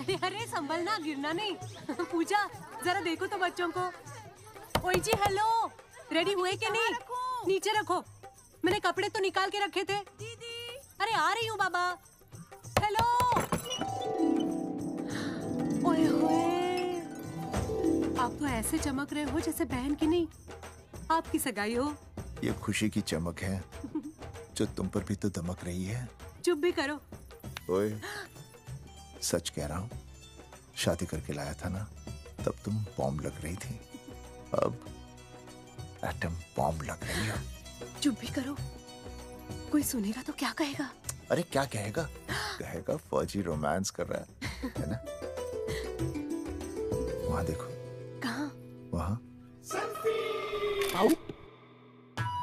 अरे अरे संभलना, गिरना नहीं। पूजा जरा देखो तो बच्चों को। ओए जी हेलो, रेडी हुए कि नहीं? नीचे रखो, मैंने कपड़े तो निकाल के रखे थे। दीदी अरे आ रही हूँ बाबा। हेलो। ओए होए, आप तो ऐसे चमक रहे हो जैसे बहन की नहीं आपकी सगाई हो। ये खुशी की चमक है जो तुम पर भी तो दमक रही है। चुप भी करो। ओए, सच कह रहा हूँ, शादी करके लाया था ना, तब तुम बॉम्ब लग रही थी, अब एटम बॉम्ब लग रही हो। चुप भी करो, कोई सुनेगा तो क्या कहेगा? अरे क्या कहेगा? कहेगा फौजी रोमांस कर रहा है ना? वहाँ देखो। कहाँ? वहाँ।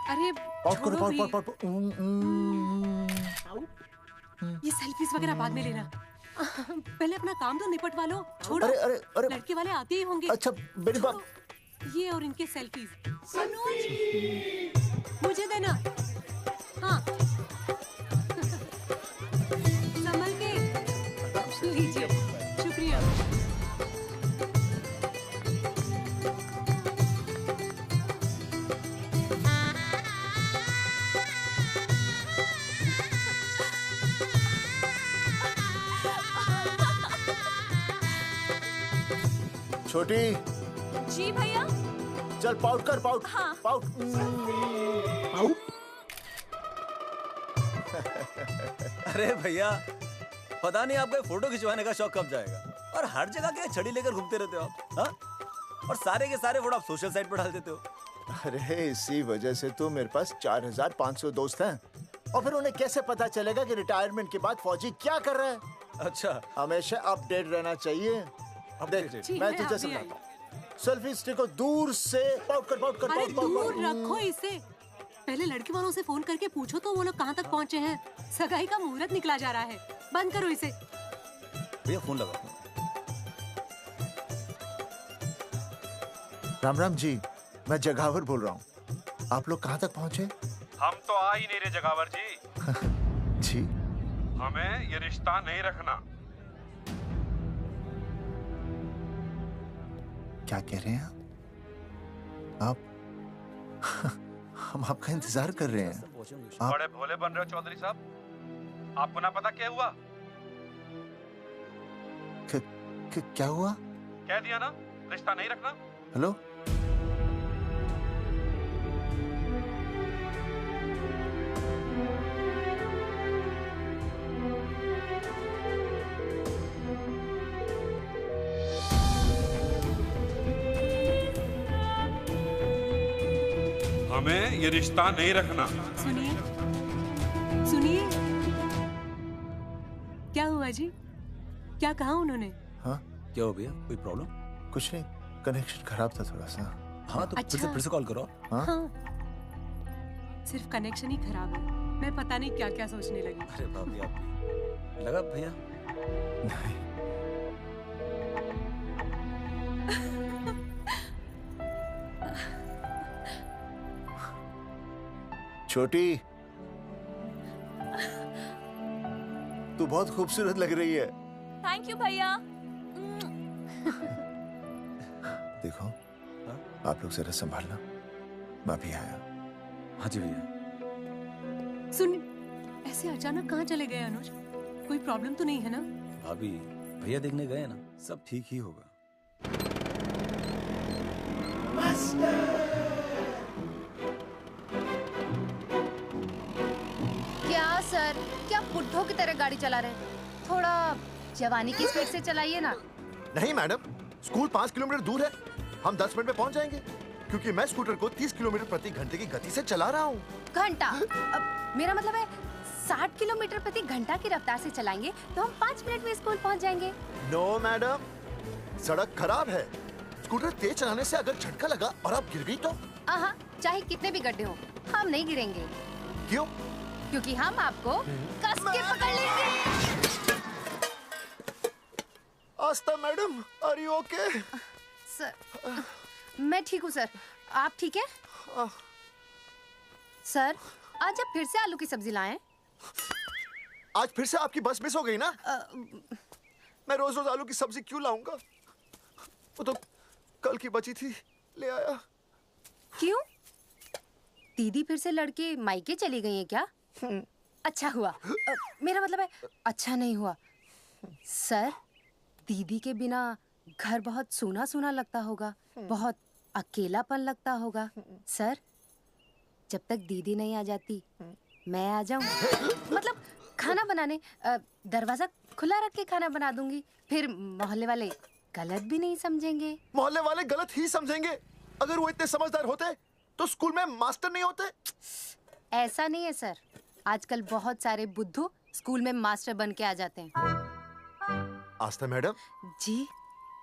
अरे छोड़ो भी। ये सेल्फीज वगैरह बाद में लेना, पहले अपना काम तो निपटवा लो। छोड़ो। अरे अरे अरे, लड़के वाले आते ही होंगे। अच्छा मेरी बात। ये और इनके सेल्फीज मुझे देना। हाँ संभल के लीजिए, शुक्रिया। छोटी जी भैया। चल पाउट कर, पाउट। हाँ। पाउट। अरे भैया, पता नहीं आपको फोटो खिंचवाने का शौक कब जाएगा, और हर जगह के छड़ी लेकर घूमते रहते हो आप। हाँ? और सारे के सारे फोटो आप सोशल साइट पर डाल देते हो। अरे इसी वजह से तो मेरे पास 4500 दोस्त हैं, और फिर उन्हें कैसे पता चलेगा कि रिटायरमेंट के बाद फौजी क्या कर रहा है। अच्छा, हमेशा अपडेट रहना चाहिए। देख, मैं तुझे समझाता हूँ। सेल्फी स्टिक को दूर से पाउट कर, पाउट कर, अरे पाउट, पाउट, दूर पाउट। रखो इसे। पहले लड़की वालों से फोन करके पूछो तो वो लोग कहाँ तक पहुँचे हैं। सगाई का मुहूर्त निकला जा रहा है, बंद करो इसे। भैया फोन लगा। राम राम जी, मैं जगावर बोल रहा हूँ। आप लोग कहाँ तक पहुँचे? हम तो आ ही नहीं रहे जगावर जी। जी, हमें ये रिश्ता नहीं रखना। क्या कह रहे हैं आप? हम आपका इंतजार कर रहे हैं। आप बड़े भोले बन रहे हो चौधरी साहब। आपको ना पता क्या हुआ? क्या हुआ? कह दिया ना, रिश्ता नहीं रखना। हेलो, हमें ये रिश्ता नहीं रखना। सुनिए सुनिए, क्या हुआ जी? क्या कहा उन्होंने? हाँ क्या हो भैया, कोई प्रॉब्लम? कुछ नहीं, कनेक्शन खराब था थोड़ा सा। हाँ तो अच्छा। फिर से कॉल करो। हाँ? हाँ, सिर्फ कनेक्शन ही खराब है। मैं पता नहीं क्या क्या सोचने लगी। अरे भाभी, आप भी लगा भैया? नहीं, छोटी तू बहुत खूबसूरत लग रही है। थैंक यू भैया। देखो, आप लोग जरा संभालना, मैं भी आया। हाँ जी भैया। सुन, ऐसे अचानक कहाँ चले गए अनुज? कोई प्रॉब्लम तो नहीं है ना? भाभी, भैया देखने गए ना, सब ठीक ही होगा। क्या सर, क्या बुड्ढों की तरह गाड़ी चला रहे हैं? थोड़ा जवानी की स्पीड से चलाइए ना। नहीं मैडम, स्कूल 5 किलोमीटर दूर है, हम 10 मिनट में पहुंच जाएंगे, क्योंकि मैं स्कूटर को 30 किलोमीटर प्रति घंटे की गति से चला रहा हूँ। घंटा? अब मेरा मतलब है 60 किलोमीटर प्रति घंटा की रफ्तार से चलाएंगे तो हम 5 मिनट में स्कूल पहुंच जाएंगे। नो मैडम, सड़क खराब है, स्कूटर तेज चलाने से अगर झटका लगा और आप गिर गई तो? आहा, चाहे कितने भी गड्ढे हो, हम नहीं गिरेंगे। क्यों? क्योंकि हम आपको कस के पकड़ लेंगे। Aastha madam, are you okay? Sir, मैं ठीक हूँ सर, आप ठीक है? सर, आज आप फिर से आलू की सब्जी लाएं? आज फिर से आपकी बस मिस हो गई ना? मैं रोज रोज आलू की सब्जी क्यों लाऊंगा? वो तो कल की बची थी, ले आया। क्यों? दीदी फिर से लड़के मायके चली गई हैं क्या? अच्छा हुआ। मेरा मतलब है अच्छा नहीं हुआ। सर, दीदी के बिना घर बहुत सूना सूना लगता होगा, बहुत अकेलापन लगता होगा। सर, जब तक दीदी नहीं आ जाती मैं आ जाऊं। मतलब खाना बनाने दरवाजा खुला रख के खाना बना दूंगी, फिर मोहल्ले वाले गलत भी नहीं समझेंगे। मोहल्ले वाले गलत ही समझेंगे। अगर वो इतने समझदार होते तो स्कूल में मास्टर नहीं होते। ऐसा नहीं है सर, आजकल बहुत सारे बुद्धू स्कूल में मास्टर बन के आ जाते हैं। आस्था मैडम जी?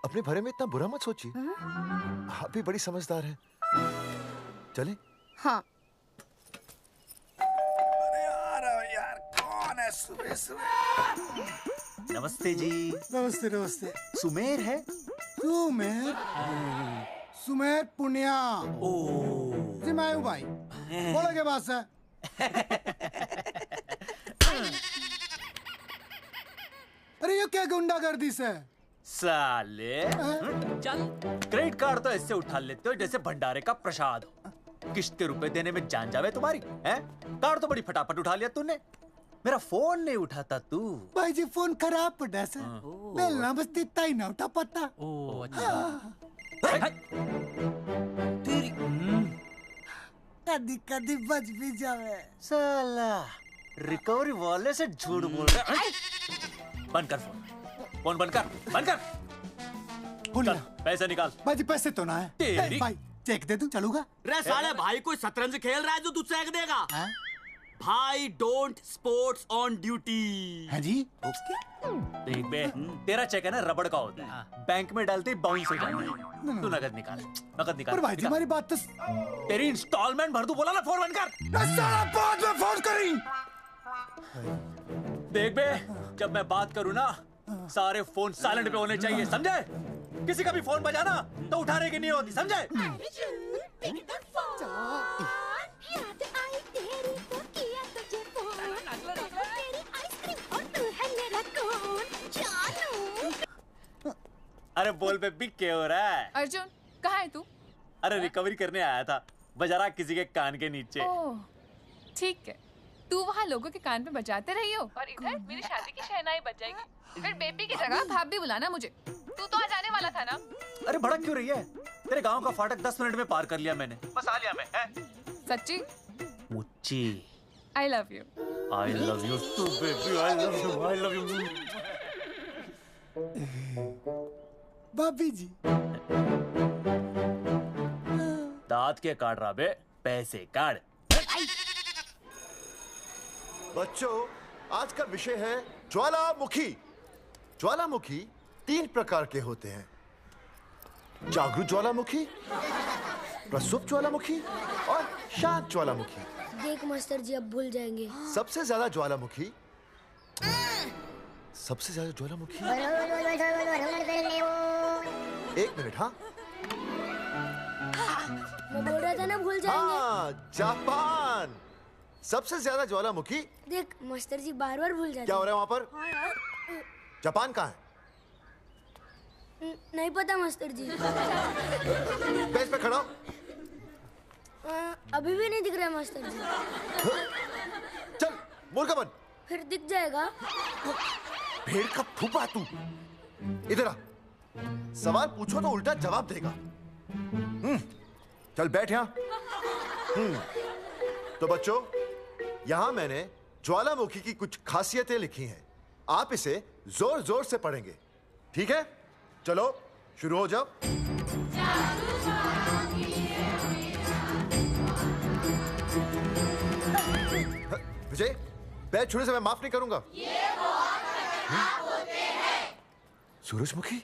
अपने बारे में इतना बुरा मत सोचिए। आप भी बड़ी समझदार हैं। चले? हाँ। यार कौन है सुबह सुबह? नमस्ते जी। नमस्ते नमस्ते। सुमेर है? सुमेर? सुमेर पुनिया। ओ जी मैं हूँ भाई। बोलो के पास है। अरे ये क्या गुंडागर्दी से? साले चल, क्रेडिट कार्ड तो ऐसे उठा लेते हो जैसे भंडारे का प्रसाद हो। किश्त के रुपए देने में जान जावे तुम्हारी हैं? कार्ड तो बड़ी फटाफट उठा लिया तूने, मेरा फोन नहीं उठाता तू। भाई जी फोन खराब पड़ा से। बेलना बस इतना ही ना उठा पाता। ओ अच्छा। तेरी कदी कदी बच भी जावे। साला रिकवरी वाले से झूठ बोल रहा है। बंद कर फोन बंद कर। बोलिए। चल पैसे निकाल। भाई जी पैसे तो ना है। तेरी- भाई चेक दे दूं, चलूगा? रे साले भाई कोई शतरंज खेल रहा है जो तुझसे चेक देगा? भाई डोंट स्पोर्ट्स ऑन ड्यूटी। है जी? देख बे, तेरा चेक है ना रबड़ का होता है, बैंक में डालते ही बाउंस हो जाता है। तू नकद निकाल। पर भाई जी हमारी बात तो। तेरी इंस्टॉलमेंट भर दूं, बोला ना फोन बंद कर। साला बाद में फोन करी। देख बे, जब मैं बात करूं ना सारे फोन साइलेंट पे होने चाहिए, समझे? किसी का भी फोन बजाना तो उठाने की नहीं होती, समझे? अरे बोल बेबी क्या हो रहा है? अर्जुन कहाँ है तू? अरे रिकवरी करने आया था, बजा रहा किसी के कान के नीचे। ओह ठीक है, तू वहाँ लोगों के कान पे बजाते रही हो और इधर मेरी शादी की शहनाई बज जाएगी। फिर बेबी की जगह भाभी बुलाना मुझे। तू तो आ जाने वाला था ना? अरे भड़क क्यों रही है? तेरे गांव का फाटक 10 मिनट में पार कर लिया मैंने, बस आ लिया मैं। सच्ची? मुच्ची I love you. I love you too baby, I love you. भाभी जी दांत के काट रहा बे, पैसे काट। बच्चों, आज का विषय है ज्वालामुखी। ज्वालामुखी 3 प्रकार के होते हैं: जागरूक ज्वालामुखी, प्रसुप्त ज्वालामुखी और शांत ज्वालामुखी। देख मास्टर जी अब भूल जाएंगे। सबसे ज्यादा ज्वालामुखी एक मिनट। हाँ मैं बोल रहा था ना भूल जाएंगे। हाँ, जापान। सबसे ज्यादा ज्वालामुखी। देख मास्टर जी बार बार भूल जाते क्या हो रहा है वहाँ पर? हाँ यार। जापान कहाँ है? नहीं पता मास्टर जी। बेंच पे खड़ा हो। अभी भी नहीं दिख रहा है मास्टर जी। चल मुर्गा बन। फिर दिख जाएगा। भेड़ का फूफा तू। इधर आ। सवाल पूछो तो उल्टा जवाब देगा। चल बैठ यहाँ। तो बच्चों, यहाँ मैंने ज्वालामुखी की कुछ खासियतें लिखी हैं। आप इसे जोर जोर से पढ़ेंगे, ठीक है? चलो शुरू हो जाओ। विजय, बैच छूने से मैं माफ नहीं करूंगा। ये वो होते हैं। सूरजमुखी?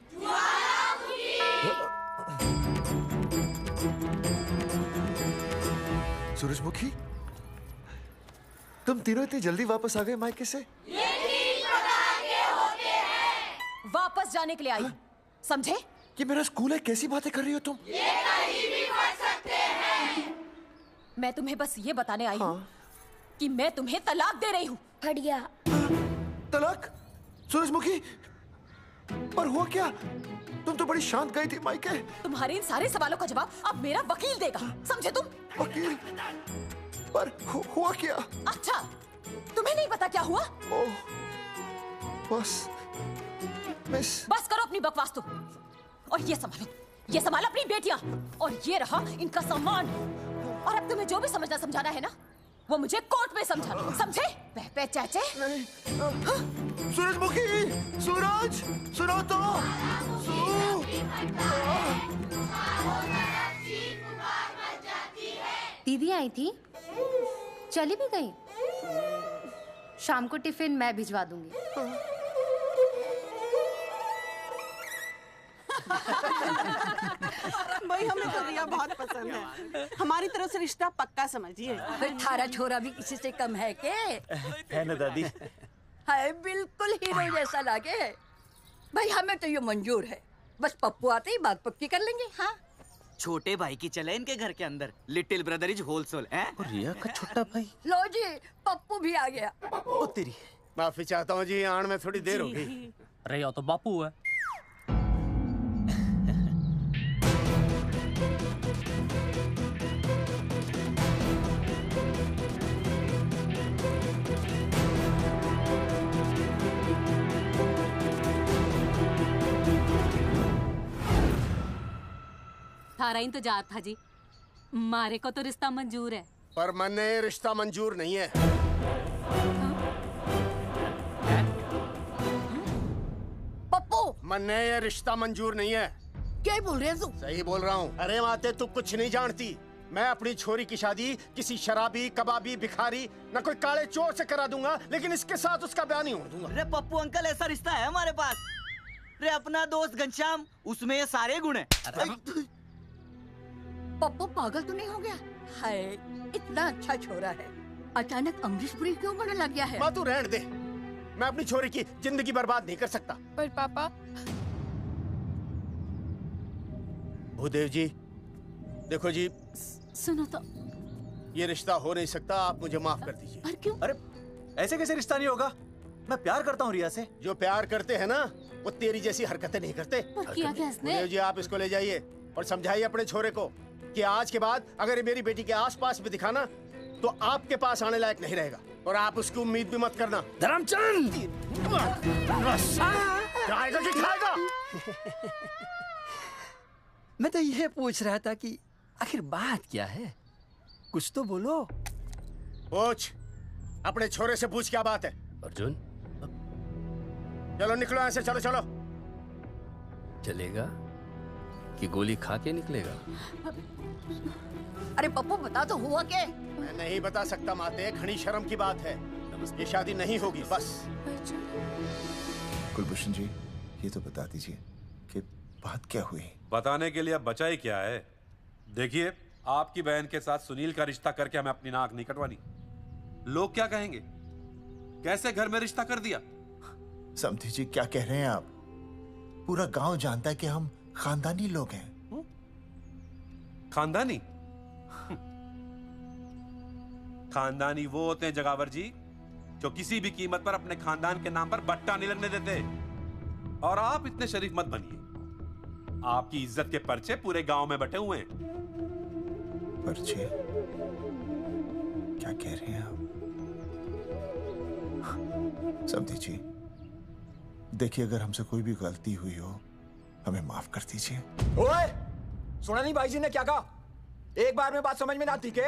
सूरजमुखी, तुम तीनों इतनी जल्दी वापस आ गए मायके से? वापस जाने के लिए आई, समझे? ये मेरा स्कूल है, कैसी बातें कर रही हो तुम? मैं तुम्हें बस ये बताने आई हूँ कि मैं तुम्हें तलाक दे रही हूँ। फट गया। तलाक? सूरजमुखी, पर हुआ क्या? तुम तो बड़ी शांत गई थी मायके। तुम्हारे इन सारे सवालों का जवाब अब मेरा वकील देगा, समझे तुम? वकील? पर हुआ क्या? अच्छा, तुम्हें नहीं पता क्या हुआ? ओह, बस मिस। बस करो अपनी बकवास तुम, और ये संभालो अपनी बेटियां, और ये रहा इनका सामान। और अब तुम्हें जो भी समझाना है ना, वो मुझे कोर्ट में समझाना, समझे? पे चाचे। सूरजमुखी, सूरज, सुनो तो। दीदी आई थी, चली भी गई। शाम को टिफिन मैं भिजवा दूंगी। भाई हमें तो रिया बहुत पसंद है, हमारी तरफ से रिश्ता पक्का समझिए। फिर थारा छोरा भी किसी से कम है के? है ना दादी? हाय, बिल्कुल हीरो जैसा लागे। भाई हमें तो ये मंजूर है, बस पप्पू आते ही बात पक्की कर लेंगे। हाँ, छोटे भाई की चले इनके घर के अंदर, लिटिल ब्रदर इज होलसेल है। रिया का छोटा भाई। लो जी, पप्पू भी आ गया। ओ तेरी। माफी चाहता हूँ जी, आने में थोड़ी देर हो गई। अरे यो तो बापू है। थारा इंतजार था जी, मारे को तो रिश्ता मंजूर है। पर मैंने ये रिश्ता मंजूर नहीं है। पप्पू, मैंने ये रिश्ता मंजूर नहीं है। क्या बोल रहे हैं तू? सही बोल रहा हूँ। अरे माते, तू कुछ नहीं जानती। मैं अपनी छोरी की शादी किसी शराबी, कबाबी, भिखारी, न कोई काले चोर से करा दूंगा, लेकिन इसके साथ उसका ब्याह नहीं होने दूंगा। अरे पप्पू अंकल, ऐसा रिश्ता है हमारे पास। अरे अपना दोस्त घनश्याम, उसमें ये सारे गुण हैं। पप्पू पागल तो नहीं हो गया? हाय, इतना अच्छा छोरा है, अचानक अमरीशपुरी क्यों बनने लग गया है? माँ तू रहने दे, मैं अपनी छोरी की जिंदगी बर्बाद नहीं कर सकता। पर पापा। भूदेव जी, देखो जी, सुनो तो। ये रिश्ता हो नहीं सकता, आप मुझे माफ कर दीजिए। पर क्यों? अरे ऐसे कैसे रिश्ता नहीं होगा? मैं प्यार करता हूँ रिया से। जो प्यार करते हैं ना, वो तेरी जैसी हरकतें नहीं करते। पर किया क्या इसने? भूदेव जी, आप इसको ले जाइए और समझाइए अपने छोरे को कि आज के बाद अगर ये मेरी बेटी के आसपास भी दिखाना, तो आपके पास आने लायक नहीं रहेगा, और आप उसकी उम्मीद भी मत करना। धर्मचंद! खाएगा कि खाएगा? मैं तो यह पूछ रहा था कि आखिर बात क्या है, कुछ तो बोलो। पूछ, अपने छोरे से पूछ क्या बात है। अर्जुन, चलो निकलो यहाँ से, चलो चलो। चलेगा कि गोली खा के निकलेगा? अरे पप्पू, बता तो हुआ क्या? मैं नहीं बता सकता माते, घनी शर्म की बात है। ये शादी नहीं होगी, बस। कुलभूषण जी, ये तो बता दीजिए कि बात क्या हुई। बताने के लिए अब बचा ही क्या है। देखिए, आपकी बहन के साथ सुनील का रिश्ता करके हमें अपनी नाक नहीं कटवानी। लोग क्या कहेंगे? कैसे घर में रिश्ता कर दिया? समधी जी, क्या कह रहे हैं आप? पूरा गांव जानता है कि हम खानदानी लोग हैं। खानदानी? खानदानी वो होते हैं जगावर जी, जो किसी भी कीमत पर अपने खानदान के नाम पर बट्टा नहीं लगने देते। और आप इतने शरीफ मत बनिए। आपकी इज्जत के पर्चे पूरे गांव में बटे हुए हैं। पर्चे? क्या कह रहे हैं आप? समधी जी, देखिए, अगर हमसे कोई भी गलती हुई हो, हमें माफ कर दीजिए। ओए, सुना नहीं भाई जी ने क्या कहा? एक बार में बात समझ में ना आती के?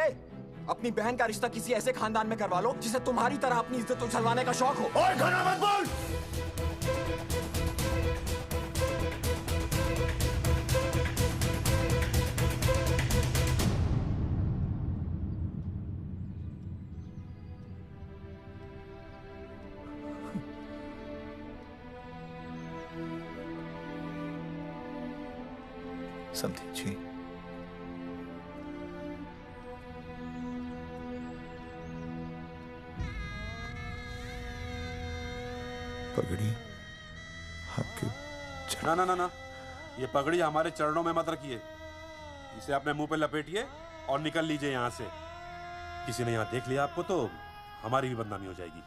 अपनी बहन का रिश्ता किसी ऐसे खानदान में करवा लो जिसे तुम्हारी तरह अपनी इज्जत उछलवाने का शौक हो। और घना मत बोल। समधी जी, पगड़ी आपके ना ना ना ना, ये पगड़ी हमारे चरणों में मत रखिए। इसे अपने मुंह पे लपेटिए और निकल लीजिए यहाँ से। किसी ने यहाँ देख लिया आपको तो हमारी भी बदनामी हो जाएगी।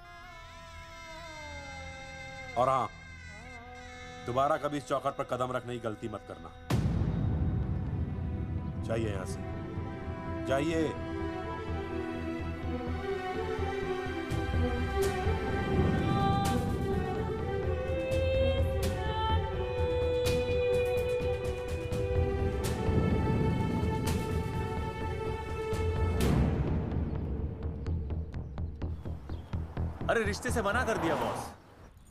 और हाँ, दोबारा कभी इस चौखट पर कदम रखने की गलती मत करना। जाइए यहां से, जाइए। अरे रिश्ते से मना कर दिया बॉस।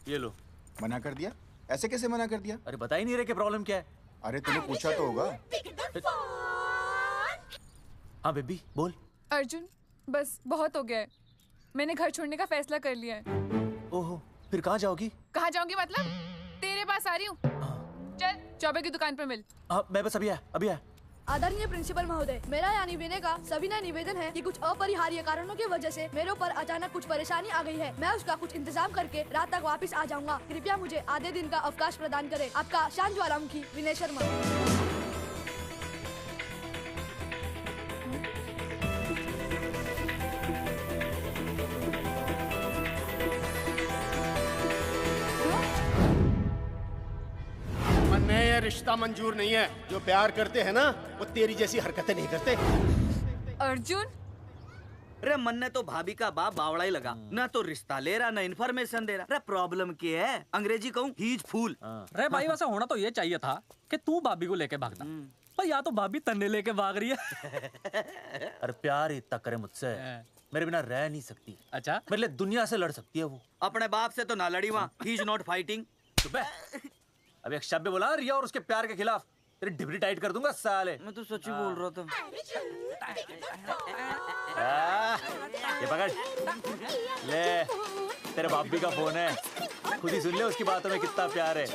ये लो। मना कर दिया? ऐसे कैसे मना कर दिया? अरे बता ही नहीं रहे कि प्रॉब्लम क्या है। अरे तूने पूछा तो होगा। हाँ बेबी बोल। अर्जुन बस बहुत हो गया है, मैंने घर छोड़ने का फैसला कर लिया है। ओहो, फिर कहाँ जाओगी? कहाँ जाऊंगी मतलब? तेरे पास आ रही हूँ। चल चौबे की दुकान पर मिल। हाँ मैं बस अभी आया। आदरणीय प्रिंसिपल महोदय, मेरा यानी विनय का सविनय निवेदन है कि कुछ अपरिहार्य कारणों की वजह से मेरे ऊपर अचानक कुछ परेशानी आ गई है। मैं उसका कुछ इंतजाम करके रात तक वापस आ जाऊंगा। कृपया मुझे आधे दिन का अवकाश प्रदान करें। आपका शांत ज्वालामुखी विनय शर्मा। ये रिश्ता मंजूर नहीं है। जो प्यार करते हैं ना वो तेरी जैसी हरकतें नहीं करते। अर्जुन अरे मन ने तो भाभी का बाप बावड़ा ही लगा, ना तो रिश्ता ले रहा ना इन्फॉर्मेशन दे रहा। अरे प्रॉब्लम क्या है? अंग्रेजी कहूँ ही इज फूल। अरे भाई वैसे होना तो ये चाहिए था कि तू भाभी को लेके भागना, पर या तो भाभी तन्ने लेके भाग रही है। अरे प्यार इतना करे मुझसे, मेरे बिना रह नहीं सकती। अच्छा मेरे लिए दुनिया से लड़ सकती है वो। अपने बाप से तो ना लड़ी वहाँ, ही इज नॉट फाइटिंग। अब एक शब्द बोला रिया और उसके प्यार के खिलाफ, तेरी डिबरी टाइट कर दूंगा साले। मैं तो सच ही बोल रहा था। ये पकड़ ले, तेरे बापी का फोन है, खुद ही सुन ले उसकी बातों में कितना प्यार है?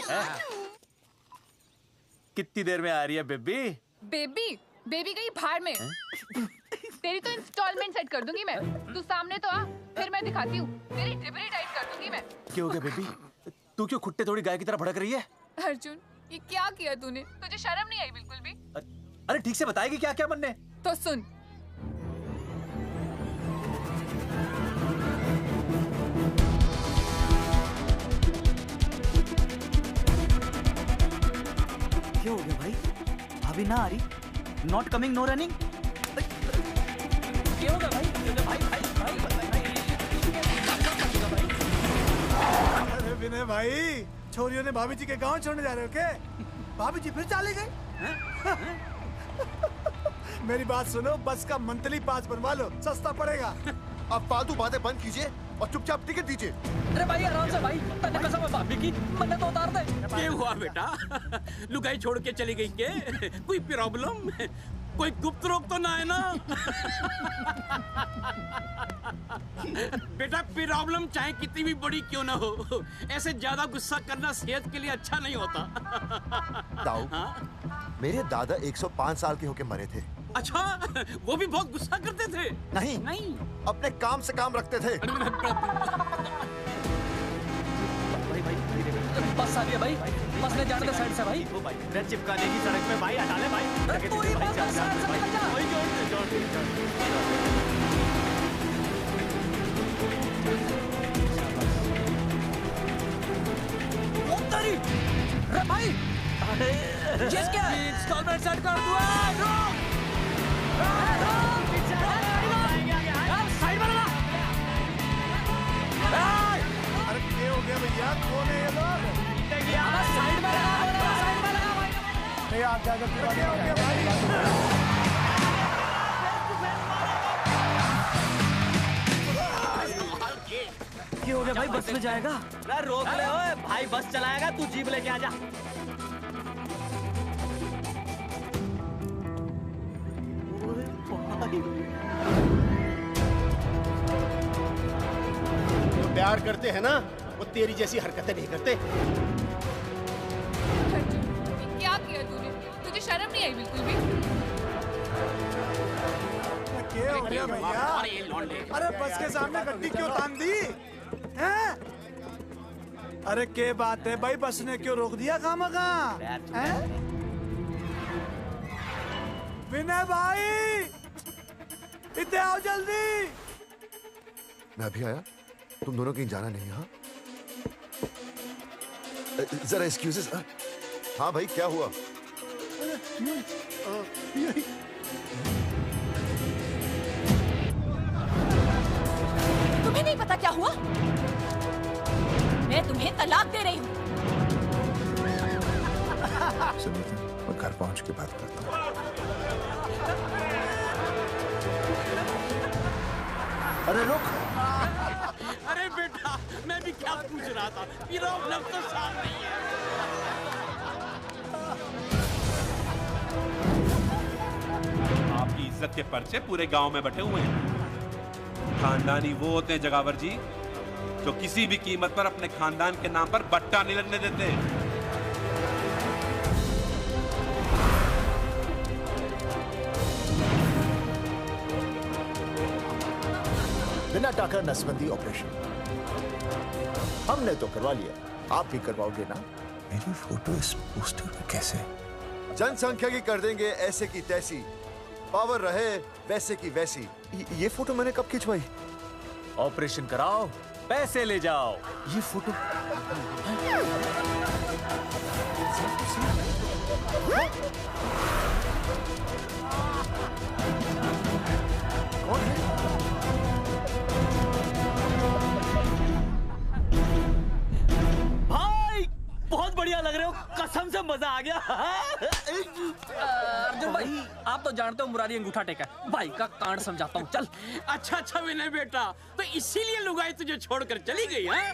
कितनी देर में आ रही है बेबी? बेबी गई भाड़ में। तेरी तो इंस्टॉलमेंट सेट कर दूंगी मैं। तू सामने तो आ, फिर मैं दिखाती हूँ। तेरी डिबरी टाइट कर दूंगी मैं। क्या हो गया बेबी? तू क्यों खुट्टे थोड़ी गाय की तरह भड़क रही है? अर्जुन ये क्या किया तूने? तुझे शर्म नहीं आई बिल्कुल भी? अरे ठीक से बताएगी क्या क्या बनने? तो सुन, क्या हो गया भाई? अभी ना आ रही? Not coming no running? क्या हो गया भाई? अरे विनय भाई, छोरियों ने भाभी जी के गांव छोड़ने जा रहे हो क्या? भाभी जी फिर चले गए? मेरी बात सुनो, बस का मंथली पास बनवा लो, सस्ता पड़ेगा। अब फालतू बातें बंद कीजिए और चुपचाप टिकट दीजिए। अरे भाई आराम से भाई, तन्ने कसम है भाभी की, मन्ने तो उतार दे। क्या हुआ बेटा? लुगाई छोड़ के चली गई के? कोई प्रॉब्लम? कोई गुप्त रोग तो ना है ना? बेटा प्रॉब्लम चाहे कितनी भी बड़ी क्यों ना हो, ऐसे ज्यादा गुस्सा करना सेहत के लिए अच्छा नहीं होता। ताऊ, मेरे दादा 105 साल के होके मरे थे। अच्छा, वो भी बहुत गुस्सा करते थे? नहीं, अपने काम से काम रखते थे। बस आ रही है भाई, बस ले जाने दे साइड से भाई। मैं चिपका देगी सड़क पे भाई, हटा ले भाई। तू ही बस साइड से निकल जा। अरे भाई, चीज क्या है? इंस्टॉलमेंट सेट कर दो। साइड में लगा। अरे क्या हो गया भैया? कौन है ये लोग? साइड में लगा, साइड में लगा भाई। नहीं आप क्या हो गया भाई? क्या हो गया भाई? बस में जाएगा? अरे रोक ले ओए भाई, बस चलाएगा, तू जीप लेके आ जा। जो प्यार करते हैं ना वो तेरी जैसी हरकतें नहीं करते। क्या किया तूने? तुझे शर्म नहीं आई बिल्कुल भी? क्या हो गया भैया? अरे बस के सामने गड्डी क्यों तान दी? हैं? अरे क्या बात है भाई, बस ने क्यों रोक दिया खामखा? विनय भाई, इतने आओ जल्दी। मैं अभी आया, तुम दोनों कहीं जाना नहीं। हाँ जरा एक्सक्यूजेस। हाँ भाई, क्या हुआ? तुम्हें नहीं पता क्या हुआ? मैं तुम्हें तलाक दे रही हूँ। सुनिए तो, मैं घर पहुंच के बात करता हूँ। अरे रुक। अरे बेटा, मैं भी क्या पूछ रहा था, प्रॉब्लम तो साफ नहीं है। आपकी इज्जत के पर्चे पूरे गांव में बटे हुए हैं। खानदानी वो होते हैं जगावर जी जो किसी भी कीमत पर अपने खानदान के नाम पर बट्टा नहीं लगने देते। बिना टाका नसबंदी ऑपरेशन हमने तो करवा लिया, आप भी करवाओगे ना? मेरी फोटो इस पोस्टर में कैसे? जनसंख्या की कर देंगे ऐसे की तैसी, पावर रहे वैसे की वैसी। ये फोटो मैंने कब खिंचवाई? ऑपरेशन कराओ, पैसे ले जाओ। ये फोटो कौन है? भाई बहुत बढ़िया लग रहे हो, कसम से मजा आ गया। अर्जुन भाई, आप तो जानते हो मुरारी अंगूठा टेका, भाई का कांड समझाता हूँ, चल। अच्छा अच्छा विनय बेटा, तो इसीलिए लुगाई तुझे छोड़कर चली गई है?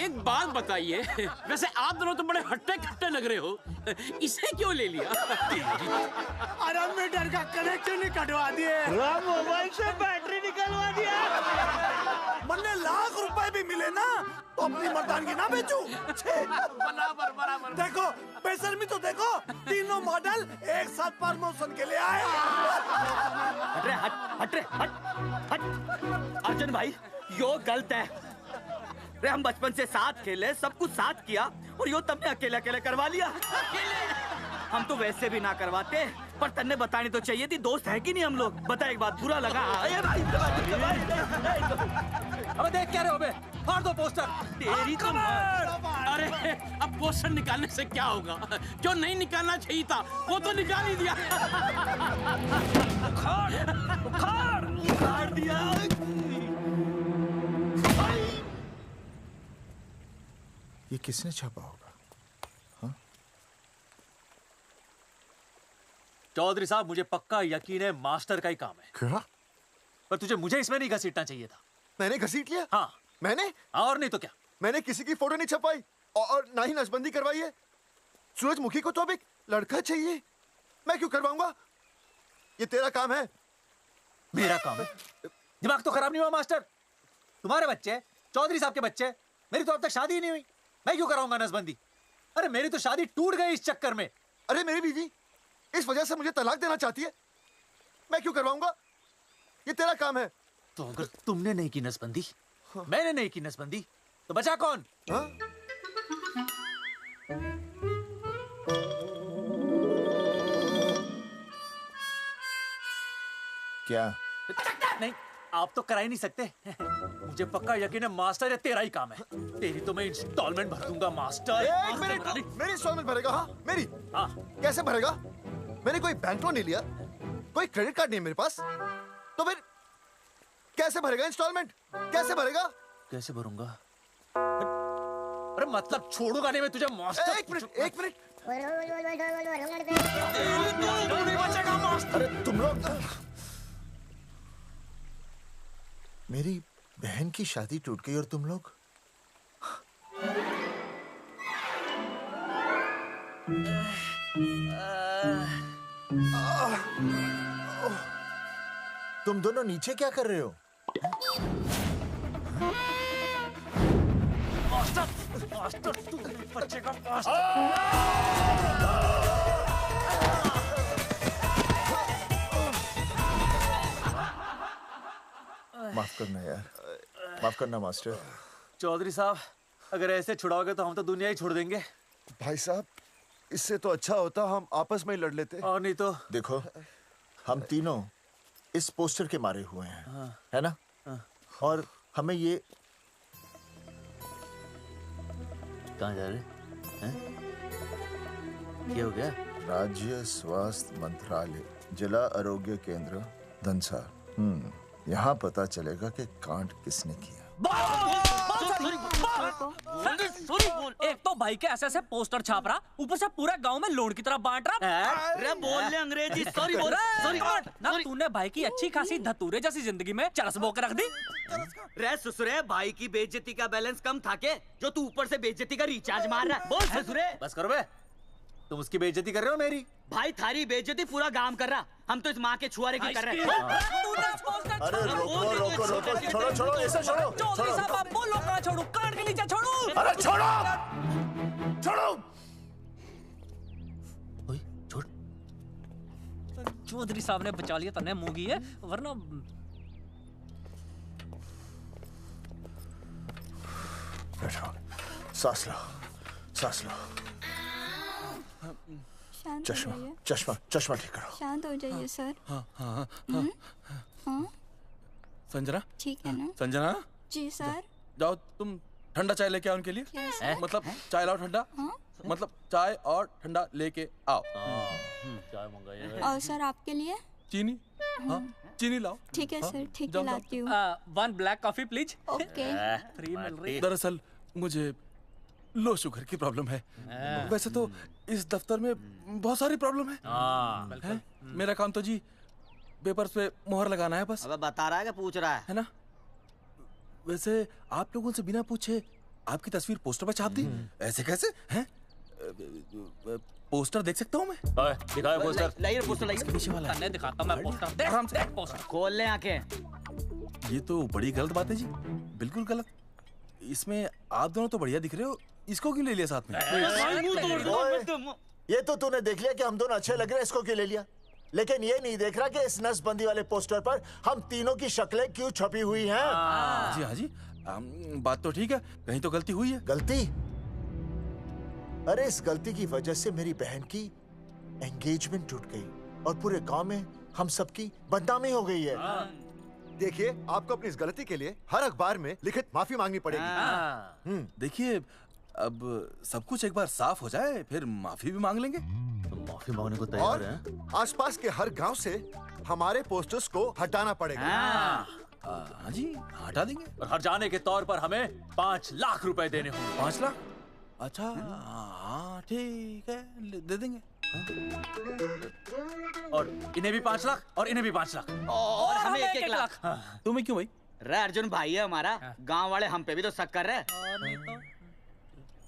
एक बात बताइए, वैसे आप दोनों तो बड़े हट्टे कट्टे लग रहे हो, इसे क्यों ले लिया? अरे मीटर का कनेक्शन ही कटवा दिए, मोबाइल से बैटरी निकलवा दिया। मन्ने लाख रुपए भी मिले ना तो अपनी मर्दानगी ना बेचू। बराबर बराबर। देखो बेशर्मी तो देखो, तीनों मॉडल एक साथ प्रमोशन के लिए आए। हट रे, हट रे, हट। अर्जुन भाई, यो गलत है। रे हम बचपन से साथ खेले, सब कुछ साथ किया, और यो तुमने अकेले अकेले करवा लिया। हम तो वैसे भी ना करवाते, पर तन्ने बतानी तो चाहिए थी, दोस्त है कि नहीं हम लोग? बता एक बात, बुरा लगा? अबे देख क्या रहे हो बे? फाड़ दो पोस्टर। तेरी तो अरे अब पोस्टर निकालने से क्या होगा? जो नहीं निकालना चाहिए था वो तो निकाल ही दिया। उखाड़ दिया। ये किसने छापा होगा? चौधरी साहब, मुझे पक्का यकीन है मास्टर का ही काम है। क्या? पर तुझे मुझे इसमें नहीं घसीटना चाहिए था। मैंने घसीट लिया? हाँ। मैंने? और नहीं तो क्या? मैंने किसी की फोटो नहीं छपाई और ना ही नसबंदी करवाई है। सूरजमुखी को तो अब एक लड़का चाहिए, मैं क्यों करवाऊंगा? ये तेरा काम है। मेरा काम है? दिमाग तो खराब नहीं हुआ मास्टर? तुम्हारे बच्चे, चौधरी साहब के बच्चे, मेरी तो अब तक शादी ही नहीं हुई, मैं क्यों कराऊंगा नसबंदी? अरे मेरी तो शादी टूट गई इस चक्कर में। अरे मेरी बीवी इस वजह से मुझे तलाक देना चाहती है, मैं क्यों करवाऊंगा? ये तेरा काम है। तो अगर तुमने नहीं की नसबंदी, मैंने नहीं की नसबंदी, तो बचा कौन? हाँ? क्या? नहीं, आप तो करा ही नहीं सकते। मुझे पक्का यकीन है मास्टर, ये तेरा ही काम है। तेरी तो मैं इंस्टॉलमेंट भर दूंगा मास्टर। एक मिनट, मेरी इंस्टॉलमेंट भरेगा? हाँ मेरी। हाँ। कैसे भरेगा? मैंने कोई बैंक लोन नहीं लिया, कोई क्रेडिट कार्ड नहीं है मेरे पास, तो फिर कैसे भरेगा इंस्टॉलमेंट? कैसे भरेगा? कैसे भरूंगा? अरे मतलब छोड़ूंगा नहीं मैं तुझे मास्टर। एक मिनट, एक मिनट। नहीं बचेगा मास्टर। अरे तुम लोग, मेरी बहन की शादी टूट गई और तुम लोग? तुम दोनों नीचे क्या कर रहे हो? मास्टर, मास्टर तू नहीं बचेगा मास्टर। माफ करना यार, माफ करना मास्टर। चौधरी साहब, अगर ऐसे छुड़ाओगे तो हम तो दुनिया ही छोड़ देंगे। भाई साहब, इससे तो अच्छा होता हम आपस में ही लड़ लेते। और नहीं तो। देखो, हम तीनों इस पोस्टर के मारे हुए हैं, हाँ। है ना? हाँ। और हमें ये कहाँ जा रहे हैं? क्या हो गया? राज्य स्वास्थ्य मंत्रालय, जिला आरोग्य केंद्र धनसा। यहाँ पता चलेगा कि कांड किसने किया। सॉरी बोल। एक तो भाई के ऐसे ऐसे पोस्टर छाप रहा, ऊपर से पूरा गांव में लोन की तरह बांट रहा। अरे बोल ले अंग्रेजी। सॉरी बोल। सॉरी ना, तूने भाई की अच्छी खासी धतूरे जैसी जिंदगी में चरस बो के रख दी। रे ससुरे, भाई की बेइज्जती का बैलेंस कम था के जो तू ऊपर से बेइज्जती का रिचार्ज मार रहा है? बोल ससुरे। बस करो बे, तुम उसकी बेइज्जती कर रहे हो मेरी। भाई थारी बेइज्जती पूरा गांव कर रहा, हम तो इस माँ के छुआरे की कर रहे हैं। अरे रोको रोको रोको, छोड़ो छोड़ो, ऐसे छोड़ो चौधरी साहब आप बोलो, कहाँ छोड़ू? कान के नीचे छोड़ू। अरे छोड़ो छोड़ो। छोड़। चौधरी साहब ने बचा लिया, तने मूंगी है, वरना बैठो, सांस लो, सांस लो। शांत चश्मा हो जाइए। चश्मा चश्मा ठीक करो। शांत हो जाइए सर। हाँ हाँ हाँ संजना, ठीक है ना? संजना जी सर। जाओ तुम ठंडा चाय लेके आओ उनके लिए। Yes, sir. मतलब चाय लाओ ठंडा। मतलब चाय और ठंडा लेके आओ। चाय मंगाइए। और सर आपके लिए? चीनी। हाँ चीनी लाओ। ठीक है हाँ, सर, ठीक है जाओ, लाती हूँ। 1 black coffee please. Okay. Free मिल रही। दरअसल मुझे लो शुगर की प्रॉब्लम है। वैसे तो इस दफ्तर में बहुत सारी प्रॉब्लम है। मेरा काम तो जी पेपर्स पे मोहर लगाना है बस। अब बता रहा है कि पूछ रहा है ना? वैसे आप लोगों से बिना पूछे आपकी तस्वीर पोस्टर पर छाप दी, ऐसे कैसे हैं? पोस्टर देख सकता हूँ मैं? दिखाओ पोस्टर। लाइए पोस्टर लाइए। पीछे वाला तन्ने दिखाता मैं पोस्टर। देख आराम से। देख पोस्टर। खोल ले आंखें। ये तो बड़ी गलत बात है जी, बिल्कुल गलत। इसमें आप दोनों तो बढ़िया दिख रहे हो, इसको क्यों ले लिया साथ में? ये तो तूने देख लिया कि हम दोनों अच्छे लग रहे हैं, इसको क्यों ले लिया? लेकिन ये नहीं देख रहा कि इस नसबंदी वाले पोस्टर पर हम तीनों की शक्लें क्यों छपी हुई हैं। जी हाँ जी, बात तो ठीक है, कहीं तो गलती हुई है। गलती? अरे इस गलती की वजह से मेरी बहन की एंगेजमेंट टूट गई और पूरे गांव में हम सबकी बदनामी हो गई है। देखिए, आपको अपनी इस गलती के लिए हर अखबार में लिखित माफी मांगनी पड़ेगी। देखिए, अब सब कुछ एक बार साफ हो जाए फिर माफी भी मांग लेंगे। तो माफी मांगने को तैयार हैं? आसपास के हर गांव से हमारे पोस्टर्स को हटाना पड़ेगा। हाँ जी, हटा देंगे। और हर जाने के तौर पर हमें 5 लाख रुपए देने होंगे। 5 लाख? अच्छा हाँ ठीक है, दे देंगे। और इन्हें भी 5 लाख और इन्हें भी 5 लाख और हमें 1-1 लाख। तुम्हें क्यों भाई? रे अर्जुन भाई है हमारा, गांव वाले हम पे भी तो शक कर रहे हैं।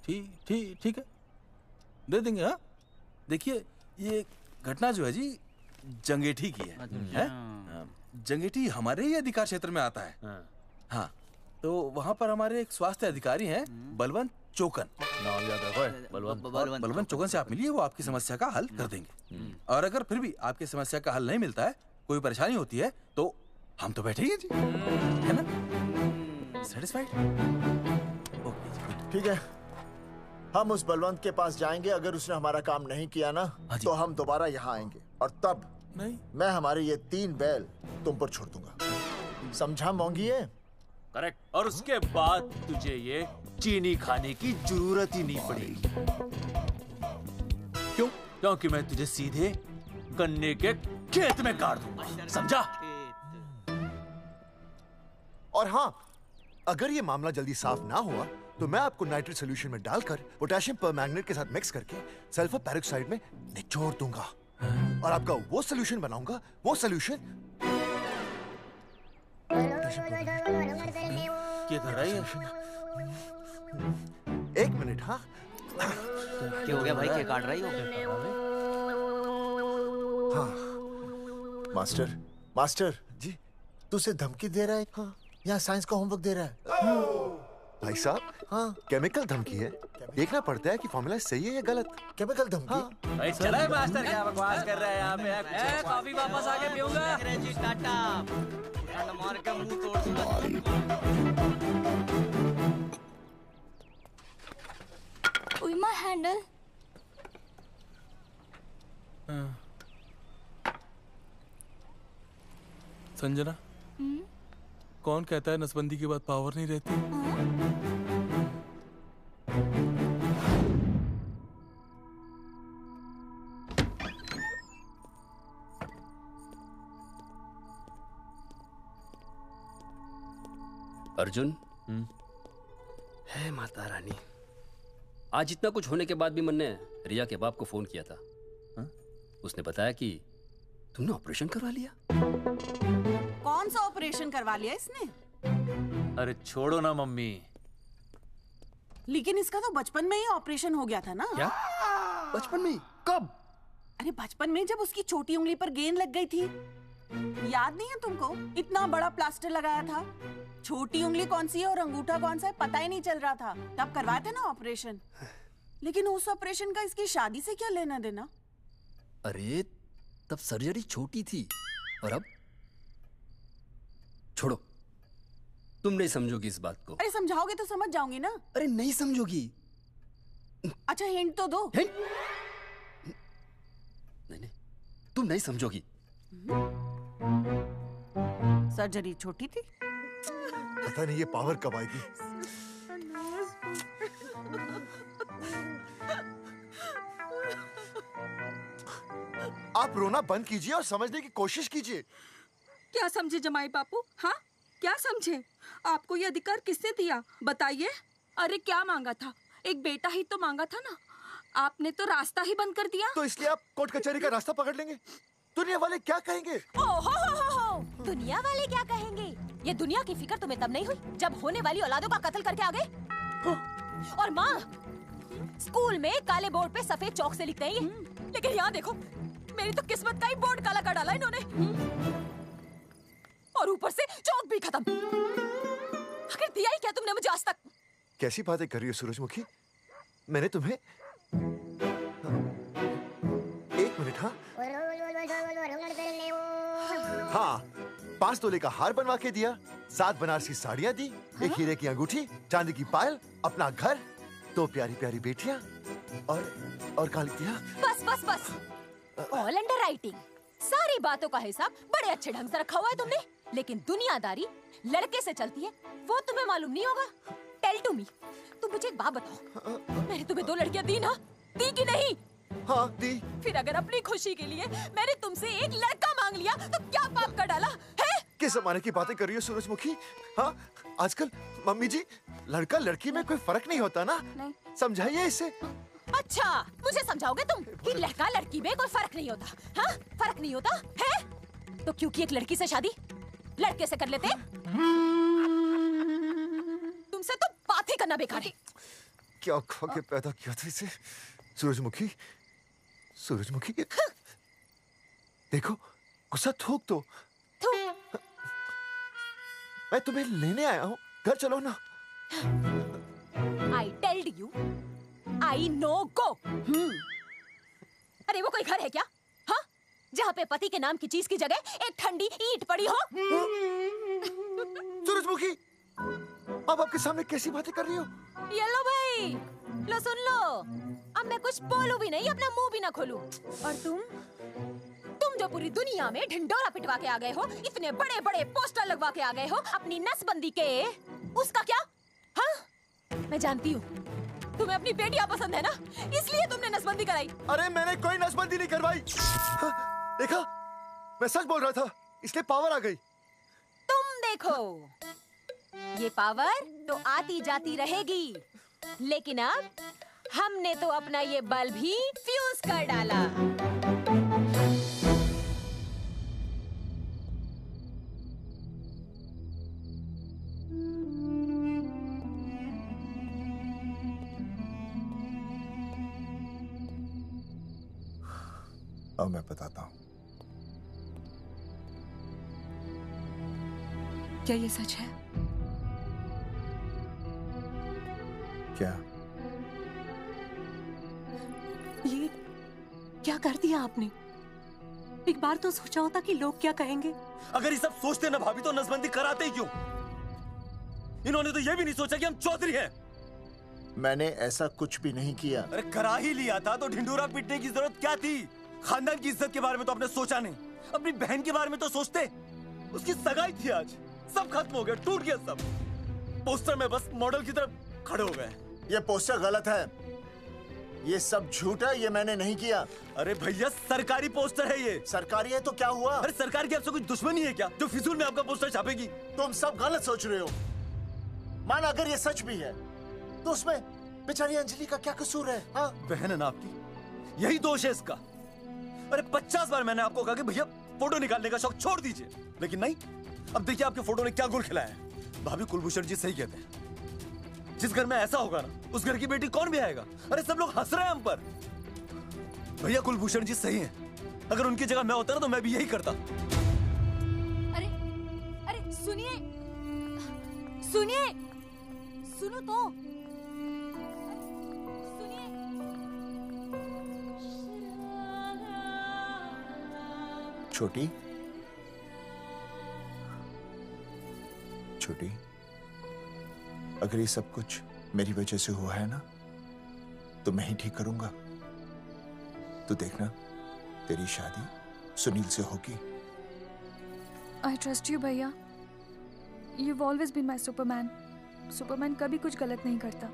ठीक है, दे देंगे। हाँ देखिए, ये घटना जो है जी जंगेठी की है? जंगेठी हमारे ही अधिकार क्षेत्र में आता है। हाँ तो वहाँ पर हमारे एक स्वास्थ्य अधिकारी हैं, बलवंत चौकन। नाम याद रखो, बलवंत चौकन से आप मिलिए, वो आपकी समस्या का हल कर देंगे। और अगर फिर भी आपकी समस्या का हल नहीं मिलता है, कोई परेशानी होती है, तो हम तो बैठे ही हैं जी, है ना? सेटिस्फाइड? ठीक है, हम उस बलवंत के पास जाएंगे। अगर उसने हमारा काम नहीं किया ना, तो हम दोबारा यहाँ आएंगे और तब नहीं, मैं हमारे ये 3 बैल तुम पर छोड़ दूंगा। समझा मोंगी है? करेक्ट। और उसके बाद तुझे ये चीनी खाने की जरूरत ही नहीं पड़ेगी। क्यों? क्योंकि मैं तुझे सीधे गन्ने के खेत में काट दूंगा, समझा? और हाँ, अगर ये मामला जल्दी साफ ना हुआ तो मैं आपको नाइट्रेट सोल्यूशन में डालकर पोटेशियम परमैंगनेट के साथ मिक्स करके सल्फर पेरोक्साइड में निचोड़ दूंगा और आपका वो सोल्यूशन बनाऊंगा, वो सोल्यूशन। क्या कर रहा है? 1 मिनट। हाँ क्या हो गया भाई, क्या काट रही हो? हाँ मास्टर जी, तू उसे धमकी दे रहा है? हाँ, यहाँ साइंस का होमवर्क दे रहा है। भाई साहब, हाँ केमिकल धमकी है, देखना पड़ता है कि फॉर्मूला सही है या गलत। केमिकल धमकी? हाँ। भाई चला है मास्टर, क्या बकवास कर रहा है यहाँ पे? कॉफी वापस आके पीऊंगा। अंग्रेजी टाटा, ठंड मार के मुंह तोड़ दूंगा। With my handle. संजना, कौन कहता है नसबंदी के बाद पावर नहीं रहती? अर्जुन, है माता रानी, आज इतना कुछ होने के बाद भी मन ने रिया के बाप को फोन किया था। उसने बताया कि तुमने ऑपरेशन करवा लिया। कौन सा ऑपरेशन करवा लिया इसने? अरे छोड़ो ना मम्मी। लेकिन इसका तो बचपन में ही ऑपरेशन हो गया था ना। क्या? बचपन में? कब? अरे बचपन में, जब उसकी छोटी उंगली पर गेंद लग गई थी। याद नहीं है तुमको? इतना बड़ा प्लास्टर लगाया था। छोटी उंगली कौन सी है और अंगूठा कौन सा है पता ही नहीं चल रहा था। तब करवाए थे ना ऑपरेशन। लेकिन उस ऑपरेशन का इसकी शादी से क्या लेना देना? अरे तब सर्जरी छोटी थी और अब? छोड़ो, तुम नहीं समझोगी इस बात को। अरे समझाओगे तो समझ जाऊंगी ना। अरे नहीं समझोगी। अच्छा हिंट तो दो। हिंट? नहीं, तुम नहीं समझोगी। सर्जरी छोटी थी। पता नहीं ये पावर कब आएगी। आप रोना बंद कीजिए और समझने की कोशिश कीजिए। क्या समझे जमाई बापू? हाँ, क्या समझे? आपको ये अधिकार किसने दिया बताइए? अरे क्या मांगा था? एक बेटा ही तो मांगा था ना। आपने तो रास्ता ही बंद कर दिया। तो इसलिए आप कोर्ट कचहरी का रास्ता पकड़ लेंगे। दुनिया वाले क्या कहेंगे? हो। दुनिया वाले क्या कहेंगे? ये दुनिया की फिक्र तुम्हें तब नहीं हुई जब होने वाली औलादों का कत्ल करके आ गए। और माँ, स्कूल में काले बोर्ड पे सफेद चौक से लिखते हैं ये, लेकिन यहाँ देखो, मेरी तो किस्मत का ही बोर्ड काला कर डाला इन्होंने। और ऊपर से चौक भी खत्म। आखिर दिया ही क्या तुमने मुझे आज तक? कैसी बातें कर रही हो सूरजमुखी? मैंने तुम्हें एक मिनट। हाँ, 5 तोले का हार बनवा के दिया, 7 बनारसी साड़ियाँ दी, एक हीरे की अंगूठी, चांदी की पायल, अपना घर, 2 प्यारी प्यारी बेटियाँ और कालिया। बस। All under writing. सारी बातों का हिसाब बड़े अच्छे ढंग से रखा हुआ है तुमने, लेकिन दुनियादारी लड़के से चलती है वो तुम्हें मालूम नहीं होगा। टेल टू मी, तुम मुझे एक बात बताओ, मैंने तुम्हें 2 लड़कियां दी ना? दी कि नहीं? हाँ दी। फिर अगर अपनी खुशी के लिए मैंने तुमसे एक लड़का मांग लिया तो क्या पाप कर डाला है? किस जमाने की बातें कर रही हो सूरजमुखी? हाँ, आजकल मम्मी जी, लड़का लड़की में कोई फर्क नहीं होता ना। नहीं। समझाइए इसे। अच्छा, मुझे समझाओगे तुम कि लड़का लड़की में कोई फर्क नहीं होता? हाँ, फर्क नहीं होता है? तो क्योंकि एक लड़की से शादी लड़के से कर लेते? तुमसे तो बात ही करना बेकार है। क्या खा के पैदा किया था इसे? सूरजमुखी, देखो, गुस्सा थूक दो। मैं तुम्हें लेने आया हूँ, घर चलो ना। I told you, I know go। अरे वो कोई घर है क्या? हाँ, जहाँ पे पति के नाम की चीज की जगह एक ठंडी ईंट पड़ी हो। सूरजमुखी, अब आपके सामने कैसी बातें कर रही हो? ये लो भाई, लो सुन लो, अब मैं कुछ बोलूं भी नहीं, अपना मुंह भी ना खोलूं। और तुम जो पूरी दुनिया में ढिंडोरा पिटवा के आ गए हो, इतने बड़े बड़े पोस्टर लगवा के आ गए हो अपनी नसबंदी के, उसका क्या? हाँ, मैं जानती हूँ तुम्हें अपनी बेटियां पसंद है ना, इसलिए तुमने नसबंदी कराई। अरे मैंने कोई नसबंदी नहीं करवाई। देखा, मैं सच बोल रहा था, इसलिए पावर आ गई। तुम देखो, ये पावर तो आती जाती रहेगी, लेकिन अब हमने तो अपना ये बल्ब ही फ्यूज कर डाला। अब मैं बताता हूँ। क्या ये सच है? क्या? ये क्या कर दिया आपने? एक बार तो सोचा होता कि लोग क्या कहेंगे। अगर ये सब सोचते ना भाभी तो नसबंदी कराते ही क्यों? इन्होंने तो ये भी नहीं सोचा कि हम चौधरी हैं। मैंने ऐसा कुछ भी नहीं किया। अरे करा ही लिया था तो ढिंडोरा पीटने की जरूरत क्या थी? खानदान की इज्जत के बारे में तो आपने सोचा नहीं, अपनी बहन के बारे में तो सोचते। उसकी सगाई थी आज, सब खत्म हो गया, टूट गया सब। पोस्टर में बस मॉडल की तरफ खड़े हो गए। ये पोस्टर गलत है, ये सब झूठ है, ये मैंने नहीं किया। अरे भैया सरकारी पोस्टर है ये। सरकारी है तो क्या हुआ? अरे सरकार की आपसे कोई दुश्मनी है क्या जो फिजूल में आपका पोस्टर छापेगी? तुम सब गलत सोच रहे हो। माना अगर ये सच भी है तो उसमें बेचारी अंजलि का क्या कसूर है? हाँ? बहन है ना आपकी, यही दोष है इसका। अरे 50 बार मैंने आपको कहा कि भैया फोटो निकालने का शौक छोड़ दीजिए, लेकिन नहीं। अब देखिए आपके फोटो ने क्या गुल खिलाया है। भाभी कुलभूषण जी सही कहते हैं, जिस घर में ऐसा होगा ना उस घर की बेटी कौन भी आएगा। अरे सब लोग हंस रहे हैं हम पर। भैया कुलभूषण जी सही हैं, अगर उनकी जगह मैं होता ना तो मैं भी यही करता। अरे अरे सुनिए सुनिए, सुनो तो सुनिए। छोटी छोटी, अगर ये सब कुछ मेरी वजह से हुआ है ना तो मैं ही ठीक करूंगा। तो देखना तेरी शादी सुनील से होगी। आई ट्रस्ट यू भैया। You've always been my Superman. Superman कभी कुछ गलत नहीं करता।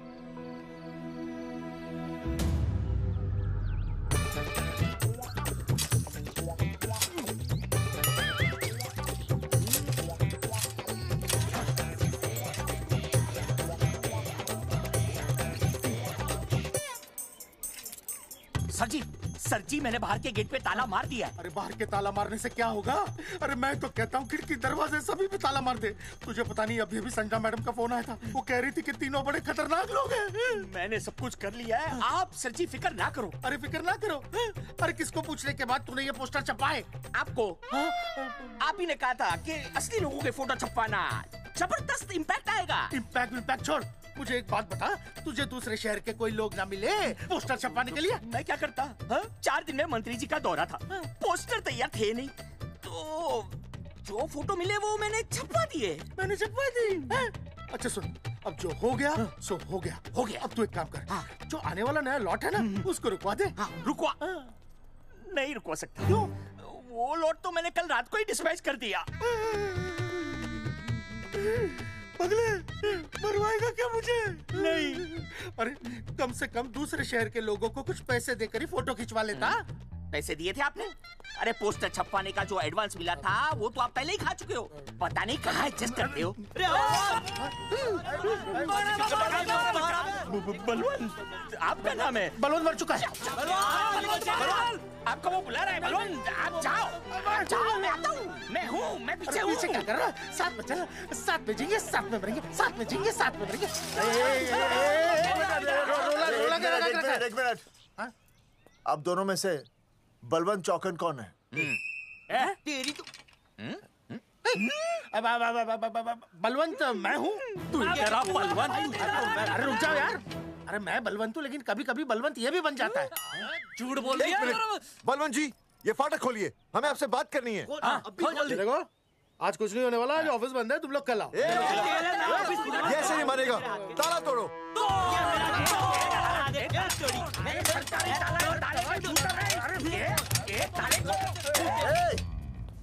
सर जी मैंने बाहर के गेट पे ताला मार दिया है। अरे बाहर के ताला मारने से क्या होगा? अरे मैं तो कहता हूँ खिड़की दरवाजे सभी पे ताला मार दे। तुझे पता नहीं अभी अभी संजना मैडम का फोन आया था, वो कह रही थी कि तीनों बड़े खतरनाक लोग हैं। मैंने सब कुछ कर लिया है, आप सर जी फिक्र ना करो। अरे फिक्र ना करो। अरे किसको पूछने के बाद तूने ये पोस्टर छपाए? आपको आप ही ने कहा था कि असली लोगों के फोटो छपवाना जबरदस्त इम्पैक्ट आएगा। इम्पैक्ट छोड़, मुझे एक बात बता, तुझे दूसरे शहर के कोई लोग ना मिले पोस्टर छपवाने के लिए? मैं क्या करता? 4 दिन में मंत्री जी का दौरा था, पोस्टर तैयार थे नहीं, तो जो फोटो मिले वो मैंने छपवा दिए। मैंने छपवा दी? अच्छा सुन, अब जो हो गया सो हो गया। हो गया। अब तू एक काम कर, जो आने वाला नया लॉट है ना उसको रुकवा दे। रुकवा? नहीं रुकवा सकता। क्यों? वो लॉट तो मैंने कल रात को ही डिस्पैच कर दिया। पगले, मरवाएगा क्या मुझे? नहीं। अरे कम से कम दूसरे शहर के लोगों को कुछ पैसे देकर ही फोटो खिंचवा लेता। पैसे दिए थे आपने? अरे पोस्टर छपवाने का जो एडवांस मिला था वो तो आप पहले ही खा चुके हो, पता नहीं कहाँ एडजस्ट करते हो। बलवंत आपका नाम है? बलवंत मर चुका है। आपको वो बुला रहा है बलवंत, आप जाओ जाओ, मैं आता हूँ। मैं पीछे हूँ। पीछे क्या कर रहा है? साथ में चल, साथ में जिएंगे, साथ में मरेंगे, साथ में जिएंगे, साथ में मरेंगे। एक मिनट, अब दोनों में से बलवंत चौकन कौन है? तेरी तो बलवंत मैं हूँ। तू तेरा बलवंत? अरे रुक जाओ यार। अरे मैं बलवंत हूँ, लेकिन कभी कभी बलवंत ये भी बन जाता है। झूठ बोल रही है। बलवंत जी ये फाटक खोलिए, हमें आपसे बात करनी है। देखो आज कुछ नहीं होने वाला, आज ऑफिस बंद है, तुम लोग कल आओ। ये ऐसे नहीं मानेगा, ताला तोड़ो।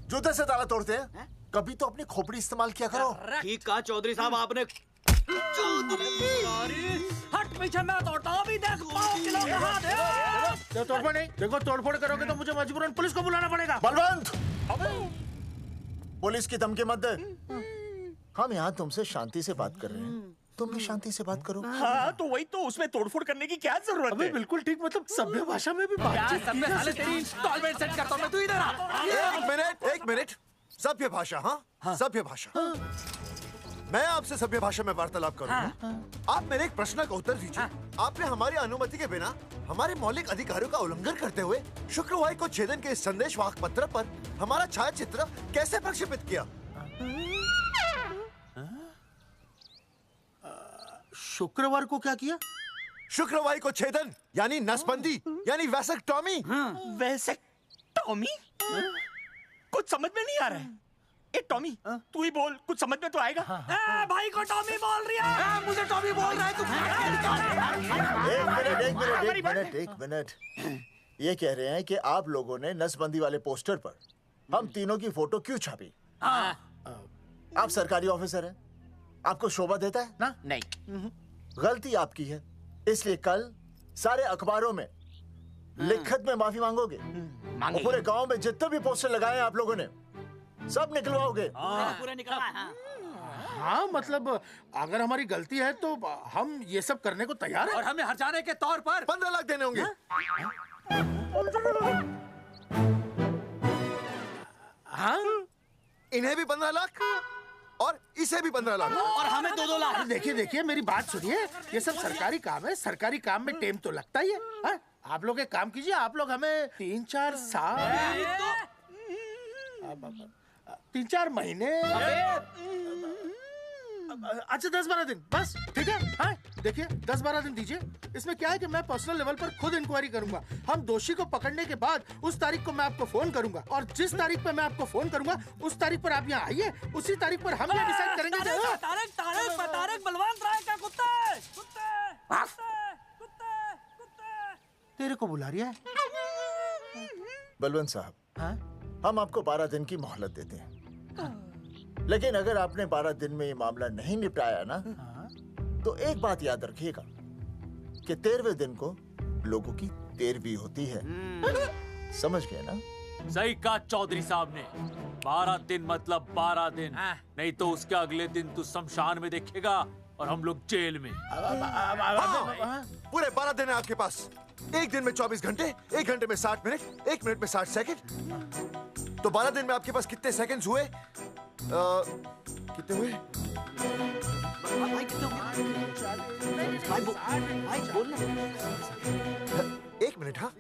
जूते से ताला तोड़ते हैं? कभी तो अपनी खोपड़ी इस्तेमाल किया करो। ठीक कहा चौधरी साहब आपने। हट पीछे, मैं तोड़ता हूँ अभी। देख पाँव किलो का हाथ है। तोड़फोड़ नहीं, देखो तोड़फोड़ करोगे तो मुझे मजबूरन पुलिस को बुलाना पड़ेगा। बलवंत, पुलिस की धमकी मत दे। हम यहाँ तुमसे शांति से बात कर रहे हैं, तुम भी शांति से बात करो। हाँ तो वही तो, उसमें तोड़फोड़ करने की क्या जरूरत है? बिल्कुल ठीक, मतलब सभ्य भाषा में भी बातचीत। सेट करता हूँ मैं, तू इधर आ। एक मिनट, सभ्य भाषा? हाँ सभ्य भाषा। मैं आपसे सभ्य भाषा में वार्तालाप करूंगा। आप मेरे एक प्रश्न का उत्तर दीजिए। आपने हमारी अनुमति के बिना हमारे मौलिक अधिकारों का उल्लंघन करते हुए शुक्रवार को छेदन के संदेश वाहक पत्र पर हमारा छायाचित्र कैसे प्रक्षेपित किया? शुक्रवार को क्या किया? शुक्रवार को छेदन यानी नसबंदी यानी वैसेक्टॉमी। वैसेक्टॉमी? कुछ समझ में नहीं आ रहा है। ए टॉमी, तू ही बोल, कुछ समझ में तो आएगा। भाई को टॉमी बोल रही है। मुझे टॉमी बोल रहा है तू। एक मिनट। ये कह रहे हैं कि आप लोगों ने नसबंदी वाले पोस्टर पर हम तीनों की फोटो क्यों छापी? आप सरकारी ऑफिसर हैं, आपको शोभा देता है ना? नहीं। गलती आपकी है, इसलिए कल सारे अखबारों में लिखत में माफी मांगोगे। और पूरे गांव में जितने भी पोस्टर लगाए हैं आप लोगों ने सब निकलवाओगे। पूरा निकला। हाँ मतलब अगर हमारी गलती है तो हम ये सब करने को तैयार हैं। और हमें हर्जाने के तौर पर 15 लाख देने होंगे। हाँ? इन्हें भी 15 लाख और इसे भी 15 लाख और हमें 2-2 लाख। देखिए मेरी बात सुनिए, ये सब सरकारी काम है, सरकारी काम में टाइम तो लगता ही है। हाँ? आप लोग एक काम कीजिए, आप लोग हमें 3-4 साल 3-4 महीने अच्छा 10-12 दिन बस, ठीक है। हाँ देखिए 10-12 दिन दीजिए। इसमें क्या है कि मैं पर्सनल लेवल पर खुद इंक्वायरी करूंगा। हम दोषी को पकड़ने के बाद उस तारीख को मैं आपको फोन करूंगा और जिस तारीख पर मैं आपको फोन करूंगा उस तारीख पर आप यहाँ आइए। उसी तारीख पर हम ये डिसाइड करेंगे तारक बलवंत राय का कुत्ता है। तेरे को बुला रही है। बलवंत साहब, हम आपको 12 दिन की मोहलत देते हैं, लेकिन अगर आपने 12 दिन में ये मामला नहीं निपटाया ना, तो एक बात याद रखिएगा कि 13वें दिन को लोगों की 13वीं होती है। समझ गए ना? सही कहा चौधरी साहब ने। 12 दिन मतलब 12 दिन, नहीं तो उसके अगले दिन तू शमशान में देखेगा और हम लोग जेल में। पूरे 12 दिन है आपके पास। एक दिन में 24 घंटे, 1 घंटे में 60 मिनट, 1 मिनट में 60 सेकंड। तो 12 दिन में आपके पास कितने सेकंड्स हुए? कितने हुए? एक मिनट। हाँ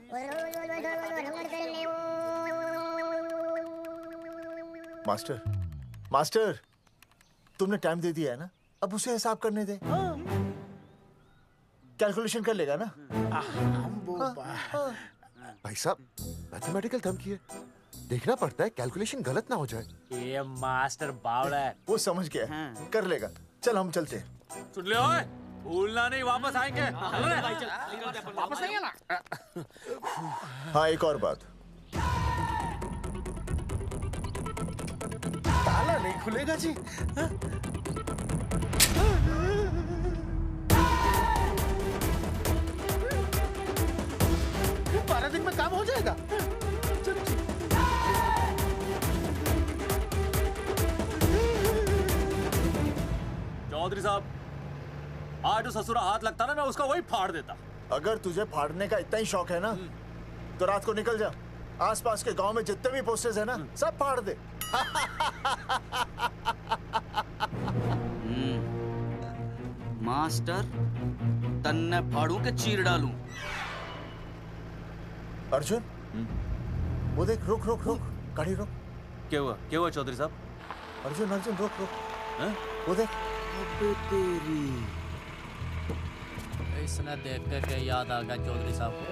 मास्टर तुमने टाइम दे दिया है ना, अब उसे हिसाब करने दे। कैलकुलेशन कर लेगा ना। भाई साहब मैथमेटिकल थम की है, देखना पड़ता है कैलकुलेशन गलत ना हो जाए। ये मास्टर बावड़ा है। वो समझ गया, कर लेगा। चल हम चलते हैं। सुन ले ओए, भूलना नहीं, वापस आएंगे। वापस आइए ना। हाँ एक और बात, ताला नहीं खुलेगा जी। 12 दिन में काम हो जाएगा। चौधरी साहब, आज जो ससुरा हाथ लगता ना, मैं उसका वही फाड़ देता। अगर तुझे फाड़ने का इतना ही शौक है ना, तो रात को निकल जा, आसपास के गांव में जितने भी पोस्टर्स है ना, सब फाड़ दे। मास्टर, तन्ने फाड़ू के चीर डालूं। अर्जुन, वो देख, रुक गाड़ी रोक। क्या हुआ चौधरी साहब? अर्जुन रुक। वो देख। तेरी इसने देख के याद आ गया चौधरी साहब को।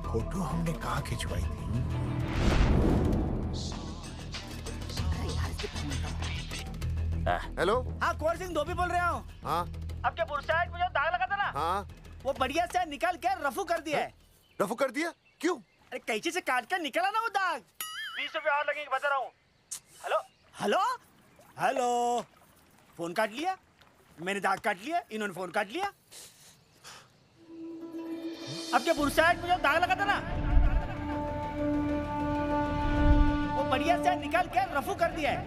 फोटो हमने कहाँ खिंचवाई थी? हेलो। हाँ कुंवर सिंह धोबी बोल रहा हूँ। हाँ आपके बुरसाइड में जो दाग लगा था ना, हाँ वो बढ़िया से निकाल के रफू कर दिया है। रफू कर दिया? क्यों? अरे कैंची से काट कर निकला ना वो दाग। 20 रुपए और लगेंगे, बता रहा हूँ। हेलो फोन काट लिया, मैंने दाग काट लिया, इन्होंने फोन काट लिया। आपके बुरसाइड में जो दाग लगा था ना, वो बढ़िया से निकाल के रफू कर दिया है।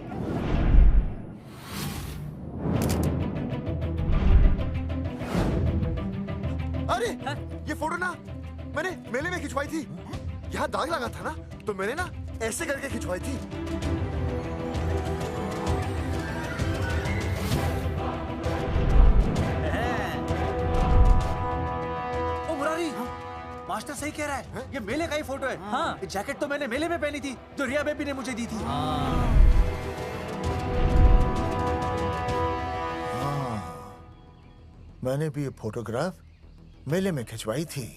अरे ये फोटो ना मैंने मेले में खिंचवाई थी। यहाँ दाग लगा था ना, तो मैंने ना ऐसे करके खिंचवाई थी। ओ मुरारी, मास्टर सही कह रहा है। ये मेले का ही फोटो है। हाँ। ये जैकेट तो मैंने मेले में पहनी थी, जो रिया बेबी ने मुझे दी थी। मैंने भी ये फोटोग्राफ मेले में खिंचवाई थी।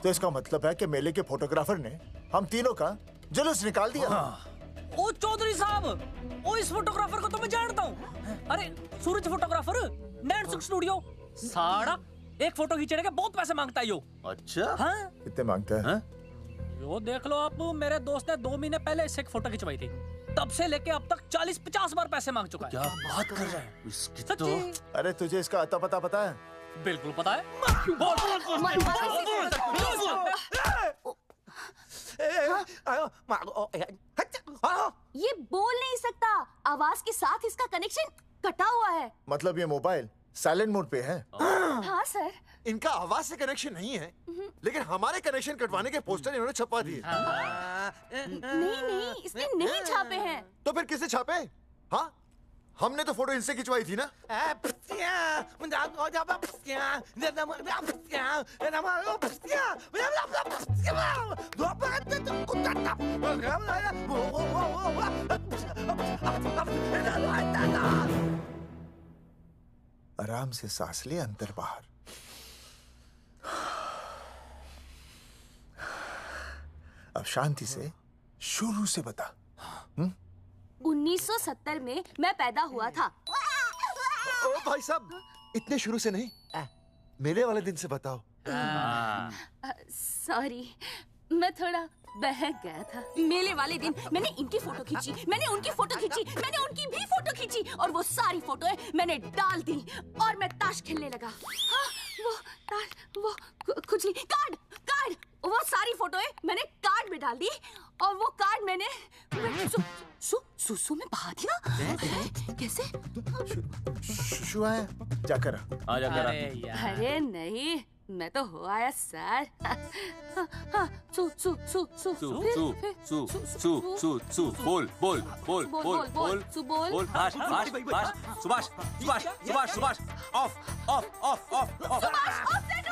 तो इसका मतलब है कि मेले के फोटोग्राफर ने हम तीनों का जुलूस निकाल दिया। ओ चौधरी साहब, ओ इस फोटोग्राफर को तो मैं जानता हूँ। अरे सूरज फोटोग्राफर, नैनसुख स्टूडियो। साड़ा एक फोटो खींचने के बहुत पैसे मांगता है यो। अच्छा? हाँ? कितने मांगता है? यो देख लो आप, मेरे दोस्त ने 2 महीने पहले इससे एक फोटो खिंचवाई थी, तब से लेके अब तक 40-50 बार पैसे मांग चुका है। क्या बात कर रहा है? इसकी तो... अरे तुझे इसका अता पता पता है? बिल्कुल पता है। ये बोल नहीं सकता, आवाज के साथ इसका कनेक्शन कटा हुआ है। मतलब ये मोबाइल साइलेंट मोड पे है? हाँ सर। इनका आवाज से कनेक्शन नहीं है, लेकिन हमारे कनेक्शन कटवाने के पोस्टर इन्होंने छपवा दिए। नहीं, इसने नहीं छापे हैं। तो फिर किसने छापे? हाँ, हमने तो फोटो इनसे खिंचवाई थी ना। आराम से सांस ले, अंदर बाहर। अब शांति से शुरू से बता। 1970 में मैं पैदा हुआ था। ओ भाई साहब, इतने शुरू से नहीं, मेरे वाले दिन से बताओ। सॉरी, मैं थोड़ा बहक गया था। मेले वाले दिन मैंने इनकी फोटो खींची, मैंने उनकी फोटो खींची, मैंने उनकी भी फोटो खींची, और वो सारी फोटोएं मैंने डाल दी और मैं ताश खेलने लगा। हाँ, वो खुजली, कार्ड, वो सारी फोटोएं मैंने कार्ड में डाल दी, और वो कार्ड मैंने सुसु में बहा दिया। कैसे? शुशु है, जाकर आ जाकर। अरे नहीं, मैं तो हो आया सर। सु बोल Subhash of offset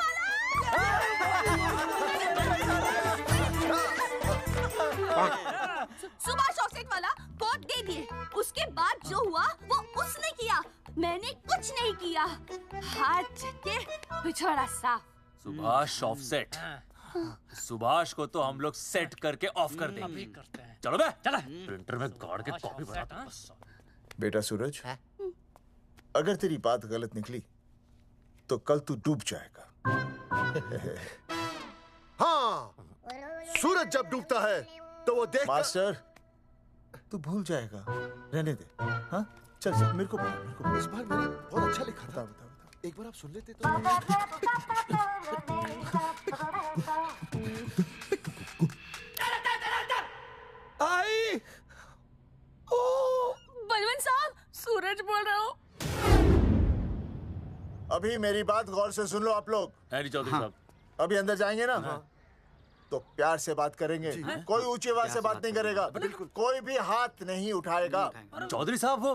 Subhash offset वाला कोड दे दिए। उसके बाद जो हुआ वो उसने किया, मैंने कुछ नहीं किया। हाथ के पिछड़ा साफ। सुभाष ऑफसेट। सुभाष को तो हम लोग सेट करके ऑफ कर देंगे। चलो बे, चला प्रिंटर में गाड़ के कॉपी बनाता हूं। बेटा सूरज, अगर तेरी बात गलत निकली तो कल तू डूब जाएगा। हाँ, सूरज जब डूबता है तो वो देख। मास्टर, तू भूल जाएगा, रहने दे। हाँ, चल मेरे को इस बार मैंने बहुत अच्छा लिखा था। बता एक बार आप सुन लेते तो। आई बलवंत साहब, सूरज बोल रहा हूँ। अभी मेरी बात गौर से सुन लो आप लोग। चौधरी साहब, अभी अंदर जाएंगे ना, तो प्यार से बात करेंगे। कोई ऊंची आवाज से बात नहीं करेगा, कोई भी हाथ नहीं उठाएगा। चौधरी साहब वो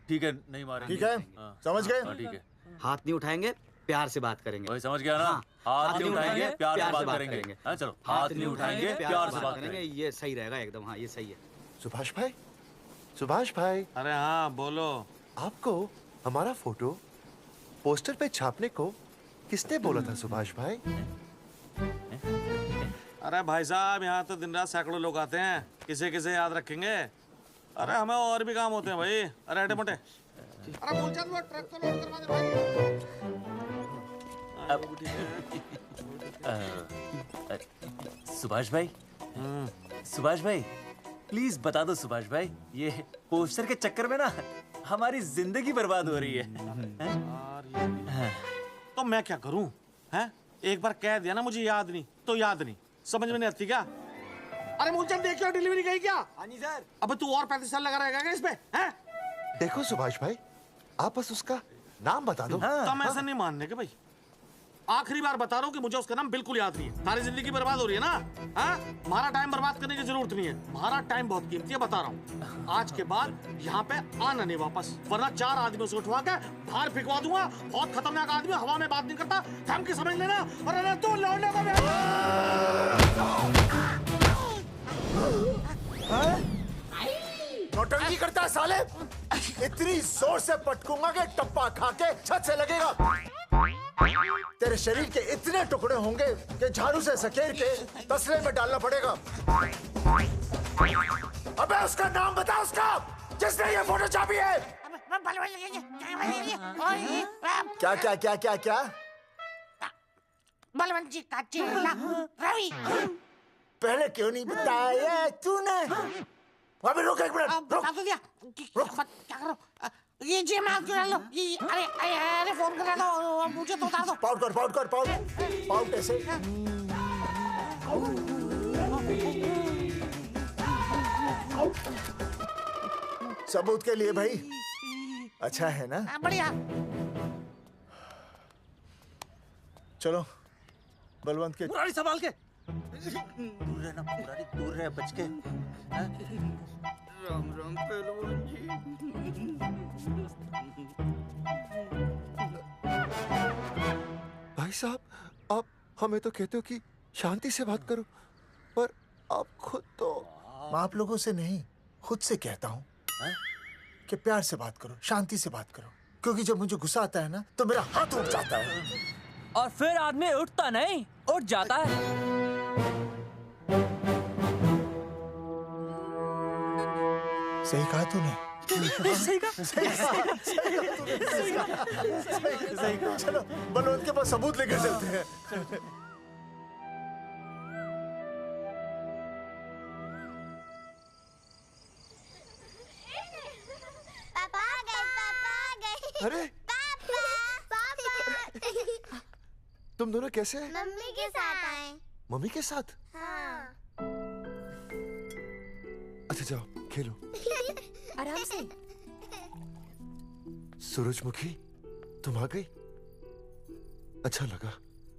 ठीक है, नहीं मारेंगे। ठीक है, समझ गए? ठीक है, हाथ नहीं उठाएंगे, प्यार से बात करेंगे। वही समझ गया ना? हाथ नहीं उठाएंगे, प्यार से बात करेंगे। हाँ चलो, हाथ नहीं उठाएंगे, प्यार से बात करेंगे। ये सही रहेगा एकदम। हाँ, ये सही है। सुभाष भाई। अरे हाँ, बोलो। आपको हमारा फोटो पोस्टर पे छापने को किसने बोला था सुभाष भाई? अरे भाई साहब, यहाँ तो दिन रात सैकड़ों लोग आते हैं, किसे किसे याद रखेंगे। अरे हमें और भी काम होते हैं भाई। अरे हटे मोटे। अरे मूलचंद, वो ट्रक तो लोड करवा दे भाई। सुभाष भाई प्लीज बता दो सुभाष भाई, ये पोस्टर के चक्कर में ना हमारी जिंदगी बर्बाद हो रही है। तो मैं क्या करूं? हैं? एक बार कह दिया ना मुझे याद नहीं तो याद नहीं, समझ में नहीं आती क्या? अरे मूलचंद, देखियो डिलीवरी गई क्या? हाँ जी सर। अब तू और 35 साल लगा रहेगा क्या इस पे? हैं? देखो सुभाष भाई, आप बस उसका नाम बता दो। तो हम ऐसा नहीं मानने के भाई। आखिरी बार बता रहा हूँ कि मुझे उसका नाम बिल्कुल याद नहीं है। सारी जिंदगी बर्बाद हो रही है ना? हाँ? हमारा टाइम बर्बाद करने की जरूरत नहीं है। हमारा टाइम बहुत कीमती है, बता रहा हूँ। आज के बाद यहाँ पे आना नहीं वापस, वरना 4 आदमियों से उठवा के बाहर फेंकवा दूंगा। बहुत खतरनाक आदमी, हवा में बात नहीं करता, धमकी समझ लेना। और अरे तू लौटने का नौटंकी करता है साले। इतनी जोर से पटकूंगा कि टप्पा खा के छत से लगेगा। तेरे शरीर के इतने टुकड़े होंगे कि झाड़ू से सकेर के तसले में डालना पड़ेगा। अबे उसका नाम बता, उसका जिसने ये फोटो छापी है। क्या क्या क्या क्या क्या? बलवंत जी का चेला रवि। पहले क्यों नहीं बताया तूने? अबे रुक एक मिनट, रुक। क्या करो? ये जी माफ करा लो। ये अरे फोन करा दो, मुझे तो उतार दो। पाउट कर, पाउट कर, पाउट ऐसे। सबूत के लिए भाई अच्छा है ना? बढ़िया। चलो बलवंत के मुरारी संभाल के। दूर रहना मुरारी, दूर रह बच के। राम राम पहलवान जी। भाई साहब, आप हमें तो कहते हो कि शांति से बात करो, पर आप खुद तो। आप लोगों से नहीं, खुद से कहता हूँ कि प्यार से बात करो, शांति से बात करो, क्योंकि जब मुझे गुस्सा आता है ना तो मेरा हाथ उठ जाता है। और फिर आदमी उठता नहीं, उठ जाता है। सही कहा तूने। सही कहा। सही कहा। चलो बलवंत के पास सबूत लेकर चलते हैं। पापा आ गए, पापा आ गए। अरे तुम दोनों कैसे हैं? मम्मी के साथ आए। मम्मी के साथ? हाँ। अच्छा जाओ खेलो। आराम से। सूरजमुखी, तुम आ गई? अच्छा लगा।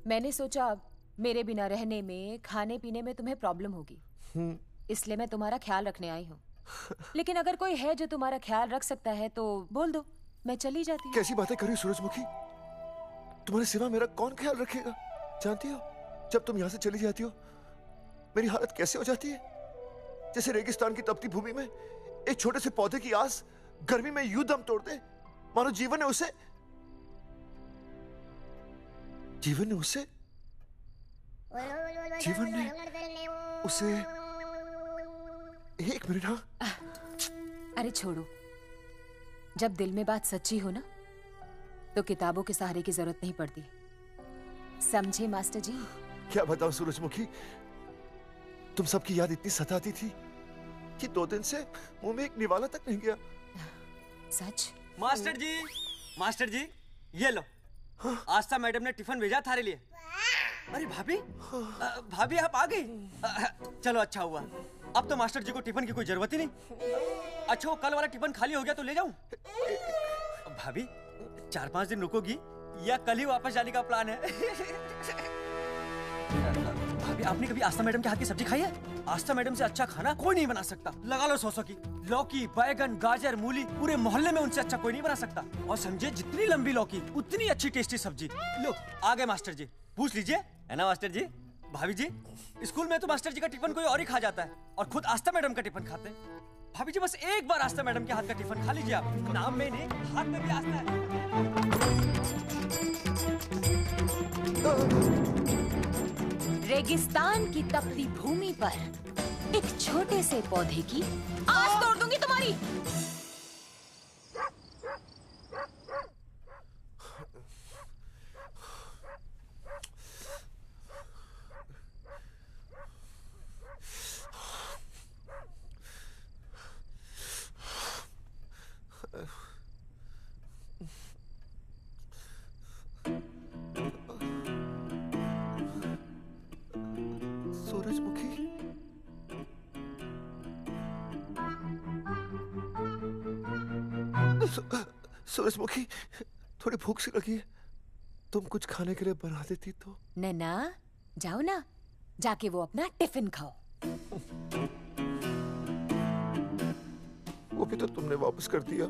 मैंने सोचा मेरे बिना रहने में, खाने पीने में तुम्हें प्रॉब्लम होगी, इसलिए मैं तुम्हारा ख्याल रखने आई हूँ। लेकिन अगर कोई है जो तुम्हारा ख्याल रख सकता है तो बोल दो, मैं चली जाती हूँ। कैसी बातें कर रही हो सूरजमुखी? तुम्हारे सिवा मेरा कौन ख्याल रखेगा? जानती हो, जब तुम यहाँ से चली जाती हो मेरी हालत कैसे हो जाती है? जैसे रेगिस्तान की तपती भूमि में एक छोटे से पौधे की आस गर्मी में यूं दम तोड़ दे, मानो जीवन ने उसे एक मिनट। हाँ अरे छोड़ो, जब दिल में बात सच्ची हो ना तो किताबों के सहारे की जरूरत नहीं पड़ती, समझे मास्टर जी? क्या बताऊं सूरजमुखी, तुम सबकी याद इतनी सताती थी कि 2 दिन से मुंह में एक निवाला तक नहीं गया। सच? मास्टर जी ये लो। आस्था मैडम ने टिफिन भेजा थारे लिए। अरे भाभी, भाभी आप आ गई? चलो अच्छा हुआ, अब तो मास्टर जी को टिफिन की कोई जरूरत ही नहीं। अच्छा वो कल वाला टिफिन खाली हो गया तो ले जाऊं? भाभी 4-5 दिन रुकोगी या कल ही वापस जाने का प्लान है? भाभी आपने कभी आस्था मैडम के हाथ की सब्जी खाई है? आस्था मैडम से अच्छा खाना कोई नहीं बना सकता। लगा लो 100 की। लौकी, बैगन, गाजर, मूली, पूरे मोहल्ले में उनसे अच्छा कोई नहीं बना सकता। और समझे, जितनी लंबी लौकी उतनी अच्छी टेस्टी सब्जी। लो आ गए मास्टर जी, पूछ लीजिए, है ना मास्टर जी? भाभी जी, स्कूल में तो मास्टर जी का टिफिन कोई और ही खा जाता है और खुद आस्था मैडम का टिफिन खाते हैं। भाभी जी बस एक बार आस्था मैडम के हाथ का टिफिन खा लीजिए आप। नाम में नहीं, हाथ में भी आस्था है। रेगिस्तान की तपती भूमि पर एक छोटे से पौधे की आस तोड़ दूंगी तुम्हारी। सूरजमुखी, थोड़ी भूख सी लगी है, तुम कुछ खाने के लिए बना देती तो। नैना जाओ ना, जाके वो अपना टिफिन खाओ। वो भी तो तुमने वापस कर दिया।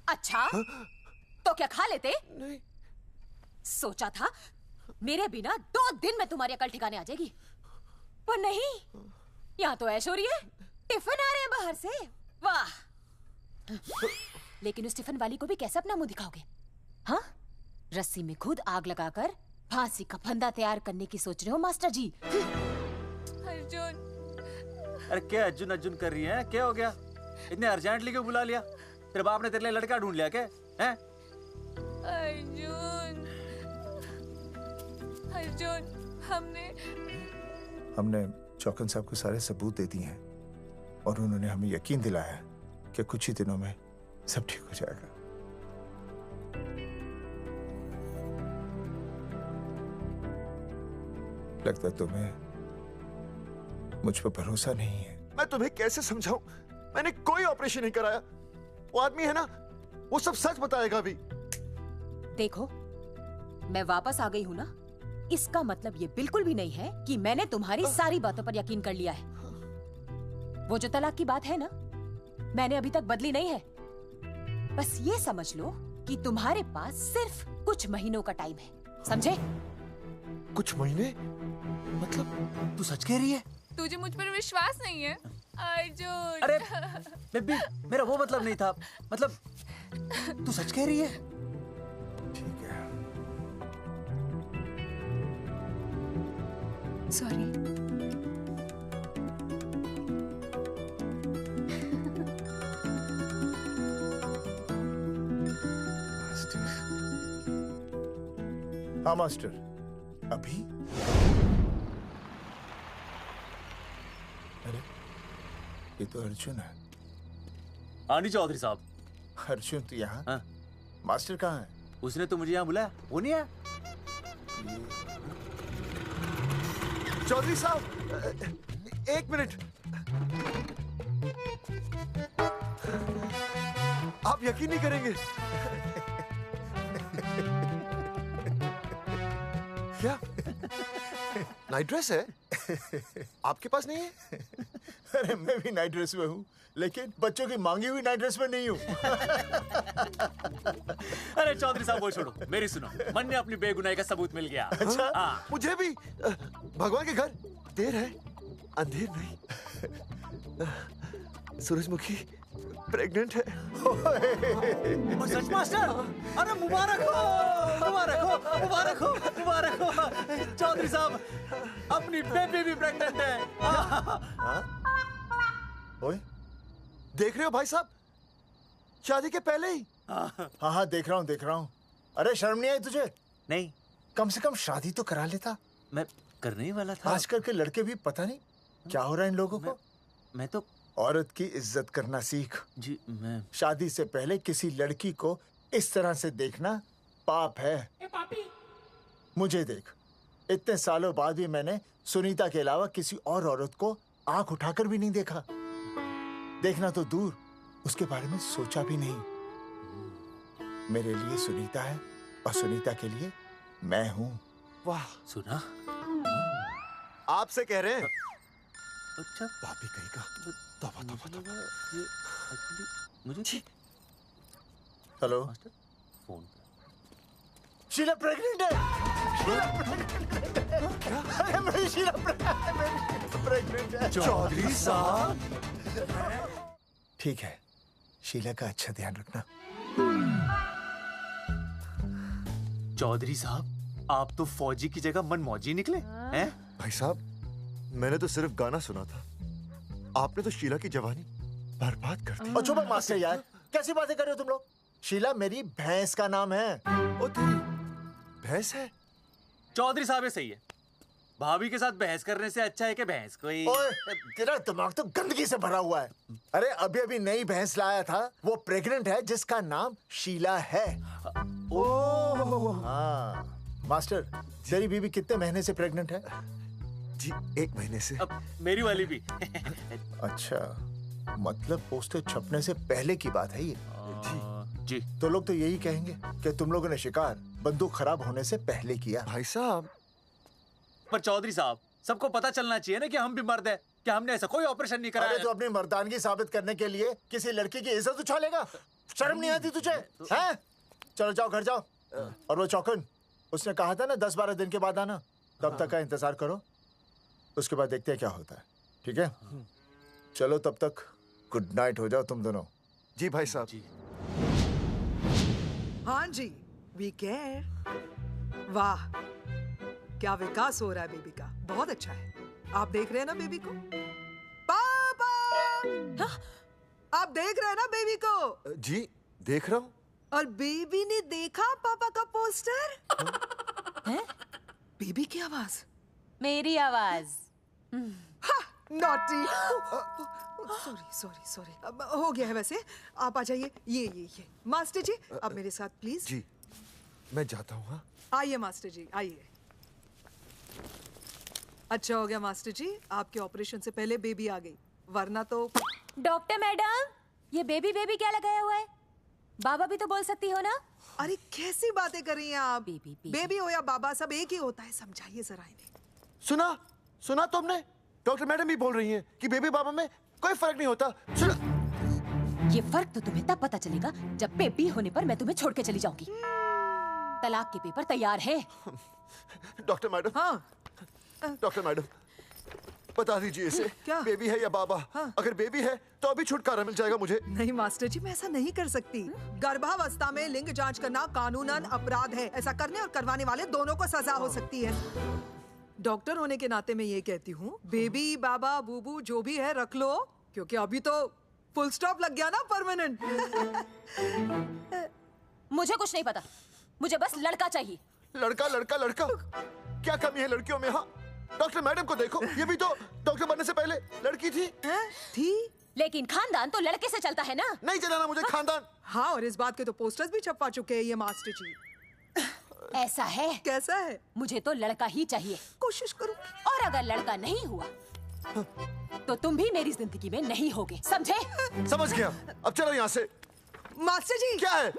अच्छा तो क्या खा लेते? नहीं। सोचा था मेरे बिना 2 दिन में तुम्हारी अकल ठिकाने आ जाएगी, पर नहीं, यहाँ तो ऐश हो रही है। टिफिन आ रहे हैं बाहर से, वाह। लेकिन उस टिफिन वाली को भी कैसे अपना मुंह दिखाओगे? हाँ, रस्सी में खुद आग लगाकर फांसी का फंदा तैयार करने की सोच रहे हो मास्टर जी? अर्जुन, अरे क्या अर्जुन अर्जुन कर रही है? क्या हो गया? इतने अर्जेंटली क्यों बुला लिया? तेरे बाप ने तेरे लिए लड़का ढूंढ लिया क्या? हैं? अर्जुन, अर्जुन, हमने चौकन साहब को सारे सबूत दे दिए हैं और उन्होंने हमें यकीन दिलाया कि कुछ ही दिनों में सब ठीक हो जाएगा। लगता है तुम्हें मुझ पर भरोसा नहीं है। मैं तुम्हें कैसे समझाऊं? मैंने कोई ऑपरेशन नहीं कराया। वो आदमी है ना, वो सब सच बताएगा अभी। देखो, मैं वापस आ गई हूँ ना, इसका मतलब ये बिल्कुल भी नहीं है कि मैंने तुम्हारी सारी बातों पर यकीन कर लिया है। वो जो तलाक की बात है ना, मैंने अभी तक बदली नहीं है। बस ये समझ लो कि तुम्हारे पास सिर्फ कुछ महीनों का टाइम है, समझे? कुछ महीने? मतलब तू सच कह रही है? तुझे मुझ पर विश्वास नहीं है अर्जुन? अरे बेबी, मेरा वो मतलब नहीं था। मतलब तू सच कह रही है? ठीक है। सॉरी। हाँ मास्टर, अभी? अरे ये तो अर्जुन है। हाँ जी चौधरी साहब। अर्जुन तो यहाँ? हाँ। मास्टर कहाँ है? उसने तो मुझे यहाँ बुलाया, वो नहीं आया। चौधरी साहब, एक मिनट। आप यकीन नहीं करेंगे। क्या नाइट ड्रेस है? आपके पास नहीं है? अरे मैं भी नाइट ड्रेस में हूँ, लेकिन बच्चों की मांगी हुई नाइट ड्रेस में नहीं हूँ। अरे चौधरी साहब वो छोड़ो, मेरी सुनो। मन ने अपनी बेगुनाही का सबूत मिल गया। अच्छा? हाँ। मुझे भी। भगवान के घर देर है, अंधेर नहीं। सूरजमुखी प्रेग्नेंट है। सच मास्टर? अरे मुबारक हो, मुबारक हो, मुबारक हो, मुबारक हो। चौधरी साहब, अपनी बेबी भी प्रेग्नेंट है। ओए, देख रहे हो भाई साहब, शादी के पहले ही। हाँ हाँ देख रहा हूँ, देख रहा हूँ। अरे शर्म नहीं आई तुझे? नहीं। कम से कम शादी तो करा लेता। मैं करने ही वाला था। आजकल के लड़के भी पता नहीं क्या हो रहा है इन लोगों को। मैं तो औरत की इज्जत करना सीख। जी मैं शादी से पहले किसी लड़की को इस तरह से देखना पाप है। मुझे देख, इतने सालों बाद भी मैंने सुनीता के अलावा किसी और औरत को आंख उठाकर भी नहीं देखा। देखना तो दूर, उसके बारे में सोचा भी नहीं। मेरे लिए सुनीता है और सुनीता के लिए मैं हूँ। वाह, सुना? आपसे कह रहे हैं। अच्छा, भाभी कहीं का। तौबा तौबा तौबा। ये एक्चुअली मुझे हेलो, फोन शीला प्रेग्नेंट है। अरे मेरी शीला प्रेग्नेंट है। चौधरी साहब, ठीक है, शीला का अच्छा ध्यान रखना। चौधरी साहब, आप तो फौजी की जगह मनमौजी निकले हैं? भाई साहब, मैंने तो सिर्फ गाना सुना था, आपने तो शीला की जवानी बर्बाद कर दी। और चुप मास्टर यार, कैसी बातें कर रहे हो तुम लोग? शीला मेरी भैंस का नाम है। ओ तेरी भैंस है? चौधरी साहब ये सही है। भाभी के साथ बहस करने से अच्छा है कि भैंस कोई। ओए, तेरा दिमाग तो गंदगी से भरा हुआ है। अरे अभी अभी नई भैंस लाया था, वो प्रेग्नेंट है, जिसका नाम शीला है। ओह हाँ मास्टर, तेरी बीवी कितने महीने से प्रेग्नेंट है? जी 1 महीने से। अब मेरी वाली भी। अच्छा, मतलब पोस्टर छपने से पहले की बात है ये। जी तो लोग तो यही कहेंगे कि तुम लोगों ने शिकार बंदूक खराब होने से पहले किया। भाई साहब, पर चौधरी साहब, सबको पता चलना चाहिए ना कि हम भी मर्द हैं, कि हमने ऐसा कोई ऑपरेशन नहीं कराया। अरे तो अपनी मर्दानगी साबित करने के लिए किसी लड़की की इज्जत उछालेगा? शर्म नहीं आती तुझे? हैं? चलो जाओ, घर जाओ। और वो चौकन, उसने कहा था ना 10-12 दिन के बाद आना, तब तक का इंतजार करो, उसके बाद देखते हैं क्या होता है। ठीक है, चलो तब तक गुड नाइट हो जाओ तुम दोनों। जी भाई साहब। जी हाँ जी, वी केयर। वाह, क्या विकास हो रहा है बेबी का, बहुत अच्छा है। आप देख रहे हैं ना बेबी को? पापा, आप देख रहे हैं ना बेबी को? जी देख रहा हूँ। और बेबी ने देखा पापा का पोस्टर? हैं? बेबी की आवाज? मेरी आवाज। नॉटी। सॉरी सॉरी सॉरी, हो गया है वैसे। आप आ जाइए। ये मास्टर जी, आप मेरे साथ प्लीज। जी मैं जाता हूँ। हाँ आइए मास्टर जी, आइए। अच्छा हो गया मास्टर जी, आपके ऑपरेशन से पहले बेबी आ गई, वरना तो। डॉक्टर मैडम, ये बेबी बेबी क्या लगाया हुआ है? बाबा भी तो बोल सकती हो ना? अरे कैसी बातें कर रही हैं आप? बेबी हो या बाबा, सब एक ही होता है, समझाइए जरा इन्हें। सुना तुमने? डॉक्टर मैडम भी बोल रही हैं कि बेबी बाबा में कोई फर्क नहीं होता। सुना? ये फर्क तो तुम्हें तब पता चलेगा जब बेबी होने पर मैं तुम्हें छोड़ के चली जाऊंगी। तलाक के पेपर तैयार है। Doctor madam. हाँ। डॉक्टर मैडम, बता दीजिए इसे, क्या? बेबी है या बाबा? हाँ। अगर बेबी है तो अभी छुटकारा मिल जाएगा मुझे। नहीं मास्टर जी, मैं ऐसा नहीं कर सकती। गर्भावस्था में लिंग जांच करना कानूनन अपराध है। ऐसा करने और करवाने वाले दोनों को सजा हो सकती है। डॉक्टर होने के नाते मैं ये कहती हूँ, बेबी बाबा बूबू जो भी है रख लो, क्योंकि अभी तो फुल स्टॉप लग गया ना परमानेंट। मुझे कुछ नहीं पता, मुझे बस लड़का चाहिए। लड़का लड़का लड़का, क्या कमी है लड़कियों में? हाँ, डॉक्टर मैडम को देखो, ये भी तो डॉक्टर बनने से पहले लड़की थी। लेकिन खानदान तो लड़के से चलता है ना। नहीं चलाना मुझे खानदान। हाँ, और इस बात के तो पोस्टर्स भी छपवा चुके हैं ये मास्टर जी। ऐसा है? कैसा है? मुझे तो लड़का ही चाहिए। कोशिश करूँ। और अगर लड़का नहीं हुआ तो तुम भी मेरी जिंदगी में नहीं होगे, समझे? समझ गया। अब चलो यहाँ से। मास्टर जी। क्या है?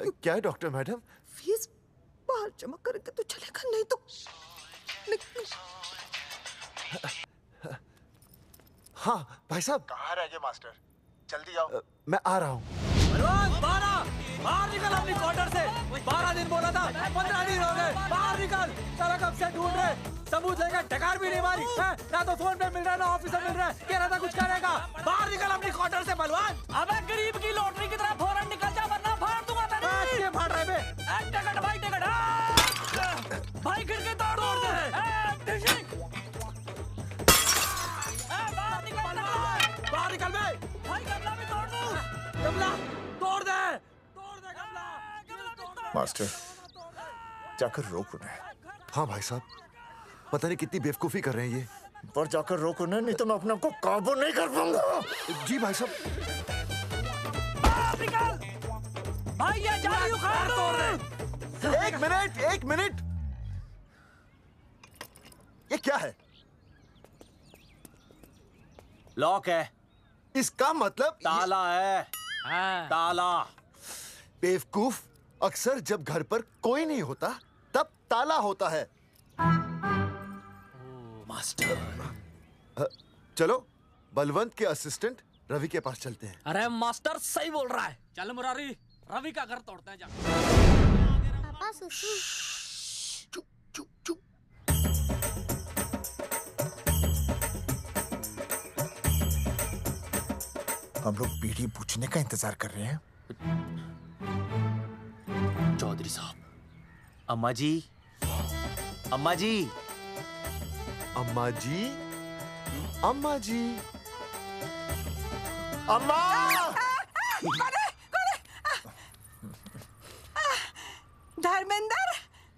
क्या है डॉक्टर मैडम? फीस बाहर जमा करेंगे तो चलेगा, नहीं तो हाँ भाई साहब। कहाँ रह गए मास्टर? जल्दी आओ। मैं आ रहा हूँ। बाहर निकल अपनी क्वार्टर से। 12 दिन बोला था, 15 दिन हो गए। बाहर निकल, सारा कब से ढूंढ रहे, सबूत लेकर डकार भी नहीं मारी है? ना तो फोन पे मिल रहा है, ना ऑफिस में मिल रहा है। कह रहा था कुछ करेगा। बाहर निकल अपनी क्वार्टर से बलवान। अबे गरीब की लॉटरी की तरह फौरन निकल जा, वरना फाड़ दूंगा तेरी। क्या फाड़ रहे बे? टिकट भाई, टिकट। भाई खिड़की तोड़ दे। बाहर निकल बे। भाई गमला भी तोड़ दूं। गमला तोड़ दे। मास्टर, जाकर रोक उन्हें। हाँ भाई साहब, पता नहीं कितनी बेवकूफी कर रहे हैं ये। पर जाकर रोक उन्हें, नहीं तो मैं अपने आप को काबू नहीं कर पाऊंगा। जी भाई साहब। निकल भाई, ये जाली उखाड़ दो। एक मिनट। ये क्या है? लॉक है। इसका मतलब ताला है। ताला। बेवकूफ, अक्सर जब घर पर कोई नहीं होता तब ताला होता है। मास्टर। चलो बलवंत के असिस्टेंट रवि के पास चलते हैं। अरे मास्टर सही बोल रहा है, चल मुरारी, रवि का घर तोड़ते हैं जा। पापा सुसु। हम लोग बीड़ी पूछने का इंतजार कर रहे हैं। चौधरी साहब। अम्मा जी, अम्मा जी, अम्मा जी, अम्मा जी, अम्मा। धर्मेंद्र?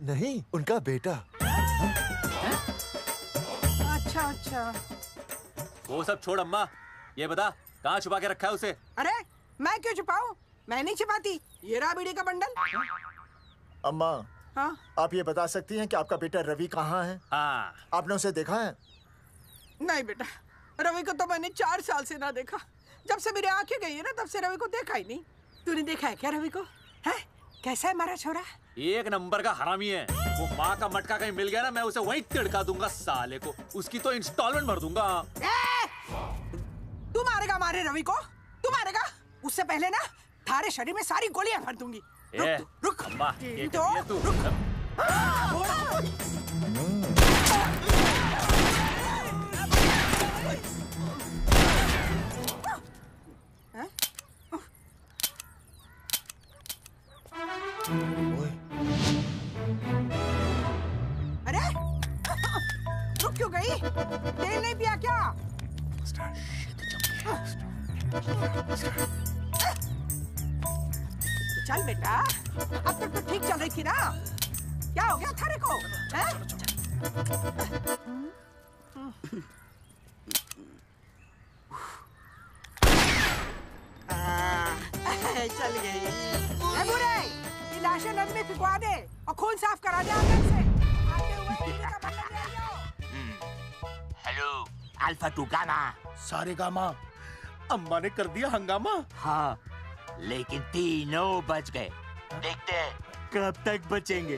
नहीं, उनका बेटा। अच्छा। वो सब छोड़ अम्मा, ये बता कहाँ छुपा के रखा है उसे? अरे मैं क्यों छुपाऊं? मैं नहीं छिपाती। ये रहा बीड़ी का बंडल। अम्मा, हाँ? आप ये बता सकती हैं कि आपका बेटा रवि कहाँ है? हाँ। आपने उसे देखा है? नहीं बेटा, रवि को तो मैंने 4 साल से ना देखा। जब से मेरी आंखें गई है ना, तब से रवि को देखा ही नहीं। तूने देखा है क्या रवि को? है? कैसा है हमारा छोरा? एक नंबर का हरामी है। वो माँ का मटका कहीं मिल गया ना, मैं उसे वहीं तिड़का दूंगा साले को। उसकी तो इंस्टॉलमेंट भर दूंगा। तू मारेगा हमारे रवि को? तू मारेगा? उससे पहले ना थारे शरीर में सारी गोलियां भर दूंगी। रुक अम्मा, ये तो कर दिया तू। अरे रुक क्यों गई? तेल नहीं पिया क्या? चल बेटा, अब तक तो ठीक चल रही थी ना। क्या हो गया थारे को? चल गई। बुरे, ये लाशें नदी में फिकवा दे और खून साफ करा दे अंदर से। आते हुए अल्फा टू गामा। सारे गामा। अम्मा ने कर दिया हंगामा। हाँ, लेकिन तीनों बच गए। देखते हैं कब तक बचेंगे।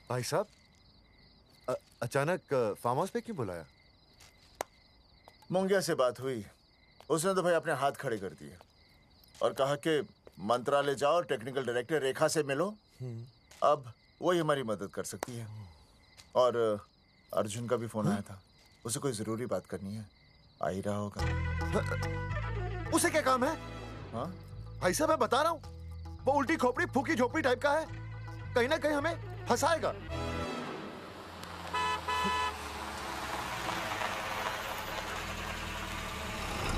भाई साहब, अचानक फार्म हाउस पे क्यों बुलाया? मुंगिया से बात हुई, उसने तो भाई अपने हाथ खड़े कर दिए और कहा कि मंत्रालय जाओ, टेक्निकल डायरेक्टर रेखा से मिलो, अब वही हमारी मदद कर सकती है। और अर्जुन का भी फोन आया था, उसे कोई जरूरी बात करनी है, आ ही रहा होगा। उसे क्या काम है? हाँ भाई साहब, मैं बता रहा हूँ, वो उल्टी खोपड़ी फूकी झोपड़ी टाइप का है, कहीं ना कहीं हमें फंसाएगा।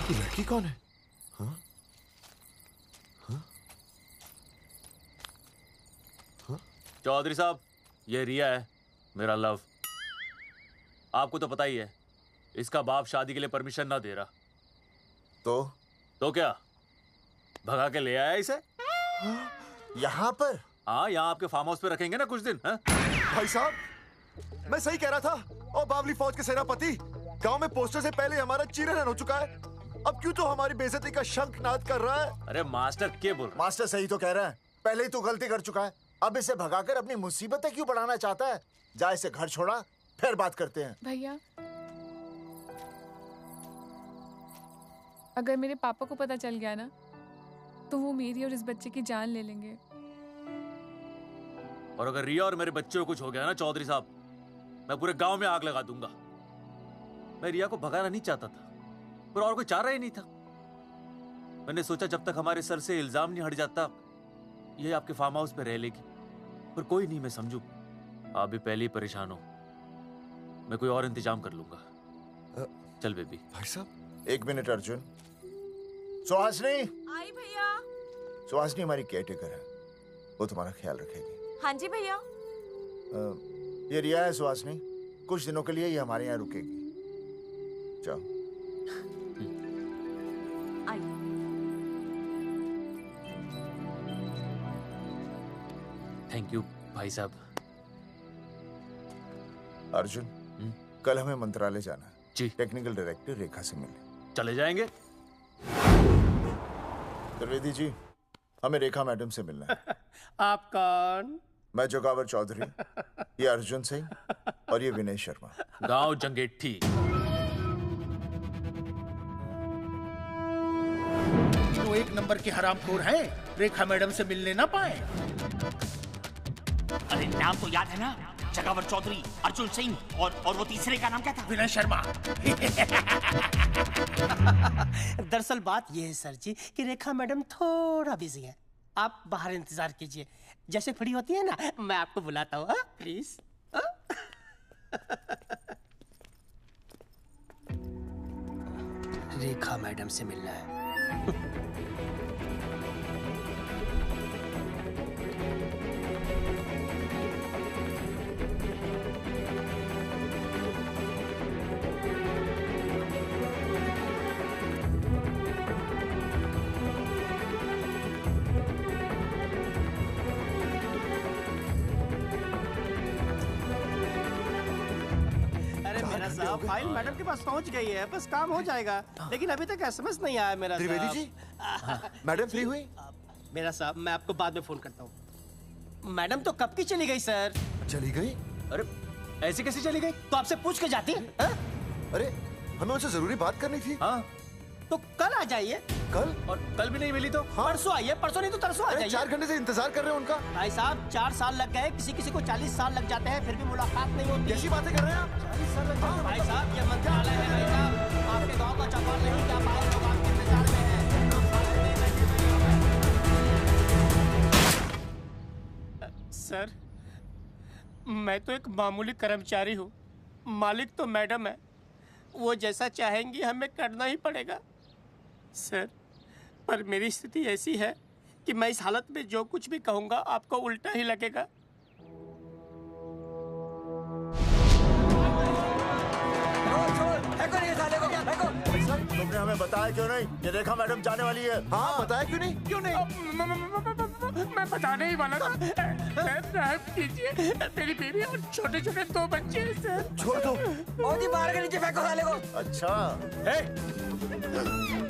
ये लड़की कौन है? हाँ? हाँ? हाँ? चौधरी साहब, ये रिया है, मेरा लव। आपको तो पता ही है, इसका बाप शादी के लिए परमिशन ना दे रहा। तो क्या भगा के ले आया इसे? यहाँ पर? हाँ, यहाँ आपके फार्म हाउस पे रखेंगे ना कुछ दिन। हाँ? भाई साहब, मैं सही कह रहा था। और बावली फौज के सेनापति, गांव में पोस्टर से पहले हमारा चीरहरण हो चुका है, अब क्यों तो हमारी बेइज्जती का शंखनाद कर रहा है? अरे मास्टर क्या बोल रहा? मास्टर सही तो कह रहा है, पहले ही तो गलती कर चुका है, अब इसे भगाकर अपनी मुसीबतें क्यों बढ़ाना चाहता है? जा इसे घर छोड़ा, फिर बात करते हैं। भैया, अगर मेरे पापा को पता चल गया ना, तो वो मेरी और इस बच्चे की जान ले लेंगे। और अगर रिया और मेरे बच्चे को कुछ हो गया ना चौधरी साहब, मैं पूरे गांव में आग लगा दूंगा। मैं रिया को भगाना नहीं चाहता था, पर और कोई चारा ही नहीं था। मैंने सोचा जब तक हमारे सर से इल्जाम नहीं हट जाता, ये आपके फार्म हाउस पे रह लेगी। पर कोई नहीं, मैं समझू आप भी पहले ही परेशान हो, मैं कोई और इंतजाम कर लूंगा। चल बेबी। भाई साहब, 1 मिनट अर्जुन। सुहासनी। आई भैया। सुहासनी हमारी केयरटेकर है, वो तुम्हारा ख्याल रखेगी। हाँ जी भैया। ये रिया है सुहासनी, कुछ दिनों के लिए ये हमारे यहाँ रुकेगी। जाओ। थैंक यू भाई साहब। अर्जुन, कल हमें मंत्रालय जाना है जी। टेक्निकल डायरेक्टर रेखा से मिलने चले जाएंगे। त्रिवेदी जी, हमें रेखा मैडम से मिलना है। आप कौन? मैं जोगावर चौधरी, ये अर्जुन सिंह और ये विनय शर्मा। गांव जंगेठी। वो 1 नंबर के हरामखोर हैं, रेखा मैडम से मिलने ना पाए। अरे नाम तो याद है ना, जगावर चौधरी, अर्जुन सिंह और वो तीसरे का नाम क्या था? विनय शर्मा। दरअसल बात ये है सर जी कि रेखा मैडम थोड़ा बिजी है, आप बाहर इंतजार कीजिए, जैसे फ्री होती है ना मैं आपको बुलाता हूँ, प्लीज। रेखा मैडम से मिलना है। साहब, फाइल मैडम के पास पहुंच गई है, बस काम हो जाएगा, लेकिन अभी तक एसएमएस नहीं आया मेरा। त्रिवेदी जी, मैडम फ्री हुई? मेरा साहब, मैं आपको बाद में फोन करता हूँ। मैडम तो कब की चली गई सर। चली गई? अरे ऐसे कैसे चली गई? तो आपसे पूछ के जाती। अरे हमें उनसे जरूरी बात करनी थी। हाँ, तो कल आ जाइए। कल? और कल भी नहीं मिली तो? हाँ? परसों आइए, परसों नहीं तो तरसों आ जाइए। 4 घंटे से इंतजार कर रहे हैं उनका। भाई साहब, 4 साल लग गए, किसी को 40 साल लग जाते हैं, फिर भी मुलाकात नहीं होती। कैसी बातें कर रहे हैं आप? 40 साल लग जाते हैं। भाई साहब, ये मंत्रालय है भाई साहब, आपके गाँव का चौपाल नहीं क्या पाए, लोग आपके इंतजार में हैं। सर, मैं तो एक मामूली कर्मचारी हूँ, मालिक तो मैडम है, वो जैसा चाहेंगी हमें करना ही पड़ेगा। सर, पर मेरी स्थिति ऐसी है कि मैं इस हालत में जो कुछ भी कहूँगा आपको उल्टा ही लगेगा। तुमने हमें बताया क्यों नहीं? ये रेखा मैडम जाने वाली है। हाँ, बताया क्यों नहीं? क्यों नहीं? मैं बताने ही वाला था। रहम कीजिए, मेरी बीवी और छोटे छोटे 2 बच्चे हैं सर। छोड़ दो। ओ जी बाहर के नीचे फेंको साले को। अच्छा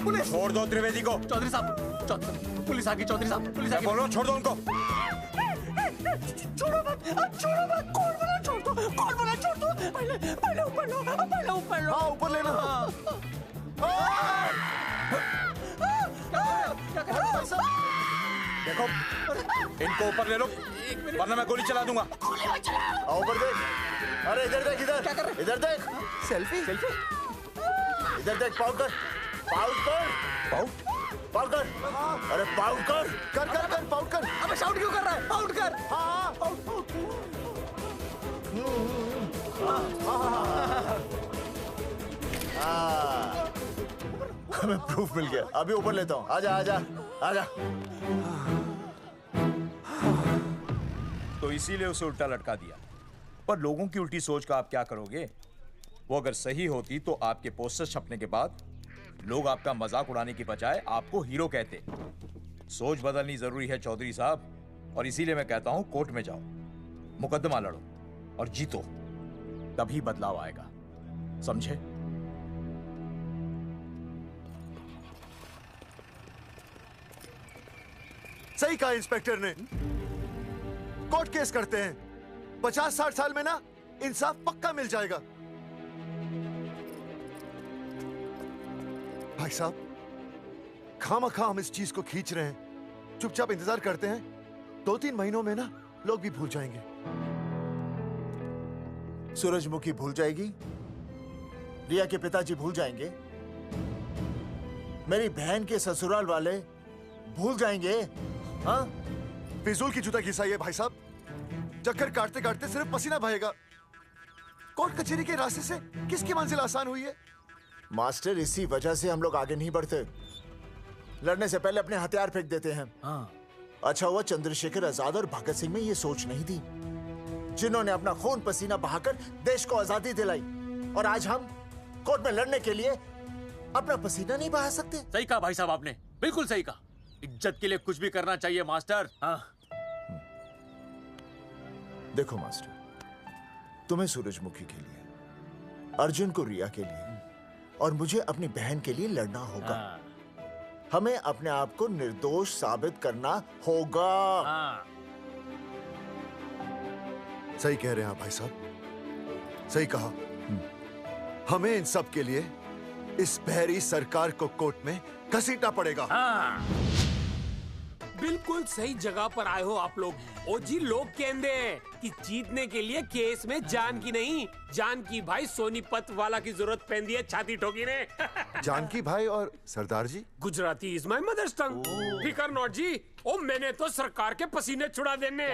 पुलिस छोड़ दो त्रिवेदी को। चौधरी साहब, पुलिस आ गई। चौधरी साहब पुलिस आ गई। बोलो छोड़ दो उनको। छोड़ो मत, कौन बना छोड़ दो, पहले ऊपर लो, हाँ ऊपर लेना। देखो इनको ऊपर ले लो वरना मैं गोली चला दूंगा। आओ ऊपर देख। अरे इधर देख, इधर देख। सेल्फी। इधर देख, पाउट कर। अरे पाउट कर। पाउट कर। अबे शाउट क्यों कर रहा है? पाउट कर। हाँ हमें प्रूफ मिल गया। अभी ऊपर लेता हूँ। आजा। तो इसीलिए उसे उल्टा लटका दिया। पर लोगों की उल्टी सोच का आप क्या करोगे? वो अगर सही होती तो आपके पोस्टर छपने के बाद लोग आपका मजाक उड़ाने की बजाय आपको हीरो कहते। सोच बदलनी जरूरी है चौधरी साहब, और इसीलिए मैं कहता हूं कोर्ट में जाओ, मुकदमा लड़ो और जीतो, तभी बदलाव आएगा। समझे? सही कहा इंस्पेक्टर ने। कोर्ट केस करते हैं, 50-60 साल में ना इंसाफ पक्का मिल जाएगा। भाई साहब, खामखा हम इस चीज को खींच रहे हैं। चुपचाप इंतजार करते हैं, 2-3 महीनों में ना लोग भी भूल जाएंगे। सूरजमुखी भूल जाएगी, रिया के पिताजी भूल जाएंगे, मेरी बहन के ससुराल वाले भूल जाएंगे। हाँ, फिजूल की जूता घिसाई है भाई साहब। चक्कर काटते काटते सिर्फ पसीना बहेगा। कोर्ट कचहरी के रास्ते से किसकी मंजिल आसान हुई है? मास्टर, इसी वजह से हम लोग आगे नहीं बढ़ते। लड़ने से पहले अपने हथियार फेंक देते हैं। हाँ। अच्छा हुआ चंद्रशेखर आजाद और भगत सिंह में ये सोच नहीं थी, जिन्होंने अपना खून पसीना बहाकर देश को आजादी दिलाई। और आज हम कोर्ट में लड़ने के लिए अपना पसीना नहीं बहा सकते। सही कहा भाई साहब आपने, बिल्कुल सही कहा। इज्जत के लिए कुछ भी करना चाहिए मास्टर। हाँ। देखो मास्टर, तुम्हें सूरजमुखी के लिए, अर्जुन को रिया के लिए और मुझे अपनी बहन के लिए लड़ना होगा। हमें अपने आप को निर्दोष साबित करना होगा। सही कह रहे हैं आप भाई साहब, सही कहा। हमें इन सब के लिए इस बहरी सरकार को कोर्ट में घसीटना पड़ेगा। बिल्कुल सही जगह पर आए हो आप लोग। ओ जी, लोग कहते हैं कि जीतने के लिए केस में जान की नहीं, जान की भाई सोनीपत वाला की जरूरत पैंदी है छाती ठोकी ने। जानकी भाई और सरदार जी? गुजराती इज माय मदर्स टंग। फिकर नॉट जी। ओ मैंने तो सरकार के पसीने छुड़ा देने।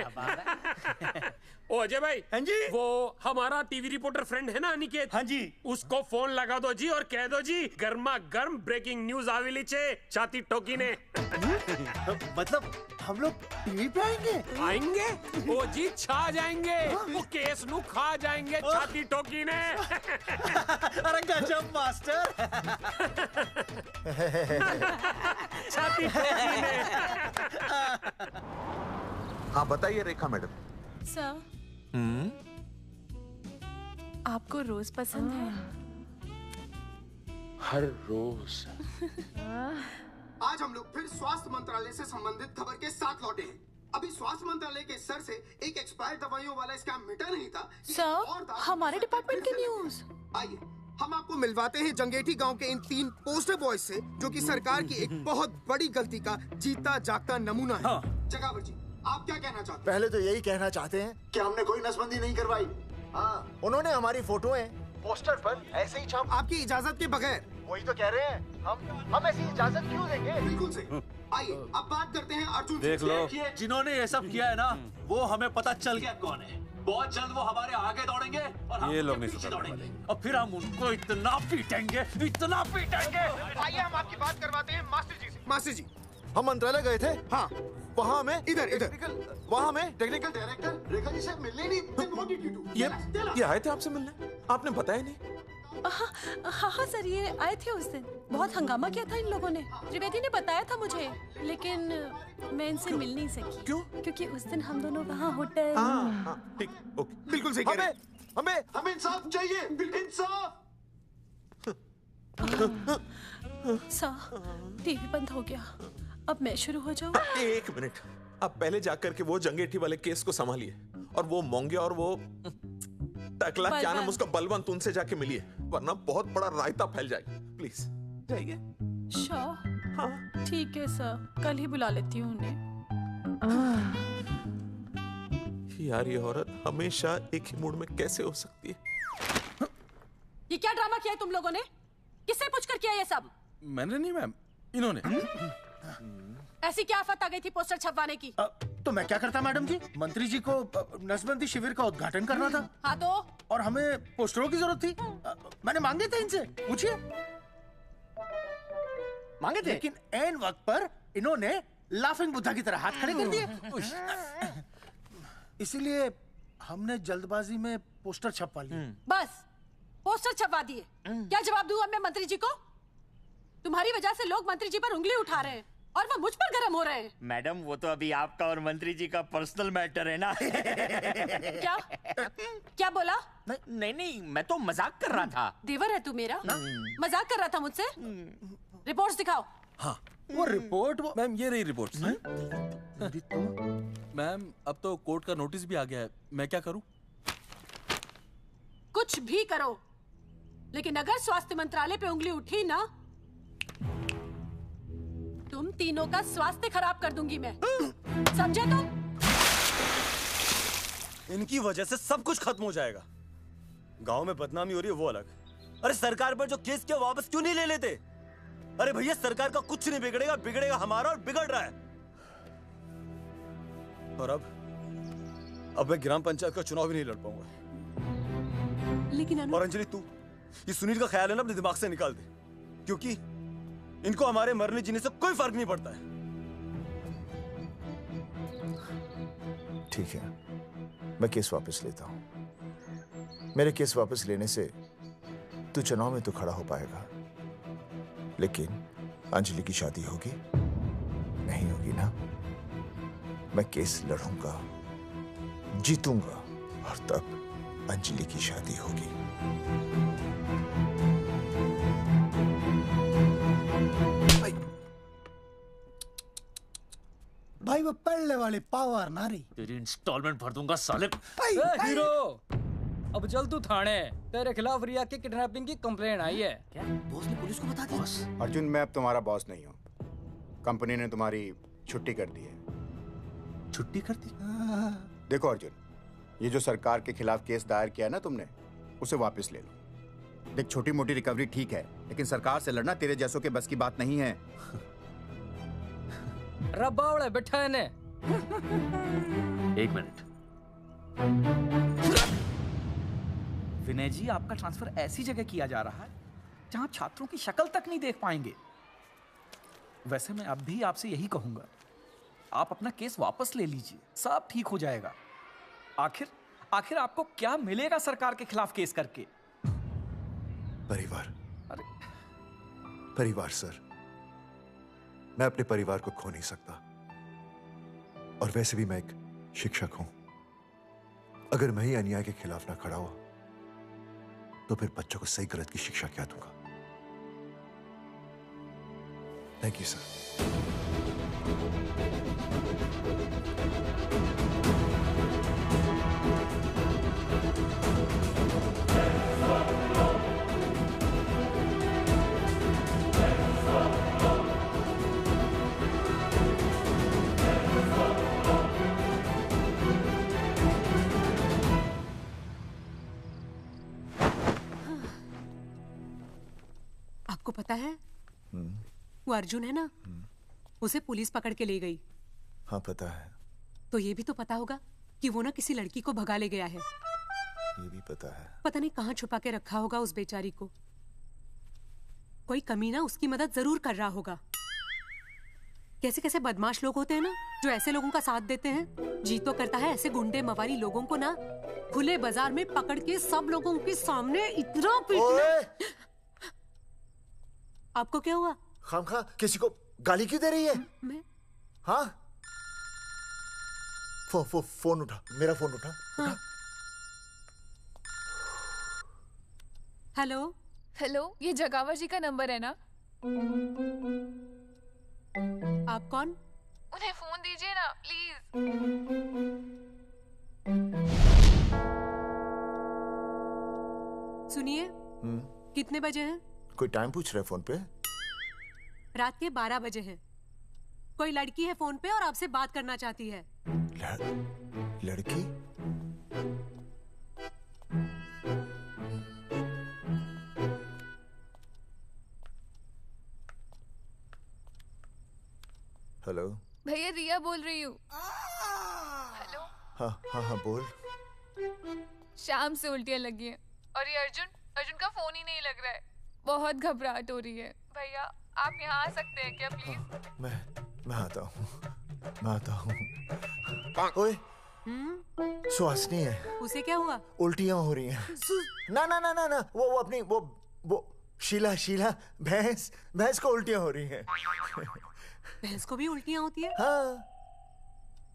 ओ अजय भाई। हाँ जी। वो हमारा टीवी रिपोर्टर फ्रेंड है ना अनिकेत? हाँ जी। उसको फोन लगा दो जी और कह दो जी गर्मा गर्म ब्रेकिंग न्यूज आवेली छे छाती ठोकी ने। मतलब हम लोग टीवी पे आएंगे? ओ जी छा जाएंगे। वो केस नु खा जाएंगे छाती ठोकी ने। अरे गजब मास्टर। छाती ठोकी ने। हाँ बताइए रेखा मैडम। सर, आपको रोज पसंद है? हर रोज। आज हम लोग फिर स्वास्थ्य मंत्रालय से संबंधित खबर के साथ लौटे हैं। अभी स्वास्थ्य मंत्रालय के सर से एक एक्सपायर्ड दवाइयों वाला स्कैम मिटा नहीं था। सर, हमारे डिपार्टमेंट की न्यूज। आइए हम आपको मिलवाते हैं जंगेठी गांव के इन 3 पोस्टर बॉयज से, जो कि सरकार की एक बहुत बड़ी गलती का जीता जागता नमूना है। जगावर जी, आप क्या कहना चाहते हैं? पहले तो यही कहना चाहते हैं कि हमने कोई नसबंदी नहीं करवाई। हाँ, उन्होंने हमारी फोटोएं पोस्टर पर ऐसे ही छाप, आपकी इजाजत के बगैर। वही तो कह रहे हैं, हम ऐसी इजाजत क्यों देंगे? बिल्कुल सही। आइए अब बात करते हैं अर्जुन से। देख लो, जिन्होंने ये सब किया है ना, वो हमें पता चल गया कौन है। बहुत जल्द वो हमारे आगे दौड़ेंगे और हम ये लोग उनके नहीं पीछे सुधरने दौड़ेंगे और फिर हम उनको इतना पीटेंगे, इतना पीटेंगे। आइए हम आपकी बात करवाते हैं मास्टर जी से। मास्टर जी, हम मंत्रालय गए थे। हाँ, वहाँ हमें इधर वहाँ हमें टेक्निकल डायरेक्टर रेखा जी से मिलने नहीं। ये आए थे आपसे मिलने, आपने बताया नहीं। हाँ सर, ये आए थे उस दिन। बहुत हंगामा किया था इन लोगों ने। त्रिवेदी ने बताया था मुझे, लेकिन मैं इनसे मिल नहीं सकी। क्यों? क्योंकि उस दिन हम दोनों वहाँ होटल। ठीक, ओके। बिल्कुल सही कह रहे हैं। हमें इंसाफ चाहिए, इंसाफ। सर, टीवी बंद हो गया। अब मैं शुरू हो जाऊँ? एक मिनट, आप पहले जाकर के वो जंगेठी वाले केस को संभालिए, और वो मोंगिया और वो टकला क्या नाम उसका, बलवंत, उनसे जाके मिलिए, वरना बहुत बड़ा रायता फैल जाएगा। प्लीज जाइए। हाँ ठीक है सर, कल ही बुला लेती हूँ उन्हें। यार ये औरत हमेशा एक ही मूड में कैसे हो सकती है? ये क्या ड्रामा किया है तुम लोगों ने? किससे पूछकर किया ये सब? मैंने नहीं मैम, इन्होंने। ऐसी क्या आफत आ गई थी पोस्टर छपवाने की? तो मैं क्या करता मैडम जी? मंत्री जी को नसबंदी शिविर का उद्घाटन करना था। हाँ तो? और हमें पोस्टरों की जरूरत थी। मैंने मांगे थे इनसे, पूछिए। मांगे थे, लेकिन ऐन वक्त पर इन्होंने लाफिंग बुद्धा की तरह हाथ खड़े कर दिए। इसीलिए हमने जल्दबाजी में पोस्टर छपवा लिए। बस पोस्टर छपवा दिए। क्या जवाब दूं अब मैं मंत्री जी को? तुम्हारी वजह से लोग मंत्री जी पर उंगली उठा रहे हैं और वो मुझ पर गर्म हो रहे हैं। मैडम, वो तो अभी आपका और मंत्री जी का पर्सनल मैटर है ना। क्या क्या बोला? नहीं, मैं तो मजाक कर रहा था। देवर है तू मेरा? मजाक कर रहा था मुझसे? रिपोर्ट्स दिखाओ। हाँ, वो रिपोर्ट मैम, ये रही रिपोर्ट। मैम, अब तो कोर्ट का नोटिस भी आ गया है, मैं क्या करूं? कुछ भी करो, लेकिन अगर स्वास्थ्य मंत्रालय पे उंगली उठी ना, तुम तीनों का स्वास्थ्य खराब कर दूंगी मैं। समझे तुम? इनकी वजह से सब कुछ खत्म हो जाएगा। गांव में बदनामी हो रही है वो अलग, अरे सरकार पर जो केस किया वापस क्यों नहीं ले लेते? अरे भैया, सरकार का कुछ नहीं बिगड़ेगा, बिगड़ेगा हमारा, और बिगड़ रहा है। और अब मैं ग्राम पंचायत का चुनाव भी नहीं लड़ पाऊंगा। लेकिन और अंजलि, तू ये सुनील का ख्याल है ना, अपने दिमाग से निकाल दे, क्योंकि इनको हमारे मरने जीने से कोई फर्क नहीं पड़ता है। ठीक है, मैं केस वापस लेता हूं। मेरे केस वापस लेने से तू चुनाव में तो खड़ा हो पाएगा, लेकिन अंजलि की शादी होगी? नहीं होगी ना। मैं केस लड़ूंगा, जीतूंगा, और तब अंजलि की शादी होगी। भाई वो पढ़ने वाली पावर नारी। तेरी इंस्टॉलमेंट भर दूंगा साले। हीरो, अब चल तू थाने। तेरे खिलाफ रिया की किडनैपिंग की कंप्लेन आई है। क्या बॉस ने पुलिस को बता दिया? अर्जुन, मैं अब तुम्हारा बॉस नहीं हूँ। कंपनी ने तुम्हारी छुट्टी कर दी है। छुट्टी कर दी? देखो अर्जुन, ये जो सरकार के खिलाफ केस दायर किया है ना तुमने, उसे वापस ले लो। देख, छोटी मोटी रिकवरी ठीक है, लेकिन सरकार से लड़ना तेरे जैसों के बस की बात नहीं है। रबावड़े बैठा है ने। एक मिनट। विनय जी, आपका ट्रांसफर ऐसी जगह किया जा रहा है जहां छात्रों की शक्ल तक नहीं देख पाएंगे। वैसे मैं अब भी आपसे यही कहूंगा, आप अपना केस वापस ले लीजिए, सब ठीक हो जाएगा। आखिर आपको क्या मिलेगा सरकार के खिलाफ केस करके? परिवार। परिवार सर, मैं अपने परिवार को खो नहीं सकता, और वैसे भी मैं एक शिक्षक हूं। अगर मैं ही अन्याय के खिलाफ ना खड़ा हुआ तो फिर बच्चों को सही गलत की शिक्षा क्या दूंगा? Thank you sir. आपको पता है वो अर्जुन है ना, उसे पुलिस पकड़ के ले गई। हाँ पता है। तो ये भी तो पता होगा कि वो ना किसी लड़की को भगा ले गया है। ये भी पता है। पता नहीं कहाँ छुपा के रखा होगा उस बेचारी को। कोई कमीना उसकी मदद जरूर कर रहा होगा। कैसे कैसे बदमाश लोग होते हैं ना, जो ऐसे लोगों का साथ देते हैं। जी तो करता है ऐसे गुंडे मवाली लोगों को ना खुले बाजार में पकड़ के सब लोगों के सामने इतना पीटना। आपको क्या हुआ? खामखा किसी को गाली क्यों दे रही है? मैं? हाँ? फोन उठा, मेरा फोन उठा। हाँ। हेलो हेलो, ये जगावर जी का नंबर है ना? आप कौन? उन्हें फोन दीजिए ना प्लीज। सुनिए, कितने बजे हैं? कोई टाइम पूछ रहे फोन पे? रात के 12 बजे हैं। कोई लड़की है फोन पे और आपसे बात करना चाहती है। लड़की? हेलो भैया, रिया बोल रही हूँ। हेलो। हाँ हाँ हाँ बोल। शाम से उल्टियाँ लगी हैं और ये अर्जुन का फोन ही नहीं लग रहा है। बहुत घबराहट हो रही है। भैया आप यहाँ आ सकते हैं क्या प्लीज? मैं आता हूँ, मैं आता हूँ। ओए, सुहासिनी है। उसे क्या हुआ? उल्टियाँ हो रही हैं। ना ना ना ना ना, वो अपनी वो शीला भैंस को उल्टियाँ हो रही हैं। भैंस को भी उल्टियाँ होती है? हाँ,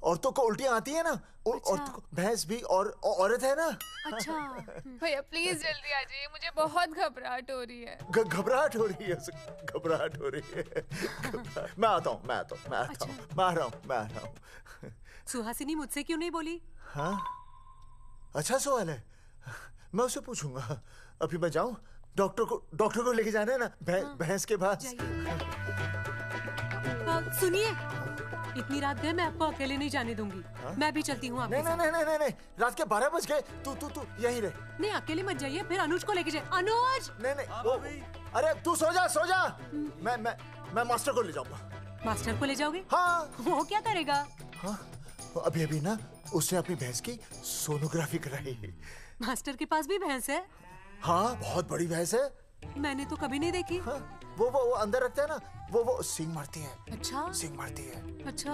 औरतों को उल्टियाँ आती है ना। अच्छा। औरतों को, भैंस भी और औरत है ना। अच्छा। भैया प्लीज जल्दी आ जाइए, मुझे बहुत घबराहट हो रही है। घबराहट हो रही है, घबराहट हो रही है। मैं आता हूँ, मैं आ रहा हूँ। सुहासिनी मुझसे क्यों नहीं बोली? हाँ, अच्छा सवाल है, मैं उसे पूछूंगा। अभी मैं जाऊँ? डॉक्टर को लेके जाना है ना भैंस के पास। सुनिए, इतनी रात गए, मैं आपको अकेले नहीं जाने दूंगी। मैं भी चलती हूँ आपके साथ। नहीं, रात के 12 बज गए। तू यहीं रह। नहीं, अकेले मत जाइए, फिर अनुज को लेके जाइए। अनुज! नहीं, अरे तू सो जा। मैं मास्टर को ले जाऊंगा। मास्टर को ले जाओगे? हाँ। वो क्या करेगा? हाँ, अभी ना उसने अपनी भैंस की सोनोग्राफी कराई। मास्टर के पास भी भैंस है? हाँ, बहुत बड़ी भैंस है। मैंने तो कभी नहीं देखी। हाँ, वो अंदर रखते हैं ना, वो सींग मारती है। अच्छा, सींग मारती है। अच्छा।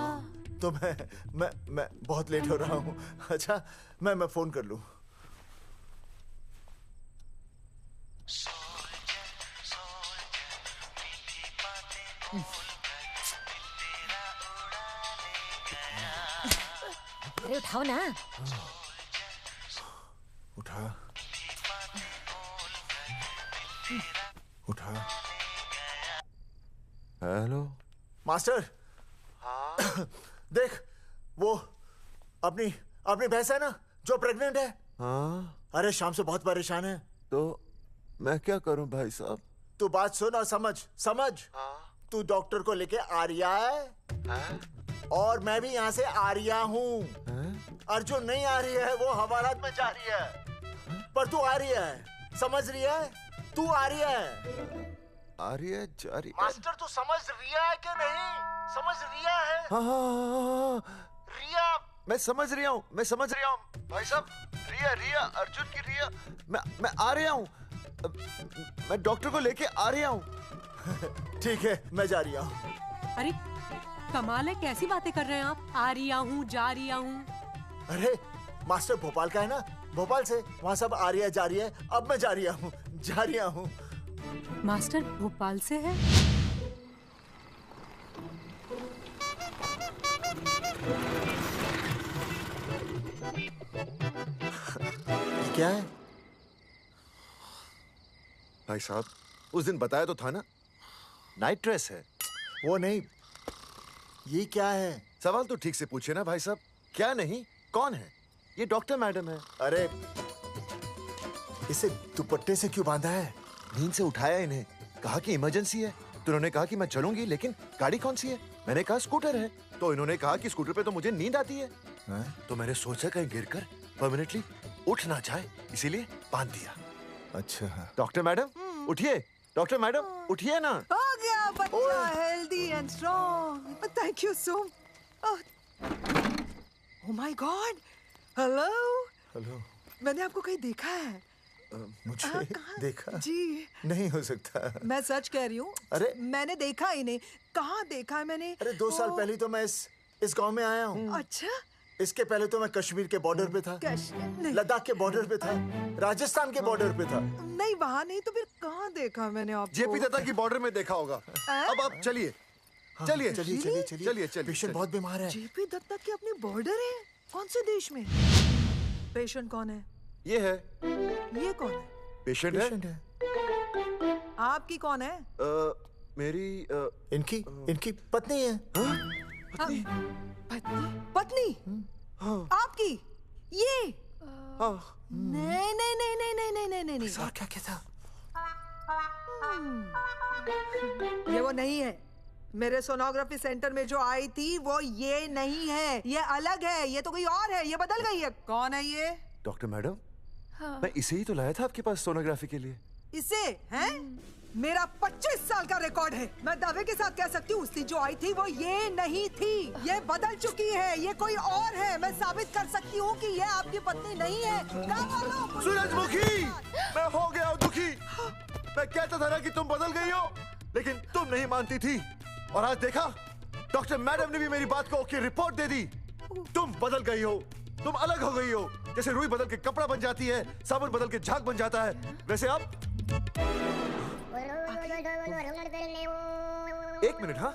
तो मैं बहुत लेट हो रहा हूँ। अच्छा, मैं फोन कर लूँ। अरे उठाओ ना। उठा। Hello master. देख, वो अपनी भैंस है ना जो प्रेग्नेंट है। हाँ? अरे शाम से बहुत परेशान है। तो मैं क्या करूं भाई साहब? तू बात सुन और समझ। तू डॉक्टर को लेके आ रहा है? और मैं भी यहाँ से आ रहा हूँ। अर्जुन नहीं आ रही है, वो हवालात में जा रही है। पर तू आ रही है, समझ रही है? तू आ रही है। आ रही है, जा रही है। मास्टर तू समझ रिया है कि नहीं? समझ रिया है? हाँ। रिया। मैं समझ रहा हूँ भाई साहब। रिया अर्जुन की रिया। मैं आ रहा हूँ। मैं डॉक्टर को लेके आ रहा हूँ। ठीक है, मैं जा रहा हूँ। अरे कमाल है, कैसी बातें कर रहे हैं आप? आ रहा हूँ, जा रहा हूँ। अरे मास्टर भोपाल का है ना, भोपाल से वहाँ सब आ रही है, जा रही है। अब मैं जा रहा हूँ। मास्टर भोपाल से है? क्या है भाई साहब? उस दिन बताया तो था ना, नाइट ड्रेस है। वो नहीं, ये क्या है? सवाल तो ठीक से पूछे ना भाई साहब। क्या नहीं, कौन है? ये डॉक्टर मैडम है। अरे इसे दुपट्टे से क्यों बांधा है? नींद से उठाया इन्हें, कहा कि इमरजेंसी है। तो उन्होंने कहा कि मैं चलूंगी, लेकिन गाड़ी कौन सी है? मैंने कहा स्कूटर है। तो इन्होंने कहा कि स्कूटर पे तो मुझे नींद आती है। तो मैंने सोचा कहीं गिरकर परमानेंटली उठ ना जाए, इसीलिए बांध दिया। अच्छा। डॉक्टर मैडम उठिए, डॉक्टर मैडम उठिए ना। हो गया बच्चा, healthy and strong. Thank you so. Oh my God, hello. Hello. मैंने आपको कहीं देखा है। मुझे देखा जी नहीं हो सकता। मैं सच कह रही हूँ। अरे मैंने देखा ही नहीं। कहाँ देखा है मैंने? अरे 2 साल पहले तो मैं इस गांव में आया हूँ। अच्छा। इसके पहले तो मैं कश्मीर के बॉर्डर पे था, लद्दाख के बॉर्डर पे था, राजस्थान के बॉर्डर पे था। नहीं वहाँ नहीं तो फिर कहाँ देखा मैंने आपको? जेपी दत्ता की बॉर्डर में देखा होगा। अब आप चलिए चलिए चलिए चलिए चलिए चलिए। पेशेंट बहुत बीमार है। जेपी दत्ता की अपनी बॉर्डर है? कौन से देश में? पेशेंट कौन है? ये है। ये कौन है? पेशेंट है। आपकी कौन है? मेरी इनकी पत्नी है। पत्नी? पत्नी? आपकी? ये? नहीं नहीं नहीं नहीं नहीं नहीं नहीं नहीं। सर क्या था? ये वो नहीं है। मेरे सोनोग्राफी सेंटर में जो आई थी वो ये नहीं है, ये अलग है, ये तो कोई और है, ये बदल गई है। कौन है ये? डॉक्टर मैडम, हाँ। मैं इसे ही तो लाया था आपके पास सोनोग्राफी के लिए। इसे हैं? मेरा 25 साल का रिकॉर्ड है। मैं दावे के साथ कह सकती हूँ उसकी जो आई थी वो ये नहीं थी, ये बदल चुकी है, ये कोई और है। मैं साबित कर सकती हूँ कि ये आपकी पत्नी नहीं है। सूरजमुखी, मैं हो गया हूँ दुखी। मैं कहता था ना कि तुम बदल गई हो, लेकिन तुम नहीं मानती थी। और आज देखा, डॉक्टर मैडम ने भी मेरी बात को ओके रिपोर्ट दे दी। तुम बदल गई हो, तुम अलग हो गई हो। जैसे रुई बदल के कपड़ा बन जाती है, साबुन बदल के झाग बन जाता है, वैसे अब। एक मिनट। हाँ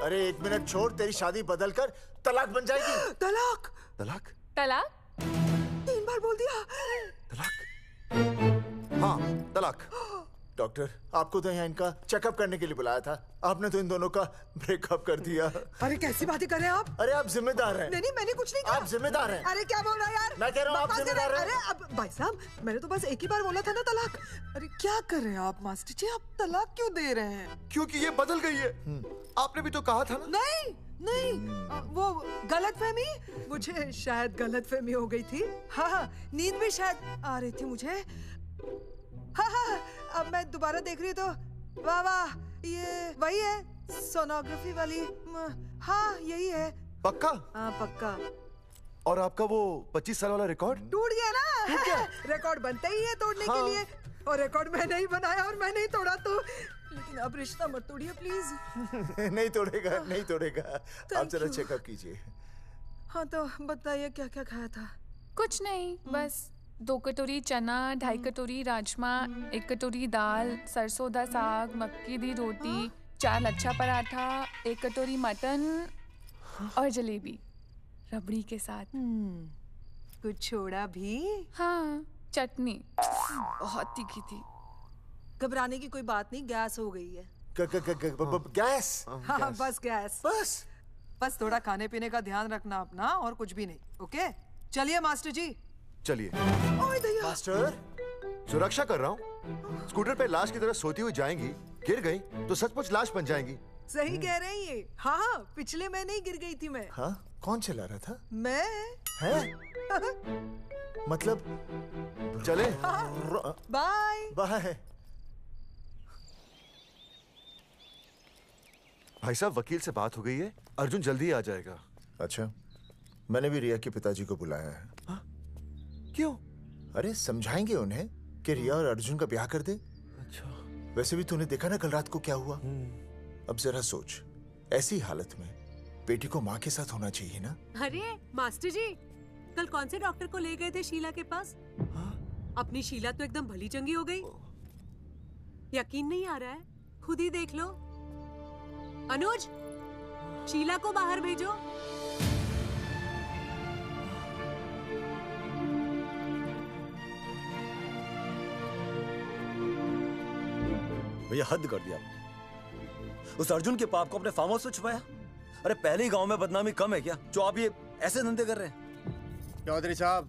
अरे 1 मिनट छोड़, तेरी शादी बदल कर तलाक बन जाएगी। तलाक? तलाक? तलाक? 3 बार बोल दिया। हाँ तलाक। डॉक्टर, आपको तो यहाँ इनका चेकअप करने के लिए बुलाया था, आपने तो इन दोनों का ब्रेकअप कर दिया। अरे कैसी बातें कर रहे हैं आप? अरे आप जिम्मेदार हैं। नहीं मैंने कुछ नहीं कहा। आप जिम्मेदार हैं। अरे क्या बोल रहा है यार? मैं कह रहा हूँ आप जिम्मेदार हैं। अरे अब भाई साहब, मैंने तो बस एक ही बार बोला था ना तलाक। अरे क्या कर रहे हैं आप मास्टर जी? आप तलाक क्यों दे रहे हैं? क्योंकि ये बदल गई है। आपने भी तो कहा था ना। नहीं वो गलतफहमी, मुझे शायद गलतफहमी हो गई थी। हाँ नींद भी शायद आ रही थी मुझे। हाँ अब मैं दोबारा देख रही तो वाह वाह, ये वही है सोनोग्राफी वाली। हाँ यही है। पक्का? हाँ पक्का। और आपका वो 25 साल वाला रिकॉर्ड टूट गया ना? रिकॉर्ड बनता ही है तोड़ने के लिए, और रिकॉर्ड मैंने ही बनाया और मैंने ही तोड़ा। तो लेकिन अब रिश्ता मत तोड़िए प्लीज। नहीं तोड़ेगा, नहीं तोड़ेगा। आप जरा चेकअप कीजिए। हाँ तो बताइए क्या क्या खाया था? कुछ नहीं, बस 2 कटोरी चना, 2.5 कटोरी राजमा, 1 कटोरी दाल, सरसों दा साग, मक्की दी रोटी, 4 लच्छा पराठा, 1 कटोरी मटन और जलेबी रबड़ी के साथ। कुछ छोड़ा भी? हाँ चटनी बहुत तीखी थी। घबराने की कोई बात नहीं, गैस हो गई है। गैस? हाँ बस गैस। बस थोड़ा खाने पीने का ध्यान रखना अपना, और कुछ भी नहीं। ओके चलिए मास्टर जी। चलिए। मास्टर, सुरक्षा कर रहा हूँ। स्कूटर पे लाश की तरह सोती हुई जाएंगी, गिर गई तो सचमुच लाश बन जाएंगी। सही कह रही है। हाँ पिछले महीने ही गिर गई थी मैं। हाँ कौन चला रहा था? मैं। है? मतलब चले। Bye bye. भाई साहब, वकील से बात हो गई है, अर्जुन जल्दी आ जाएगा। अच्छा, मैंने भी रिया के पिताजी को बुलाया है। क्यों? अरे समझाएंगे उन्हें कि रिया और अर्जुन का ब्याह कर दे। अच्छा। वैसे भी तूने देखा ना कल रात को क्या हुआ। अब जरा सोच, ऐसी हालत में बेटी को माँ के साथ होना चाहिए ना। अरे मास्टर जी, कल कौन से डॉक्टर को ले गए थे शीला के पास? अपनी शीला तो एकदम भली चंगी हो गई। यकीन नहीं आ रहा है? खुद ही देख लो। अनुज, शीला को बाहर भेजो। भैया हद कर दिया। उस अर्जुन के पाप को अपने फार्म हाउस में छुपाया। अरे पहले ही गांव में बदनामी कम है क्या, जो आप ये ऐसे धंधे कर रहे हैं? चौधरी साहब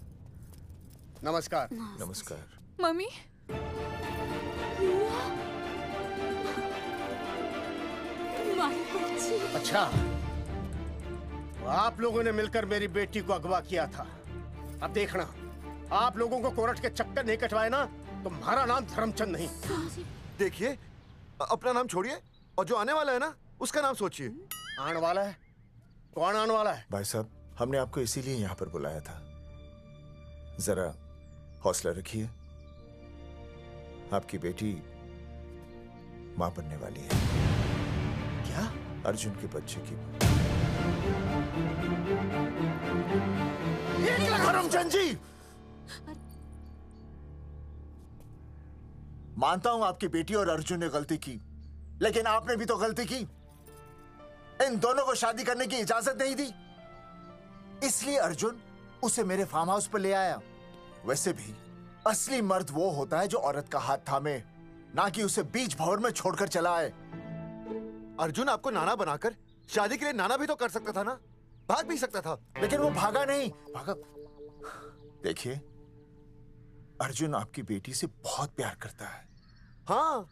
नमस्कार। नमस्कार। मम्मी। अच्छा, तो आप लोगों ने मिलकर मेरी बेटी को अगवा किया था। अब देखना, आप लोगों को कोर्ट के चक्कर नहीं कटवाए ना, तो हमारा नाम धर्मचंद नहीं। देखिए, अपना नाम छोड़िए और जो आने वाला है ना, उसका नाम सोचिए। आने वाला है? कौन आने वाला है? भाई साहब, हमने आपको इसीलिए यहाँ पर बुलाया था। जरा हौसला रखिए, आपकी बेटी मां बनने वाली है। क्या? अर्जुन के बच्चे की। करमचंद जी, मानता हूं आपकी बेटी और अर्जुन ने गलती की, लेकिन आपने भी तो गलती की। इन दोनों को शादी करने की इजाजत नहीं दी, इसलिए अर्जुन उसे मेरे फार्म हाउस पर ले आया। वैसे भी असली मर्द वो होता है जो औरत का हाथ थामे, ना कि उसे बीच भंवर में छोड़कर चला आए। अर्जुन आपको नाना बनाकर शादी के लिए नाना भी तो कर सकता था ना, भाग भी सकता था। लेकिन वो भागा नहीं। भागा। देखिए, अर्जुन आपकी बेटी से बहुत प्यार करता है। हाँ,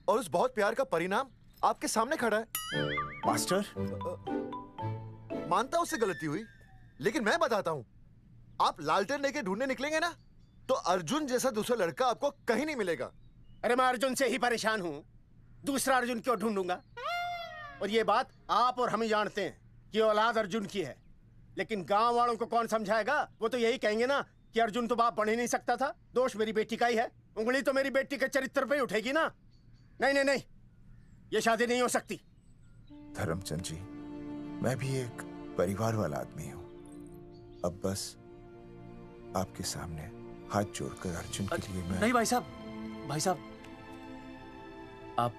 और उस बहुत प्यार का परिणाम आपके सामने खड़ा है। मास्टर, मानता उससे गलती हुई, लेकिन मैं बताता हूं, आप लालटेन लेके ढूंढने निकलेंगे ना, तो अर्जुन जैसा दूसरा लड़का आपको कहीं नहीं मिलेगा। अरे मैं अर्जुन से ही परेशान हूं, दूसरा अर्जुन क्यों ढूंढूंगा? और ये बात आप और हम ही जानते हैं कि औलाद अर्जुन की है, लेकिन गांव वालों को कौन समझाएगा? वो तो यही कहेंगे ना कि अर्जुन तो बाप बन ही नहीं सकता था, दोष मेरी बेटी का ही है। उंगली तो मेरी बेटी के चरित्र पे ही उठेगी ना। नहीं नहीं नहीं, ये शादी नहीं हो सकती। धर्मचंद जी, मैं भी एक परिवार वाला आदमी हूं। अब बस आपके सामने हाथ जोड़कर अर्जुन के लिए मैं... नहीं भाई साहब, आप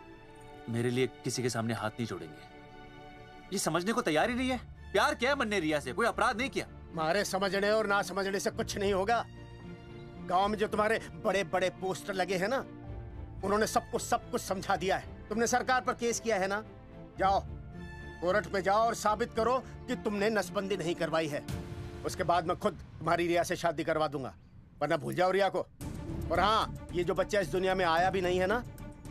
मेरे लिए किसी के सामने हाथ नहीं जोड़ेंगे। ये समझने को तैयार ही नहीं है। प्यार किया है मन्ने रिया से, कोई अपराध नहीं किया। तुम्हारे समझने और ना समझने से कुछ नहीं होगा। गांव में जो तुम्हारे बड़े बड़े पोस्टर लगे हैं ना, उन्होंने सब कुछ समझा दिया है। तुमने सरकार पर केस किया है ना, जाओ कोर्ट में जाओ और साबित करो कि तुमने नसबंदी नहीं करवाई है। उसके बाद मैं खुद तुम्हारी रिया से शादी करवा दूंगा, वरना भूल जाओ रिया को। और हाँ, ये जो बच्चा इस दुनिया में आया भी नहीं है ना,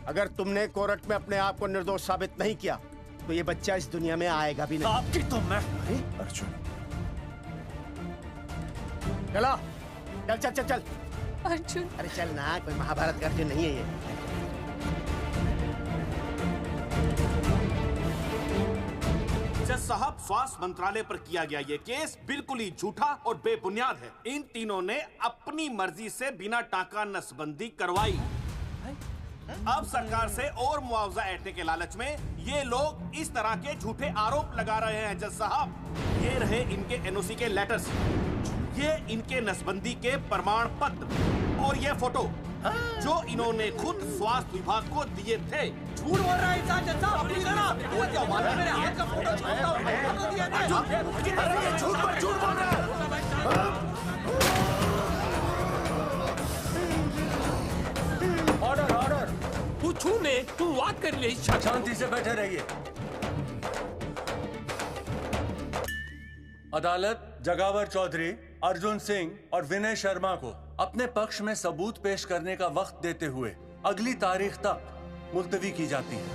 अगर तुमने कोर्ट में अपने आप को निर्दोष साबित नहीं किया तो ये बच्चा इस दुनिया में आएगा भी नहीं। आपकी तो मैं... अर्जुन, चलो चल चल चल चल। अर्जुन, अरे चल ना, कोई महाभारत का अर्जुन नहीं है ये। जज साहब, स्वास्थ्य मंत्रालय पर किया गया ये केस बिल्कुल ही झूठा और बेबुनियाद है। इन तीनों ने अपनी मर्जी से बिना टाका नसबंदी करवाई। अब सरकार से और मुआवजा ऐंठने के लालच में ये लोग इस तरह के झूठे आरोप लगा रहे हैं। जज साहब, ये रहे इनके एनओसी के लेटर्स, ये इनके नसबंदी के प्रमाण पत्र और ये फोटो जो इन्होंने खुद स्वास्थ्य विभाग को दिए थे। झूठ बोल रहा है इंसान। जज साहब, अपनी जगह। वो क्या मालूम है, मेरे हाथ का फोटो छोड़ता हूं, फोटो दिया था। अरे ये झूठ बोल रहा है। ऑर्डर। तू छूने, तू बात कर ले। शांति से बैठे रहिए। अदालत जगावर चौधरी, अर्जुन सिंह और विनय शर्मा को अपने पक्ष में सबूत पेश करने का वक्त देते हुए अगली तारीख तक मुलतवी की जाती है।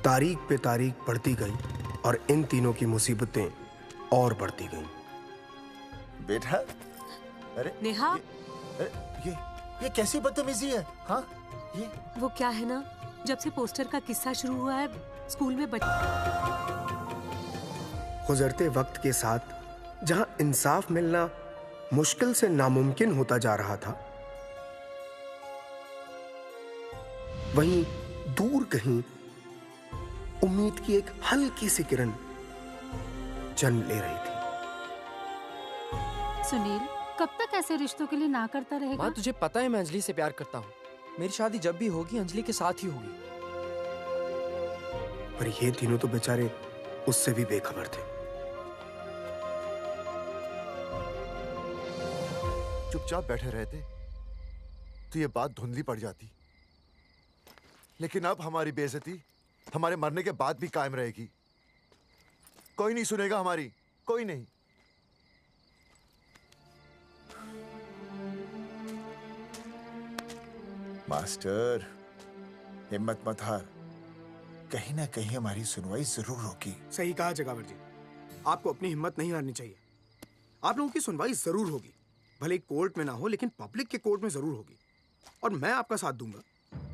तारीख पे तारीख बढ़ती गई और इन तीनों की मुसीबतें और बढ़ती गईं। बेटा, अरे नेहा, ये कैसी बदतमीजी है? हाँ, ये वो क्या है ना, जब से पोस्टर का किस्सा शुरू हुआ है स्कूल में गुजरते वक्त के साथ जहां इंसाफ मिलना मुश्किल से नामुमकिन होता जा रहा था, वहीं दूर कहीं उम्मीद की एक हल्की सी किरण जन्म ले रही थी। सुनील, कब तक ऐसे रिश्तों के लिए ना करता रहेगा? माँ, तुझे पता है मैं अंजलि से प्यार करता हूँ। मेरी शादी जब भी होगी अंजलि के साथ ही होगी। पर ये तीनों तो बेचारे उससे भी बेखबर थे। चुपचाप बैठे रहते तो ये बात धुंधली पड़ जाती, लेकिन अब हमारी बेइज्जती हमारे मरने के बाद भी कायम रहेगी। कोई नहीं सुनेगा हमारी, कोई नहीं। मास्टर, हिम्मत मत हार, कहीं ना कहीं हमारी सुनवाई जरूर होगी। सही कहा जगावर जी, आपको अपनी हिम्मत नहीं हारनी चाहिए। आप लोगों की सुनवाई जरूर होगी, भले कोर्ट में ना हो लेकिन पब्लिक के कोर्ट में जरूर होगी। और मैं आपका साथ दूंगा,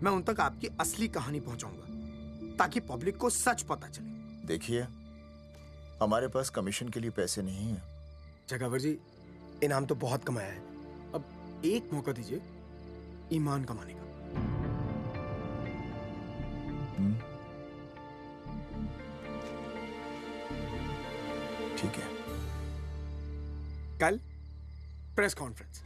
मैं उन तक आपकी असली कहानी पहुंचाऊंगा ताकि पब्लिक को सच पता चले। देखिए, हमारे पास कमीशन के लिए पैसे नहीं है। जगावर जी, इनाम तो बहुत कमाया है, अब एक मौका दीजिए ईमान कमाने का। ठीक है, कल प्रेस कॉन्फ्रेंस।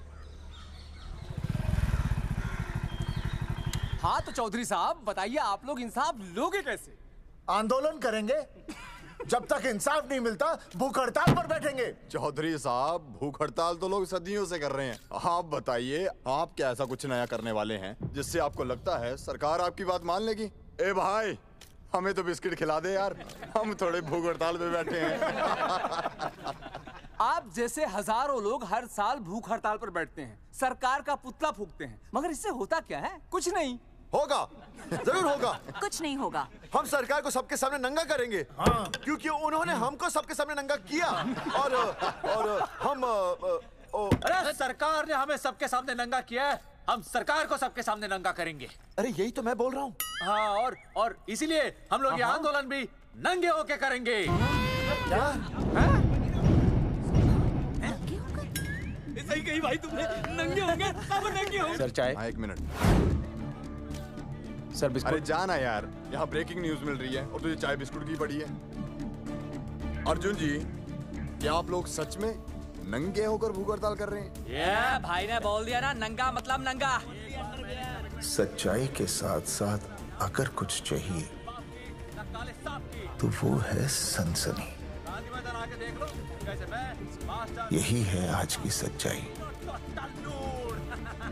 हाँ तो चौधरी साहब बताइए, आप लोग इंसाफ लोगे कैसे? आंदोलन करेंगे, जब तक इंसाफ नहीं मिलता भूख हड़ताल पर बैठेंगे। चौधरी साहब, भूख हड़ताल तो लोग सदियों से कर रहे हैं। आप बताइए, आप क्या ऐसा कुछ नया करने वाले हैं जिससे आपको लगता है सरकार आपकी बात मान लेगी? ए भाई, हमें तो बिस्किट खिला दे यार, हम थोड़े भूख हड़ताल पे बैठे हैं। आप जैसे हजारों लोग हर साल भूख हड़ताल पर बैठते हैं, सरकार का पुतला फूंकते हैं, मगर इससे होता क्या है? कुछ नहीं होगा, जरूर होगा। कुछ नहीं होगा। हम सरकार को सबके सामने नंगा करेंगे, क्योंकि उन्होंने हमको सबके सामने नंगा किया। और हम अरे सरकार ने हमें सबके सामने नंगा किया है, हम सरकार को सबके सामने नंगा करेंगे। अरे यही तो मैं बोल रहा हूँ। हाँ, और इसीलिए हम लोग ये आंदोलन भी नंगे होके करेंगे। सही कही भाई तुमने, नंगे होंगे, अब नंगे होंगे। सर चाय? एक मिनट सर, बिस्कुट। अरे जाना यार, यहाँ ब्रेकिंग न्यूज मिल रही है और तुझे चाय बिस्कुट की पड़ी है। अर्जुन जी, क्या आप लोग सच में नंगे होकर भूख हड़ताल कर रहे हैं? ये भाई ने बोल दिया ना, नंगा मतलब नंगा। सच्चाई के साथ साथ अगर कुछ चाहिए तो वो है सनसनी। यही है आज की सच्चाई।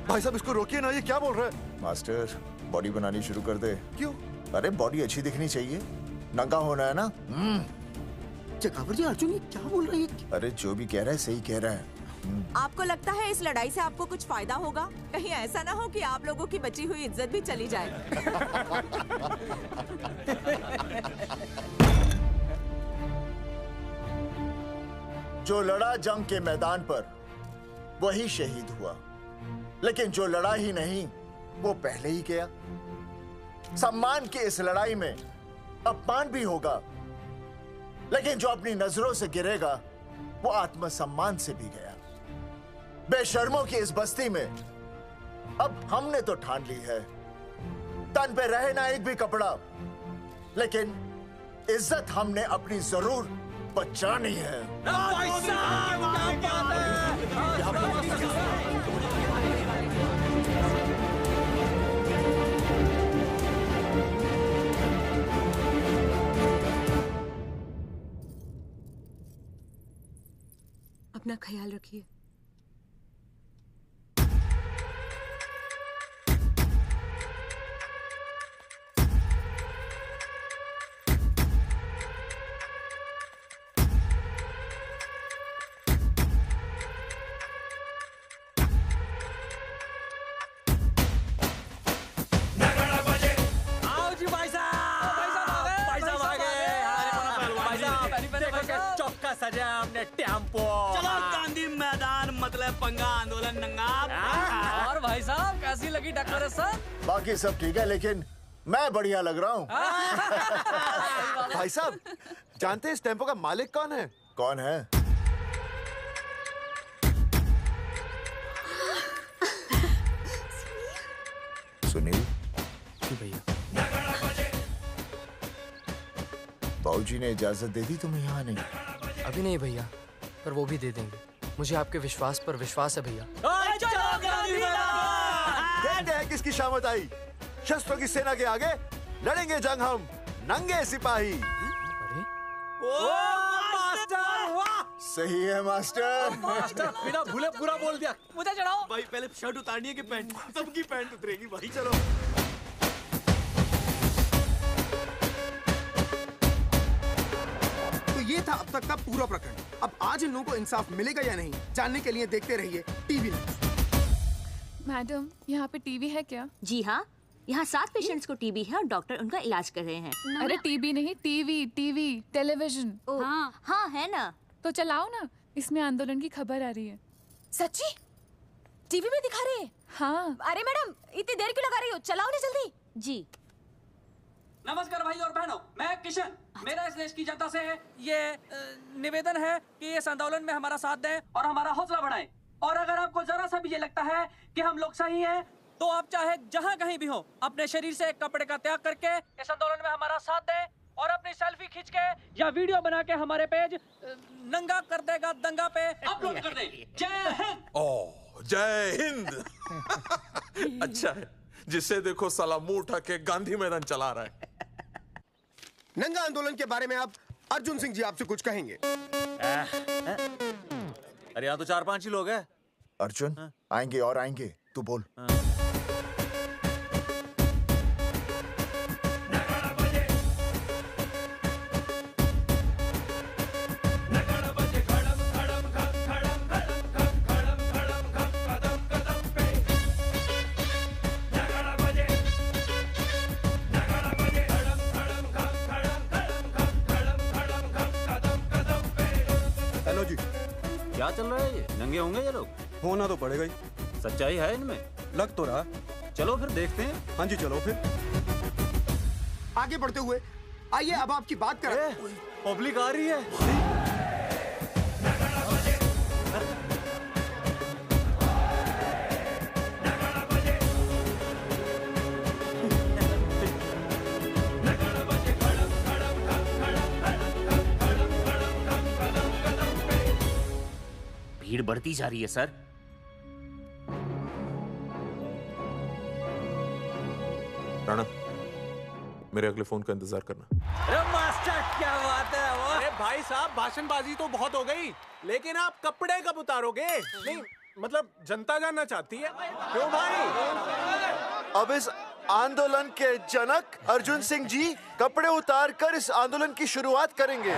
भाई साहब इसको रोकिए ना, ये क्या बोल रहा है? मास्टर, बॉडी बनानी शुरू कर दे। क्यों? अरे बॉडी अच्छी दिखनी चाहिए, नंगा होना है ना। चकावर जी, अर्जुन ये क्या बोल रही है? अरे जो भी कह रहा है सही कह रहा है। आपको लगता है इस लड़ाई से आपको कुछ फायदा होगा? कहीं ऐसा ना हो कि आप लोगों की बची हुई इज्जत भी चली जाए। जो लड़ा जंग के मैदान पर वही शहीद हुआ, लेकिन जो लड़ा ही नहीं वो पहले ही गया। सम्मान की इस लड़ाई में अपमान भी होगा, लेकिन जो अपनी नजरों से गिरेगा वो आत्मसम्मान से भी गया। बेशर्मों की इस बस्ती में अब हमने तो ठान ली है, तन पे रहे ना एक भी कपड़ा, लेकिन इज्जत हमने अपनी जरूर बचानी है। अपना ख्याल रखिए। सजा हमने टेम्पो। चलो गांधी मैदान, मतलब पंगा आंदोलन नंगा। और भाई साहब कैसी लगी डेकोरेशन? बाकी सब ठीक है, लेकिन मैं बढ़िया लग रहा हूँ। भाई साहब, जानते हैं इस टेम्पो का मालिक कौन है? कौन है? सुनील। भैया। बाबूजी ने इजाजत दे दी तुम्हें यहाँ आने की? अभी नहीं भैया, पर वो भी दे देंगे। मुझे आपके विश्वास पर विश्वास है भैया। कहते हैं किसकी शामत आई, शस्त्रों की सेना के आगे लड़ेंगे जंग हम नंगे सिपाही। सही है मास्टर। मास्टर बिना भूले पूरा बोल दिया। मुझे चढ़ाओ भाई, पहले शर्ट उतारनी है कि पैंट? सबकी पैंट उतरेगी भाई। चलो ये था अब तक का पूरा प्रकरण। अब आज इन लोगों को इंसाफ मिलेगा या नहीं, जानने के लिए देखते रहिए टीवी न्यूज़। मैडम, यहाँ पे टीवी है क्या? जी हाँ, यहाँ 7 पेशेंट्स को टीबी है और डॉक्टर उनका इलाज कर रहे हैं। अरे टीबी नहीं, टीवी, टेलीविजन। हाँ हाँ है ना। तो चलाओ ना, इसमें आंदोलन की खबर आ रही है। सच्ची? टीवी में दिखा रहे हैं? हाँ। अरे मैडम, इतनी देर क्यों लगा रही हो? चलाओ ना जल्दी। जी। नमस्कार भाई और बहनों, मैं किशन। मेरा इस देश की जनता से ये निवेदन है कि इस आंदोलन में हमारा साथ दें और हमारा हौसला बढ़ाएं। है कि हम लोग सही हैं, तो आप चाहे जहाँ कहीं भी हो अपने शरीर से एक कपड़े का त्याग करके इस आंदोलन में हमारा साथ दें और अपनी सेल्फी खींच के या वीडियो बना के हमारे पेज नंगा कर देगा दंगा पे अपलोड कर दे। जय हिंद। ओह जय हिंद। अच्छा है, जिसे देखो साला मुंह उठा के गांधी मैदान चला रहा है। नंगा आंदोलन के बारे में आप अर्जुन सिंह जी आपसे कुछ कहेंगे। अरे यहाँ तो 4-5 ही लोग हैं। अर्जुन आएंगे और आएंगे, तू बोल। हेलो जी, क्या चल रहा है ये? नंगे होंगे ये लोग? होना तो पड़ेगा ही। सच्चाई है इनमें? लग तो रहा। चलो फिर देखते हैं। हाँ जी चलो फिर। आगे बढ़ते हुए आइए अब आपकी बात करें। पब्लिक आ रही है। भीड़ बढ़ती जा रही है सर। राणा, मेरे अगले फोन का इंतजार करना। अरे मास्टर क्या बात है वो? अरे भाई साहब, भाषणबाजी तो बहुत हो गई, लेकिन आप कपड़े कब उतारोगे? नहीं मतलब जनता जानना चाहती है। क्यों भाई? अब इस आंदोलन के जनक अर्जुन सिंह जी कपड़े उतार कर इस आंदोलन की शुरुआत करेंगे।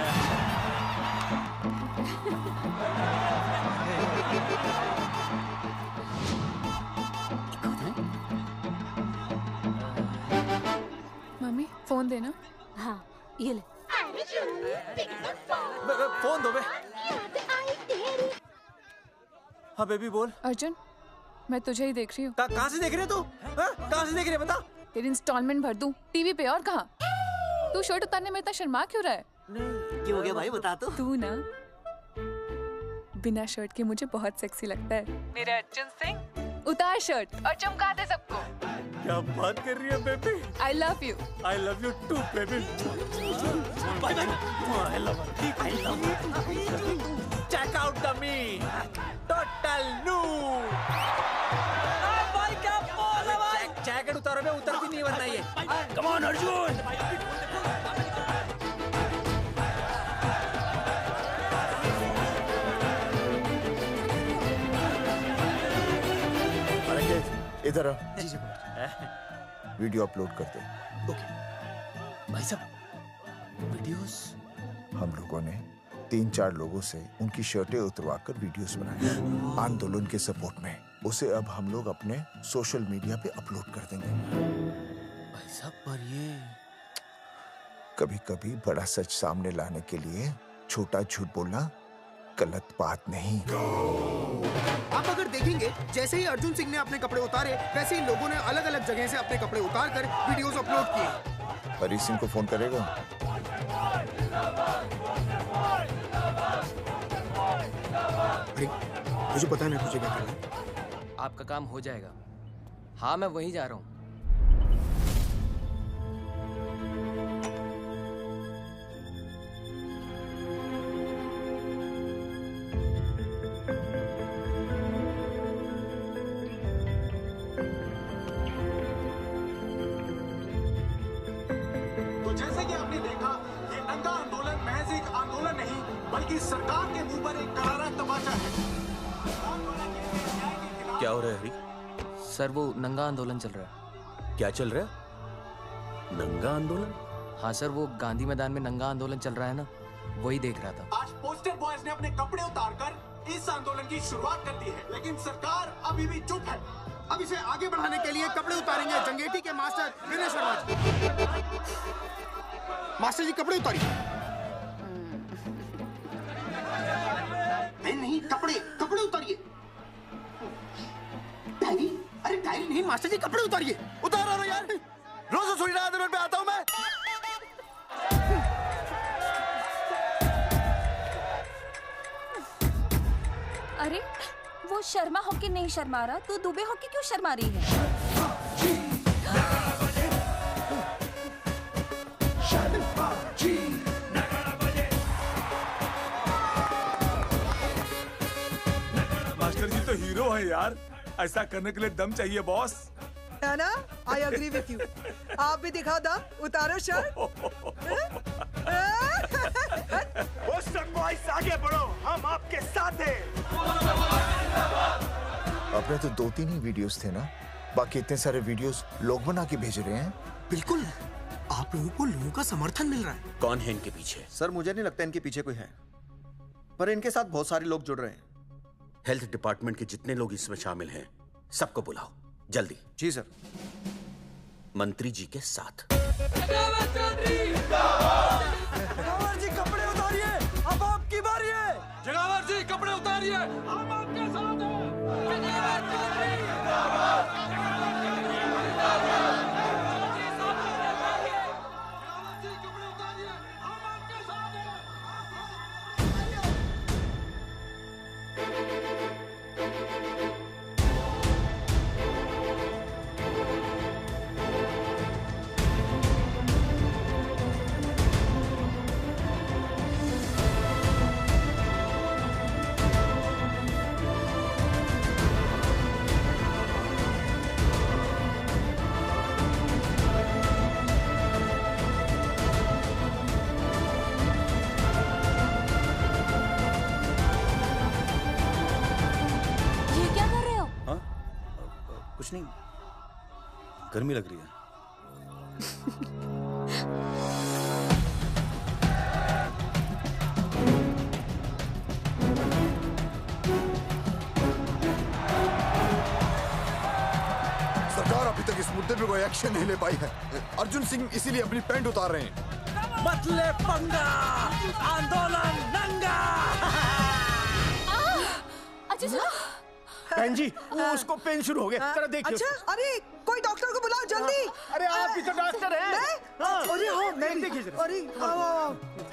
मम्मी फोन देना। हाँ ये ले। फोन दो बे। हाँ बेबी बोल। अर्जुन मैं तुझे ही देख रही हूँ। कहाँ से देख रहे तू? कहाँ से देख रही है बता? तेरी इंस्टॉलमेंट भर दूं टीवी पे और कहाँ? तू शर्ट उतारने में इतना शर्मा क्यों रहा है? क्यों हो गया भाई, बता तो। तू ना बिना शर्ट के मुझे बहुत सेक्सी लगता है। मेरे अर्जुन सिंह उतार शर्ट और चमका दे सबको। क्या बात कर रही है baby? I love you. I love you too baby. Bye bye. I love you. I love you. Check out the me. Total new. भाई क्या बोल रहा भाई? जैकेट उतारो बे, उतरती नहीं वरना ये। Come on Arjun. इधर आ। वीडियो अपलोड करते। भाई साहब वीडियोस? हम लोगों ने 3-4 लोगों से उनकी शर्टें उतरवाकर वीडियोस बनाए आंदोलन के सपोर्ट में। उसे अब हम लोग अपने सोशल मीडिया पे अपलोड कर देंगे। भाई साहब पर ये कभी-कभी बड़ा सच सामने लाने के लिए छोटा झूठ बोलना गलत बात नहीं। आप अगर देखेंगे जैसे ही अर्जुन सिंह ने अपने कपड़े उतारे, वैसे ही लोगों ने अलग अलग जगह से अपने कपड़े उतार कर वीडियोस अपलोड किए। हरी सिंह को फोन करेगा? अरे मुझे पता नहीं तुझे क्या करना है। आपका काम हो जाएगा। हाँ मैं वहीं जा रहा हूँ। तो जैसे कि आपने देखा, ये नंगा आंदोलन महज एक आंदोलन नहीं, बल्कि सरकार के मुंह पर एक करारा तमाचा है। क्या हो रहा है हरी? सर वो नंगा आंदोलन चल रहा है। क्या चल रहा है? नंगा आंदोलन? हाँ सर वो गांधी मैदान में नंगा आंदोलन चल रहा है ना, वही देख रहा था। आज पोस्टर बॉयज ने अपने कपड़े उतारकर इस आंदोलन की शुरुआत कर दी है, लेकिन सरकार अभी भी चुप है। अब इसे आगे बढ़ाने के लिए कपड़े उतारेंगे जंगेटी के मास्टर विनय शर्मा जी। मास्टर जी कपड़े उतारिए। नहीं कपड़े कपड़े उतारिए। डायरी? अरे डायरी नहीं मास्टर जी, कपड़े उतारिए। उतारो ना यार, रोज रसोई आंदोलन पे आता हूँ मैं। अरे वो शर्मा होके नहीं शर्मा रहा, तू दुबे होके क्यों शर्मा रही है? मास्टर जी तो हीरो है यार, ऐसा करने के लिए दम चाहिए बॉस। है ना? I agree with you. आप भी दिखाओ दम, उतारो शर्ट। बॉयज आगे बढ़ो, हम आपके साथ हैं। अपने तो 2-3 ही वीडियोस थे ना, बाकी इतने सारे वीडियोस लोग बना के भेज रहे हैं। बिल्कुल, आप लोगों को लोगों का समर्थन मिल रहा है। कौन है इनके पीछे? सर मुझे नहीं लगता इनके पीछे कोई है, पर इनके साथ बहुत सारे लोग जुड़ रहे हैं। हेल्थ डिपार्टमेंट के जितने लोग इसमें शामिल हैं, सबको बुलाओ जल्दी। जी सर। मंत्री जी के साथ। जगावर जी कपड़े उतारिए, अब आपकी बारी है। जगावर जी कपड़े उतारिए, हम आपके साथ हैं। जगावर चौधरी कुछ नहीं, गर्मी लग रही है। सरकार अभी तक इस मुद्दे पे कोई एक्शन नहीं ले पाई है। अर्जुन सिंह इसीलिए अपनी पैंट उतार रहे हैं। मत ले पंगा, आंदोलन नंगा। अच्छा सुनो। बहन जी, वो उसको पेन शुरू हो गया, जरा देखिए। अच्छा, अरे कोई डॉक्टर को बुलाओ जल्दी। अरे आप भी तो डॉक्टर हैं। अरे हाँ, मैं भी। देखिए जरा। अरे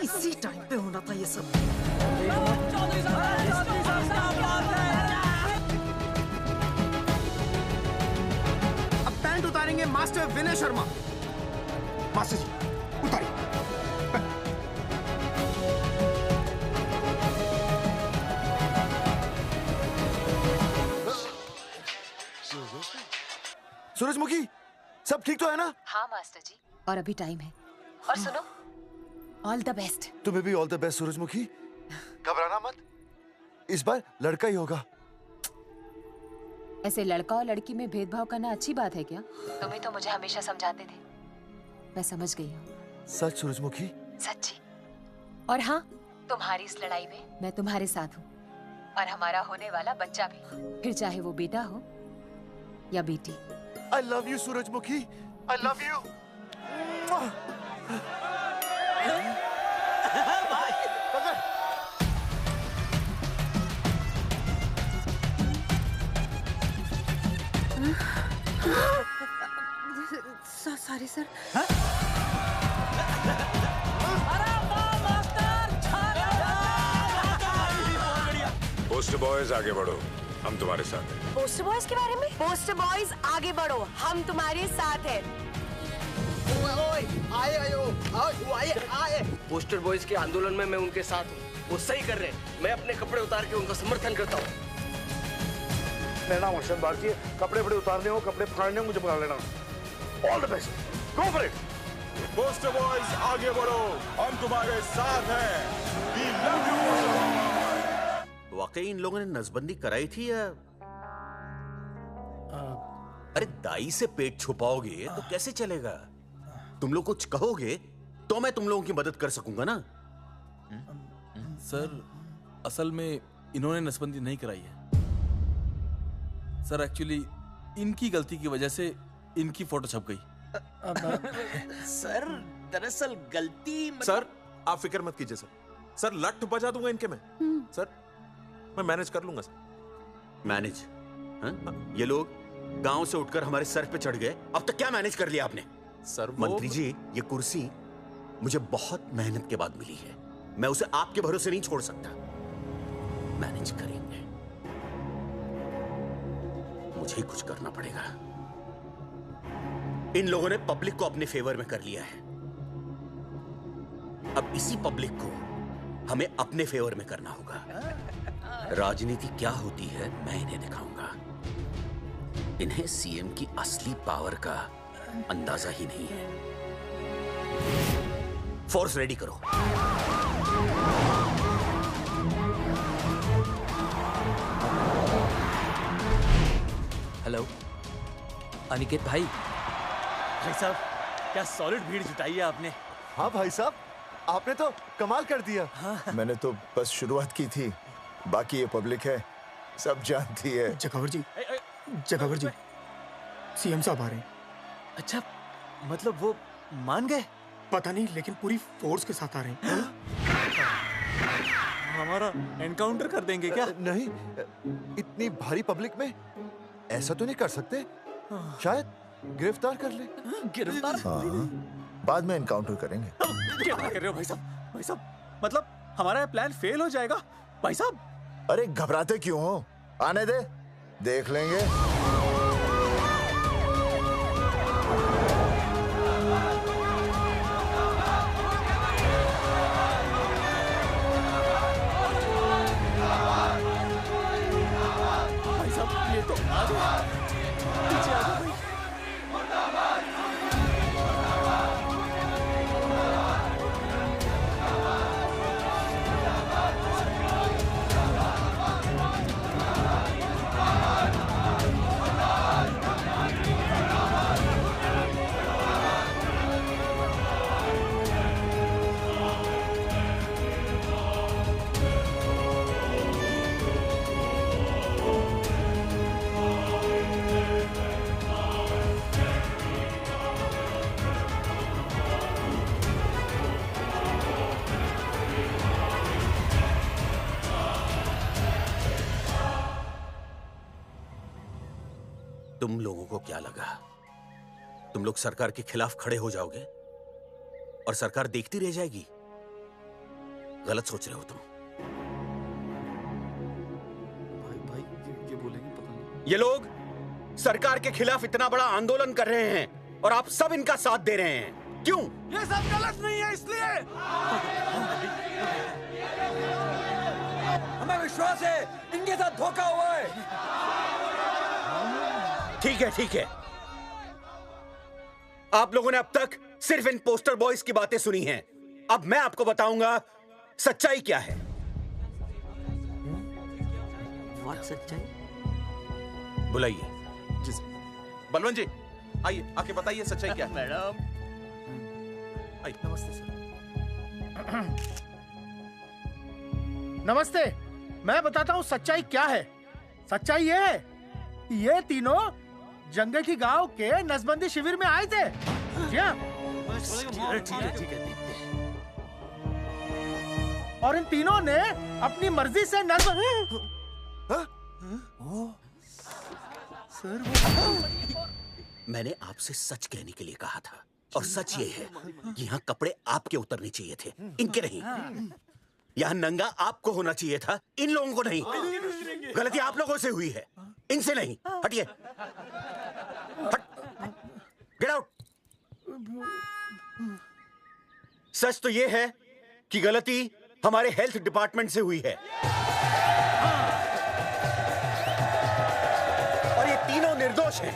इसी टाइम पे होना था ये सब। अब पैंट उतारेंगे मास्टर विनय शर्मा। मास्टर जी उतारिए। सूरजमुखी, सब ठीक तो है ना? हाँ मास्टर जी, और अभी टाइम है। और सुनो, ऑल द बेस्ट। तुम्हें भी ऑल द बेस्ट सूरजमुखी। घबराना मत, इस बार लड़का ही होगा। ऐसे लड़का और लड़की में भेदभाव करना अच्छी बात है क्या? तुम्हें तो मुझे हमेशा समझाते थे। मैं समझ गई हूँ। सच सूरजमुखी? सच्ची। और हाँ, तुम्हारी इस लड़ाई में मैं तुम्हारे साथ हूँ, और हमारा होने वाला बच्चा भी, फिर चाहे वो बेटा हो या बेटी। I love you, सूरजमुखी। I love you. Sorry sir. Post boys आगे बढ़ो, हम तुम्हारे साथ हैं। पोस्टर बॉयज के बारे में? पोस्टर बॉयज आगे बढ़ो, हम तुम्हारे साथ हैं। आए। पोस्टर बॉयज के आंदोलन में मैं उनके साथ हूँ, वो सही कर रहे हैं। मैं अपने कपड़े उतार के उनका समर्थन करता हूँ। मेरा नाम अर्शद बागची है। कपड़े उतारने हो, कपड़े फाड़ने हो, मुझे बुला लेना। All the best, go for it. Poster boys आगे बढ़ो, हम तुम्हारे साथ हैं। We love you, poster boys। वाकई इन लोगों ने नसबंदी कराई थी या? अरे दाई से पेट छुपाओगे तो कैसे चलेगा? तुम लोग कुछ कहोगे तो मैं तुम लोगों की मदद कर सकूंगा ना। सर, असल में इन्होंने नसबंदी नहीं कराई है सर। एक्चुअली इनकी गलती की वजह से इनकी फोटो छप गई। सर दरअसल गलती सर आप फिक्र मत कीजिए सर। सर लट बजा दूंगा इनके में। सर मैं मैनेज कर लूंगा सर। मैनेज? ये लोग गांव से उठकर हमारे सर पे चढ़ गए, अब तक क्या मैनेज कर लिया आपने? सर मंत्री जी, ये कुर्सी मुझे बहुत मेहनत के बाद मिली है, मैं उसे आपके भरोसे नहीं छोड़ सकता। मैनेज करेंगे। मुझे ही कुछ करना पड़ेगा। इन लोगों ने पब्लिक को अपने फेवर में कर लिया है। अब इसी पब्लिक को हमें अपने फेवर में करना होगा। राजनीति क्या होती है मैं इन्हें दिखाऊंगा। इन्हें सीएम की असली पावर का अंदाजा ही नहीं है। फोर्स रेडी करो। हेलो अनिकेत भाई साहब, क्या सॉलिड भीड़ जुटाई है आपने। हाँ भाई साहब, आपने तो कमाल कर दिया। मैंने तो बस शुरुआत की थी, बाकी ये पब्लिक है, सब जानती है। जगावर जी, सीएम साहब आ रहे हैं। अच्छा, मतलब वो मान गए? पता नहीं, लेकिन पूरी फोर्स के साथ आ रहे हैं। हमारा एनकाउंटर कर देंगे क्या? नहीं, इतनी भारी पब्लिक में ऐसा तो नहीं कर सकते। शायद गिरफ्तार कर ले। गिरफ्तार? हाँ, बाद में एनकाउंटर करेंगे। क्या कर रहे हो भाई साहब? भाई साहब, मतलब हमारा प्लान फेल हो जाएगा भाई साहब? अरे घबराते क्यों हो? आने दे, देख लेंगे। भाई साहब, ये तो आ गया। पीछे आ जाओ भाई। तुम लोगों को क्या लगा तुम लोग सरकार के खिलाफ खड़े हो जाओगे और सरकार देखती रह जाएगी? गलत सोच रहे हो तुम। भाई ये बोलेंगे पता नहीं। ये लोग सरकार के खिलाफ इतना बड़ा आंदोलन कर रहे हैं और आप सब इनका साथ दे रहे हैं। क्यों? ये सब गलत नहीं है, इसलिए हमें विश्वास है इनके साथ धोखा हुआ है। ठीक है। आप लोगों ने अब तक सिर्फ इन पोस्टर बॉयज की बातें सुनी हैं। अब मैं आपको बताऊंगा सच्चाई क्या है। सच्चाई? बुलाइए। बलवंत जी, आइए, आके बताइए सच्चाई क्या है। मैडम, आइए। नमस्ते सर। नमस्ते। मैं बताता हूँ सच्चाई क्या है। सच्चाई ये है, ये तीनों जंगे की गांव के नसबंदी शिविर में आए थे। जी हाँ। ठीक है। और इन तीनों ने अपनी मर्जी से मैंने आपसे सच कहने के लिए कहा था और सच ये है कि यहाँ कपड़े आपके उतरने चाहिए थे, इनके नहीं। यहाँ नंगा आपको होना चाहिए था, इन लोगों को नहीं। गलती आप लोगों से हुई है, इनसे नहीं। हटिए, गेट आउट। सच तो ये है कि गलती हमारे हेल्थ डिपार्टमेंट से हुई है और ये तीनों निर्दोष हैं।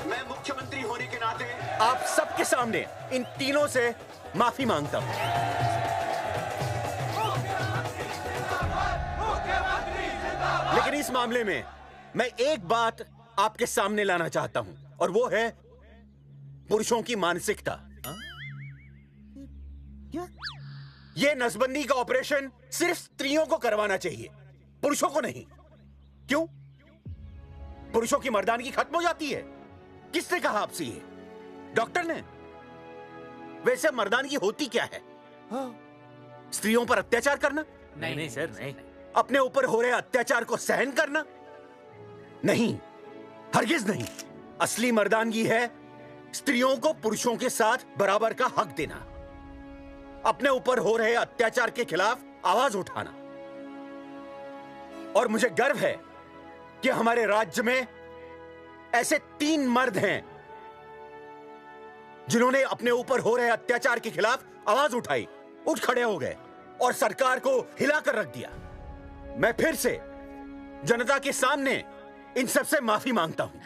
मैं मुख्यमंत्री होने के नाते आप सबके सामने इन तीनों से माफी मांगता हूं। लेकिन इस मामले में मैं एक बात आपके सामने लाना चाहता हूं और वो है पुरुषों की मानसिकता। क्या? ये नसबंदी का ऑपरेशन सिर्फ स्त्रियों को करवाना चाहिए, पुरुषों को नहीं। क्यों? पुरुषों की मर्दानगी खत्म हो जाती है। किसने कहा आपसे ये? डॉक्टर ने? वैसे मर्दानगी होती क्या है? स्त्रियों पर अत्याचार करना? नहीं सर, नहीं। अपने ऊपर हो रहे अत्याचार को सहन करना? नहीं, हरगिज नहीं। असली मर्दानगी है स्त्रियों को पुरुषों के साथ बराबर का हक देना। अपने ऊपर हो रहे अत्याचार के खिलाफ आवाज उठाना। और मुझे गर्व है कि हमारे राज्य में ऐसे 3 मर्द हैं जिन्होंने अपने ऊपर हो रहे अत्याचार के खिलाफ आवाज उठाई, उठ खड़े हो गए और सरकार को हिलाकर रख दिया। मैं फिर से जनता के सामने इन सबसे माफी मांगता हूं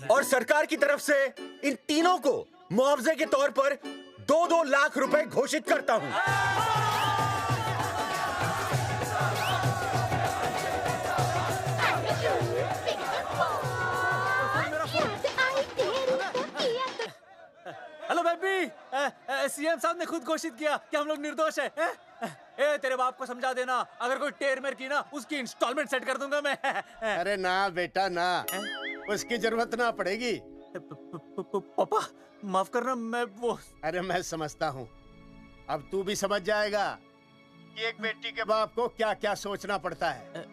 और सरकार की तरफ से इन तीनों को मुआवजे के तौर पर 2-2 लाख रुपए घोषित करता हूं। हेलो बेबी, सीएम साहब ने खुद घोषित किया कि हम लोग निर्दोष हैं। ए, तेरे बाप को समझा देना, अगर कोई टेर मेर की ना, उसकी इंस्टॉलमेंट सेट कर दूंगा मैं। अरे ना बेटा ना, उसकी जरूरत ना पड़ेगी। पापा माफ करना, मैं वो। अरे मैं समझता हूँ, अब तू भी समझ जाएगा कि एक बेटी के बाप को क्या क्या सोचना पड़ता है।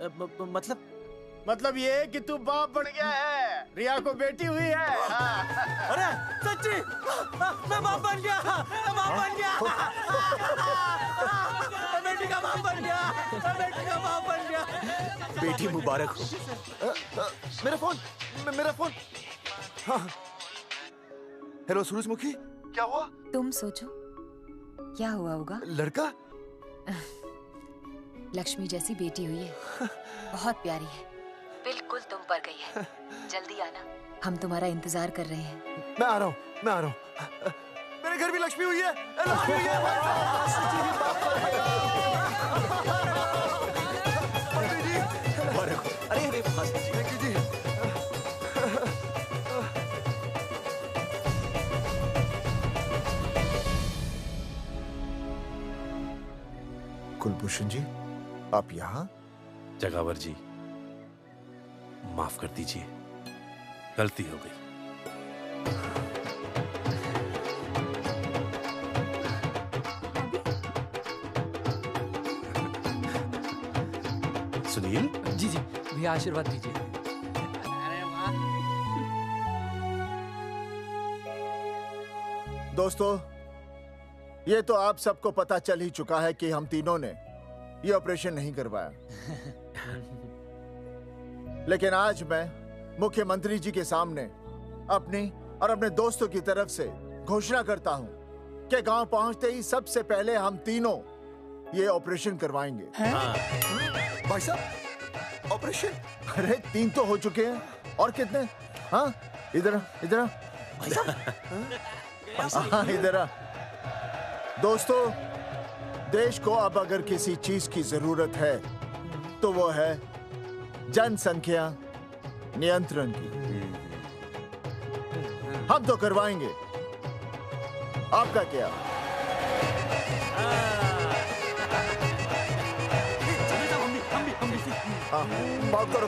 मतलब ये कि तू बाप बन गया है, रिया को बेटी हुई है। अरे सच्ची, मैं बाप बन गया, मैं बाप बन गया, बेटी का बाप बन गया, बेटी का बाप बन गया। बेटी मुबारक हो। मेरा फोन। हाँ। हेलो सूरजमुखी, क्या हुआ? तुम सोचो क्या हुआ होगा। लड़का? लक्ष्मी जैसी बेटी हुई है, बहुत प्यारी है, बिल्कुल तुम पर गई है। जल्दी आना, हम तुम्हारा इंतजार कर रहे हैं। मैं आ रहा हूँ। मेरे घर भी लक्ष्मी हुई है, लक्ष्मी हुई है। अरे कुलभूषण जी, आप यहाँ? जगावर जी, माफ कर दीजिए, गलती हो गई। सुनील जी भैया आशीर्वाद दीजिए। दोस्तों, ये तो आप सबको पता चल ही चुका है कि हम तीनों ने ये ऑपरेशन नहीं करवाया। लेकिन आज मैं मुख्यमंत्री जी के सामने अपनी और अपने दोस्तों की तरफ से घोषणा करता हूं कि गांव पहुंचते ही सबसे पहले हम तीनों ये ऑपरेशन करवाएंगे। भाई साहब, ऑपरेशन? अरे 3 तो हो चुके हैं, और कितने? हाँ, इधर हाँ, इधर आ। दोस्तों, देश को अब अगर किसी चीज की जरूरत है तो वो है जनसंख्या नियंत्रण की। हम तो करवाएंगे, आपका क्या? बात करो।